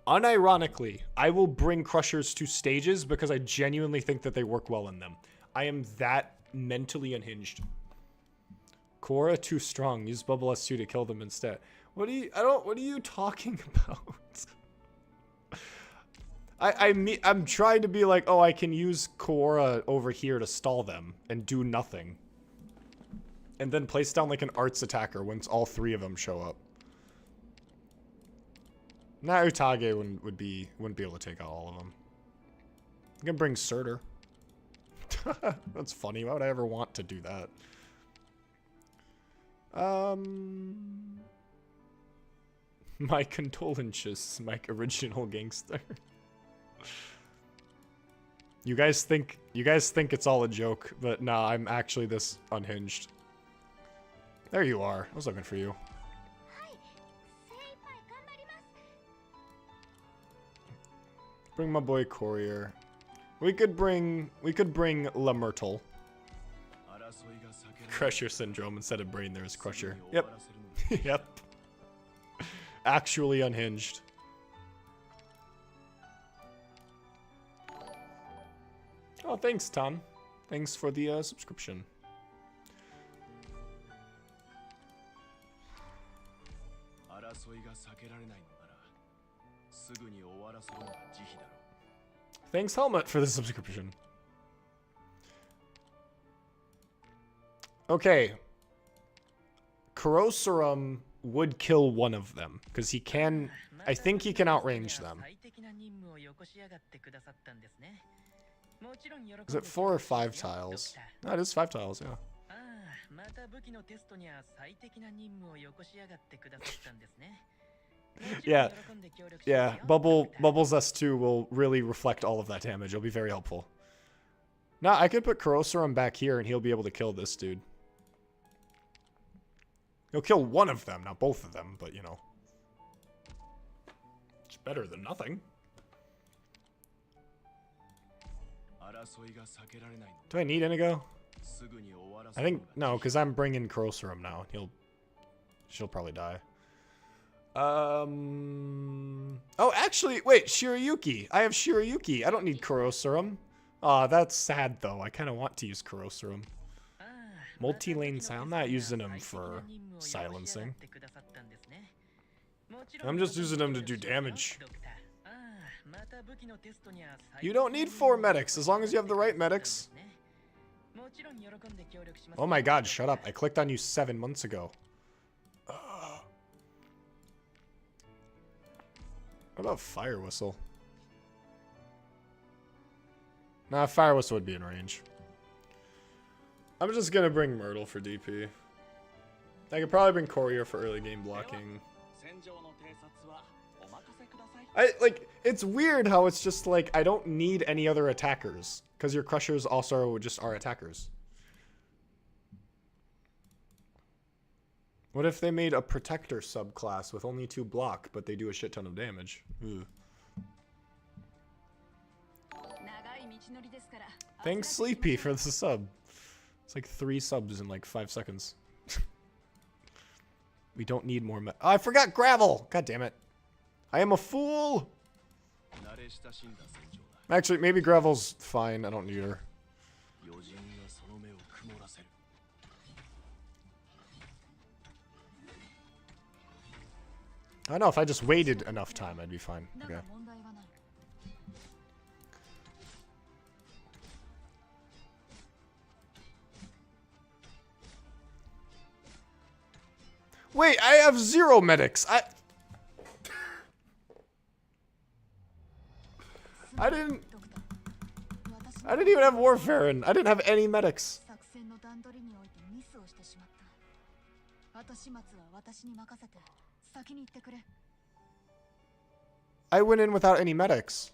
unironically, I will bring Crushers to stages because I genuinely think that they work well in them. I am that mentally unhinged. Korra too strong. Use Bubble S2 to kill them instead. What are you talking about? I'm trying to be like, oh, I can use Korra over here to stall them and do nothing. And then place down like an arts attacker once all three of them show up. Nah, Utage wouldn't be able to take out all of them. You can bring Surtur. That's funny. Why would I ever want to do that? My condolences, my original gangster. You guys think it's all a joke, but nah, I'm actually this unhinged. There you are. I was looking for you. Bring my boy Courier. We could bring La Myrtle. Crusher syndrome instead of brain. There's Crusher. Yep. Yep. Actually unhinged. Oh, thanks, Tom. Thanks for the subscription. Thanks, Helmet, for the subscription. Okay. Kurosarum would kill one of them, because he can... I think he can outrange them. Is it 4 or 5 tiles? No, it is 5 tiles, yeah. Yeah. Yeah, Bubbles S2 will really reflect all of that damage. It'll be very helpful. Now, I could put Kurosarum back here and he'll be able to kill this dude. He'll kill one of them, not both of them, but you know. It's better than nothing. Do I need Inigo? I think, no, because I'm bringing Kurosarum now. She'll probably die. Oh, actually, wait, Shirayuki. I have Shirayuki. I don't need Kurosarum. Aw, that's sad, though. I kind of want to use Kurosarum. Multi-lane sound? I'm not using him for silencing. I'm just using him to do damage. You don't need 4 medics, as long as you have the right medics. Oh my god, shut up. I clicked on you 7 months ago. What about Fire Whistle? Nah, Fire Whistle would be in range. I'm just gonna bring Myrtle for DP. I could probably bring Courier for early game blocking. It's weird how it's just like, I don't need any other attackers. Because your Crushers also just are attackers. What if they made a Protector subclass with only 2 block, but they do a shit ton of damage? Ooh. Thanks, Sleepy, for the sub. It's like 3 subs in like 5 seconds. We don't need more oh, I forgot Gravel! God damn it. I am a fool! Actually, maybe Gravel's fine. I don't need her. I don't know, if I just waited enough time, I'd be fine. Okay. Wait, I have 0 medics. I didn't even have Warfarin. I didn't have any medics. I went in without any medics.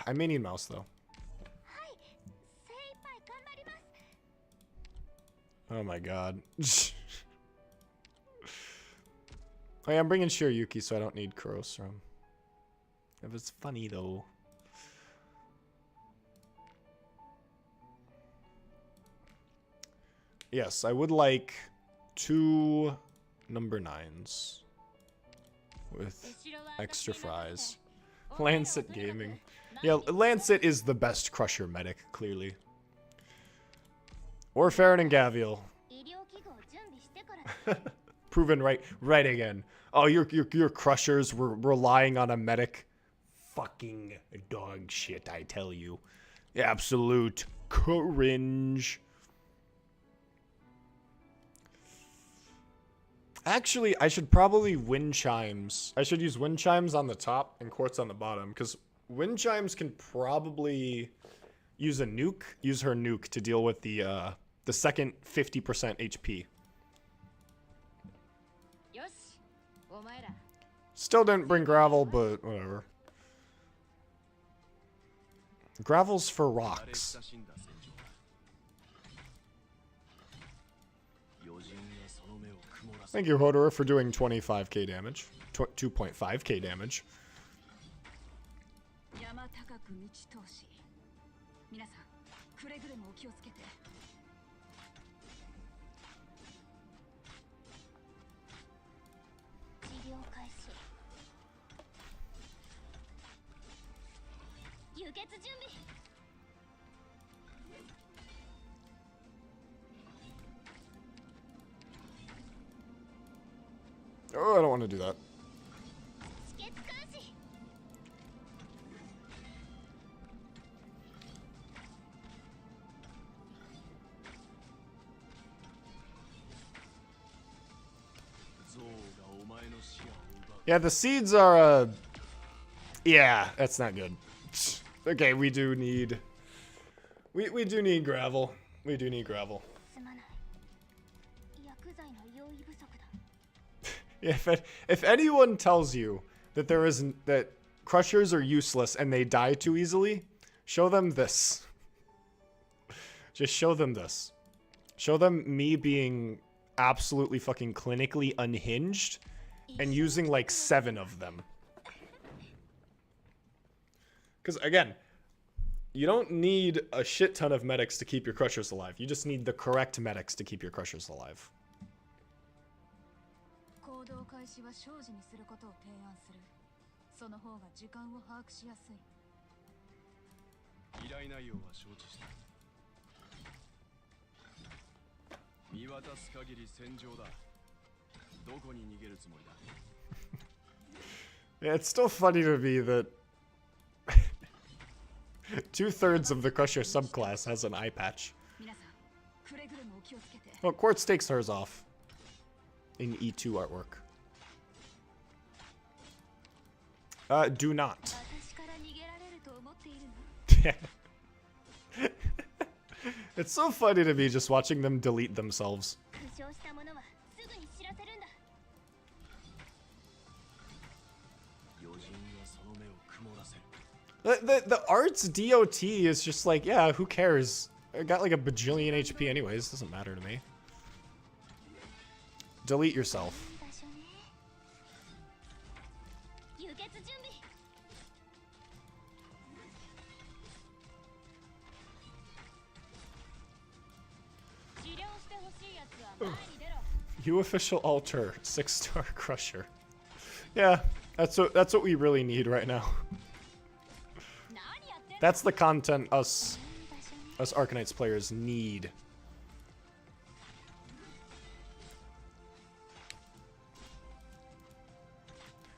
I may need mouse though. Oh my god. Oh yeah, I'm bringing Shirayuki so I don't need Kurosarum. If it's funny though. Yes, I would like 2 number 9s with extra fries. Lancet Gaming. Yeah, Lancet is the best Crusher medic, clearly. Or Farron and Gavial. Proven right again. Oh, your Crushers were relying on a medic. Fucking dog shit, I tell you. Absolute cringe. Actually, I should probably Wind Chimes. I should use Wind Chimes on the top and Quartz on the bottom, because Wind Chimes can probably use her nuke to deal with the second 50% HP. Still didn't bring Gravel, but whatever. Gravel's for rocks. Thank you, Hoederer, for doing 25k damage. 2.5k damage. Oh, I don't want to do that. Yeah, the seeds are, yeah, that's not good. Okay, we do need We do need gravel. We do need gravel. If anyone tells you that that crushers are useless and they die too easily, show them this. Just show them this. Show them me being absolutely fucking clinically unhinged and using like 7 of them. Because again, you don't need a shit ton of medics to keep your crushers alive. You just need the correct medics to keep your crushers alive. Yeah, it's still funny to me that 2/3 of the Crusher subclass has an eye patch. Well, Quartz takes hers off in E2 artwork. Do not. It's so funny to me just watching them delete themselves. The art's DOT is just like, yeah, who cares? I got like a bajillion HP anyways, doesn't matter to me. Delete yourself. You official altar, 6-star crusher. Yeah, that's what we really need right now. That's the content us Arknights players need.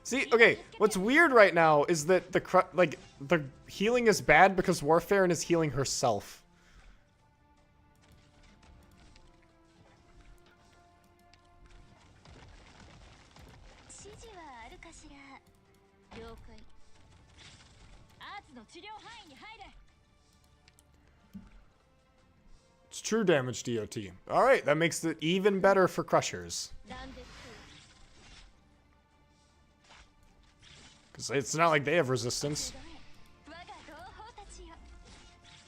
See, okay, what's weird right now is that the healing is bad because Warfaren is healing herself. It's true damage DOT. Alright, that makes it even better for crushers. Because it's not like they have resistance.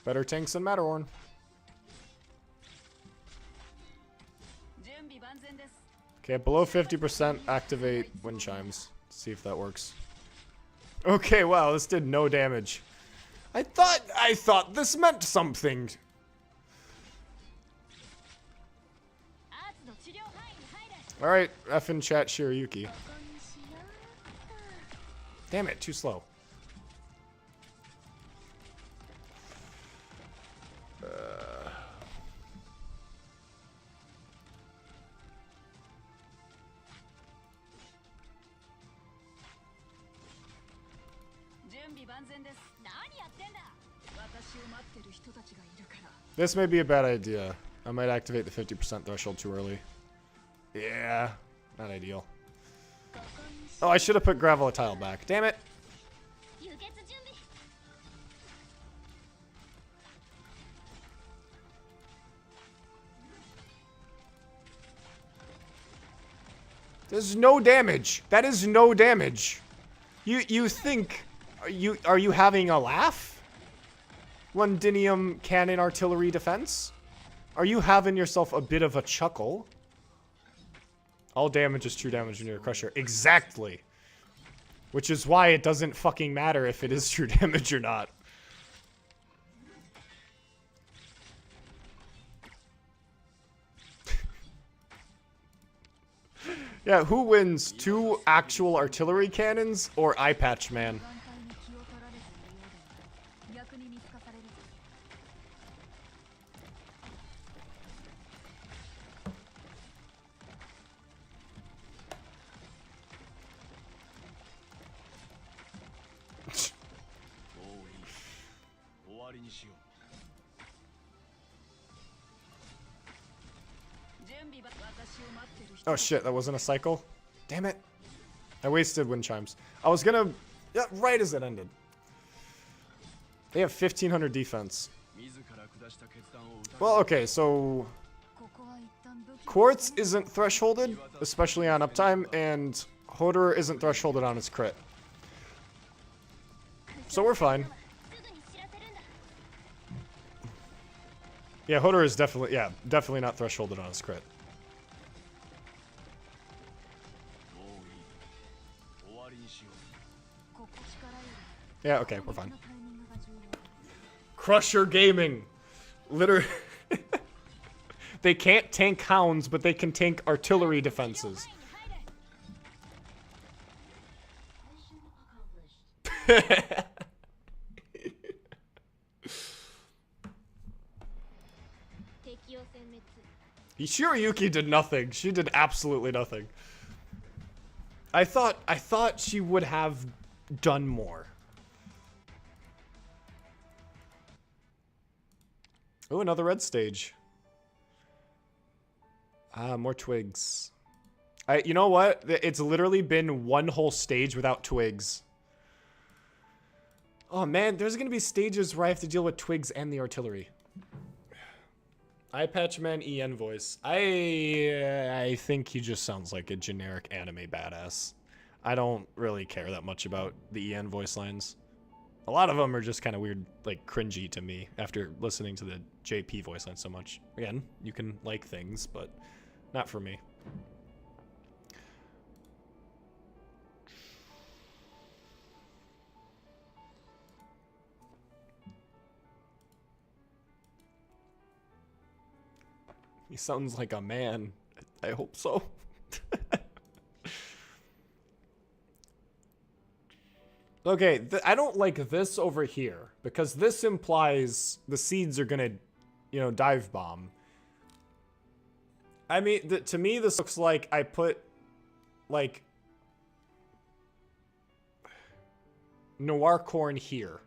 Better tanks than Matterhorn. Okay, below 50%, activate wind chimes. See if that works. Okay, wow, this did no damage. I thought this meant something. Alright, F in chat Shirayuki. Damn it, too slow. This may be a bad idea. I might activate the 50% threshold too early. Yeah, not ideal. Oh, I should have put gravel tile back. Damn it. There's no damage. That is no damage. You think are you having a laugh? Londinium cannon artillery defense? Are you having yourself a bit of a chuckle? All damage is true damage when you're a crusher. Exactly. Which is why it doesn't fucking matter if it is true damage or not. Yeah, who wins? 2 actual artillery cannons or eye patch man? Oh shit, that wasn't a cycle? Damn it. I wasted wind chimes. I was gonna... Yeah, right as it ended. They have 1500 defense. Well, okay, so Quartz isn't thresholded, especially on uptime, and Hoederer isn't thresholded on his crit. So we're fine. Yeah, Hoederer is definitely not thresholded on his crit. Yeah, okay, we're fine. Crusher Gaming. Literally. They can't tank hounds, but they can tank artillery defenses. Shiroyuki did nothing. She did absolutely nothing. I thought she would have done more. Oh, another red stage. Ah, more twigs. You know what? It's literally been one whole stage without twigs. Oh man, there's gonna be stages where I have to deal with twigs and the artillery. Eye Patch Man EN voice. I think he just sounds like a generic anime badass. I don't really care that much about the EN voice lines. A lot of them are just kind of weird, like cringy to me after listening to the JP voice line so much. Again, you can like things, but not for me. He sounds like a man. I hope so. Okay, I don't like this over here because this implies the seeds are gonna, you know, dive bomb. I mean, to me, this looks like I put, like, Noir Corn here.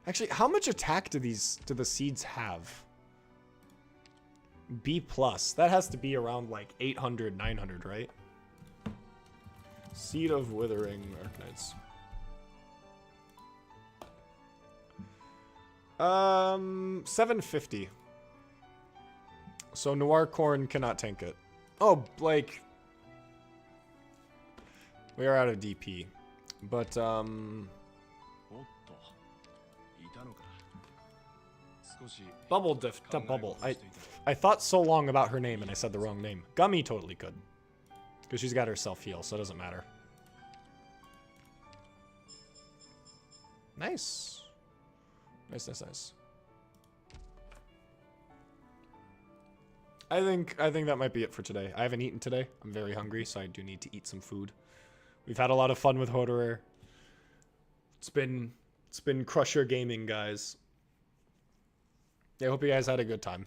Actually, how much attack do the seeds have? B+. That has to be around, like, 800, 900, right? Seed of Withering Arknights. 750. So Noir Corn cannot tank it. Oh, like, we are out of DP. But, Bubble Bubble. I thought so long about her name and I said the wrong name. Gummy totally could. Because she's got her self-heal, so it doesn't matter. Nice. Nice, nice, nice. I think that might be it for today. I haven't eaten today. I'm very hungry, so I do need to eat some food. We've had a lot of fun with Hoederer. It's been Crusher Gaming, guys. I hope you guys had a good time.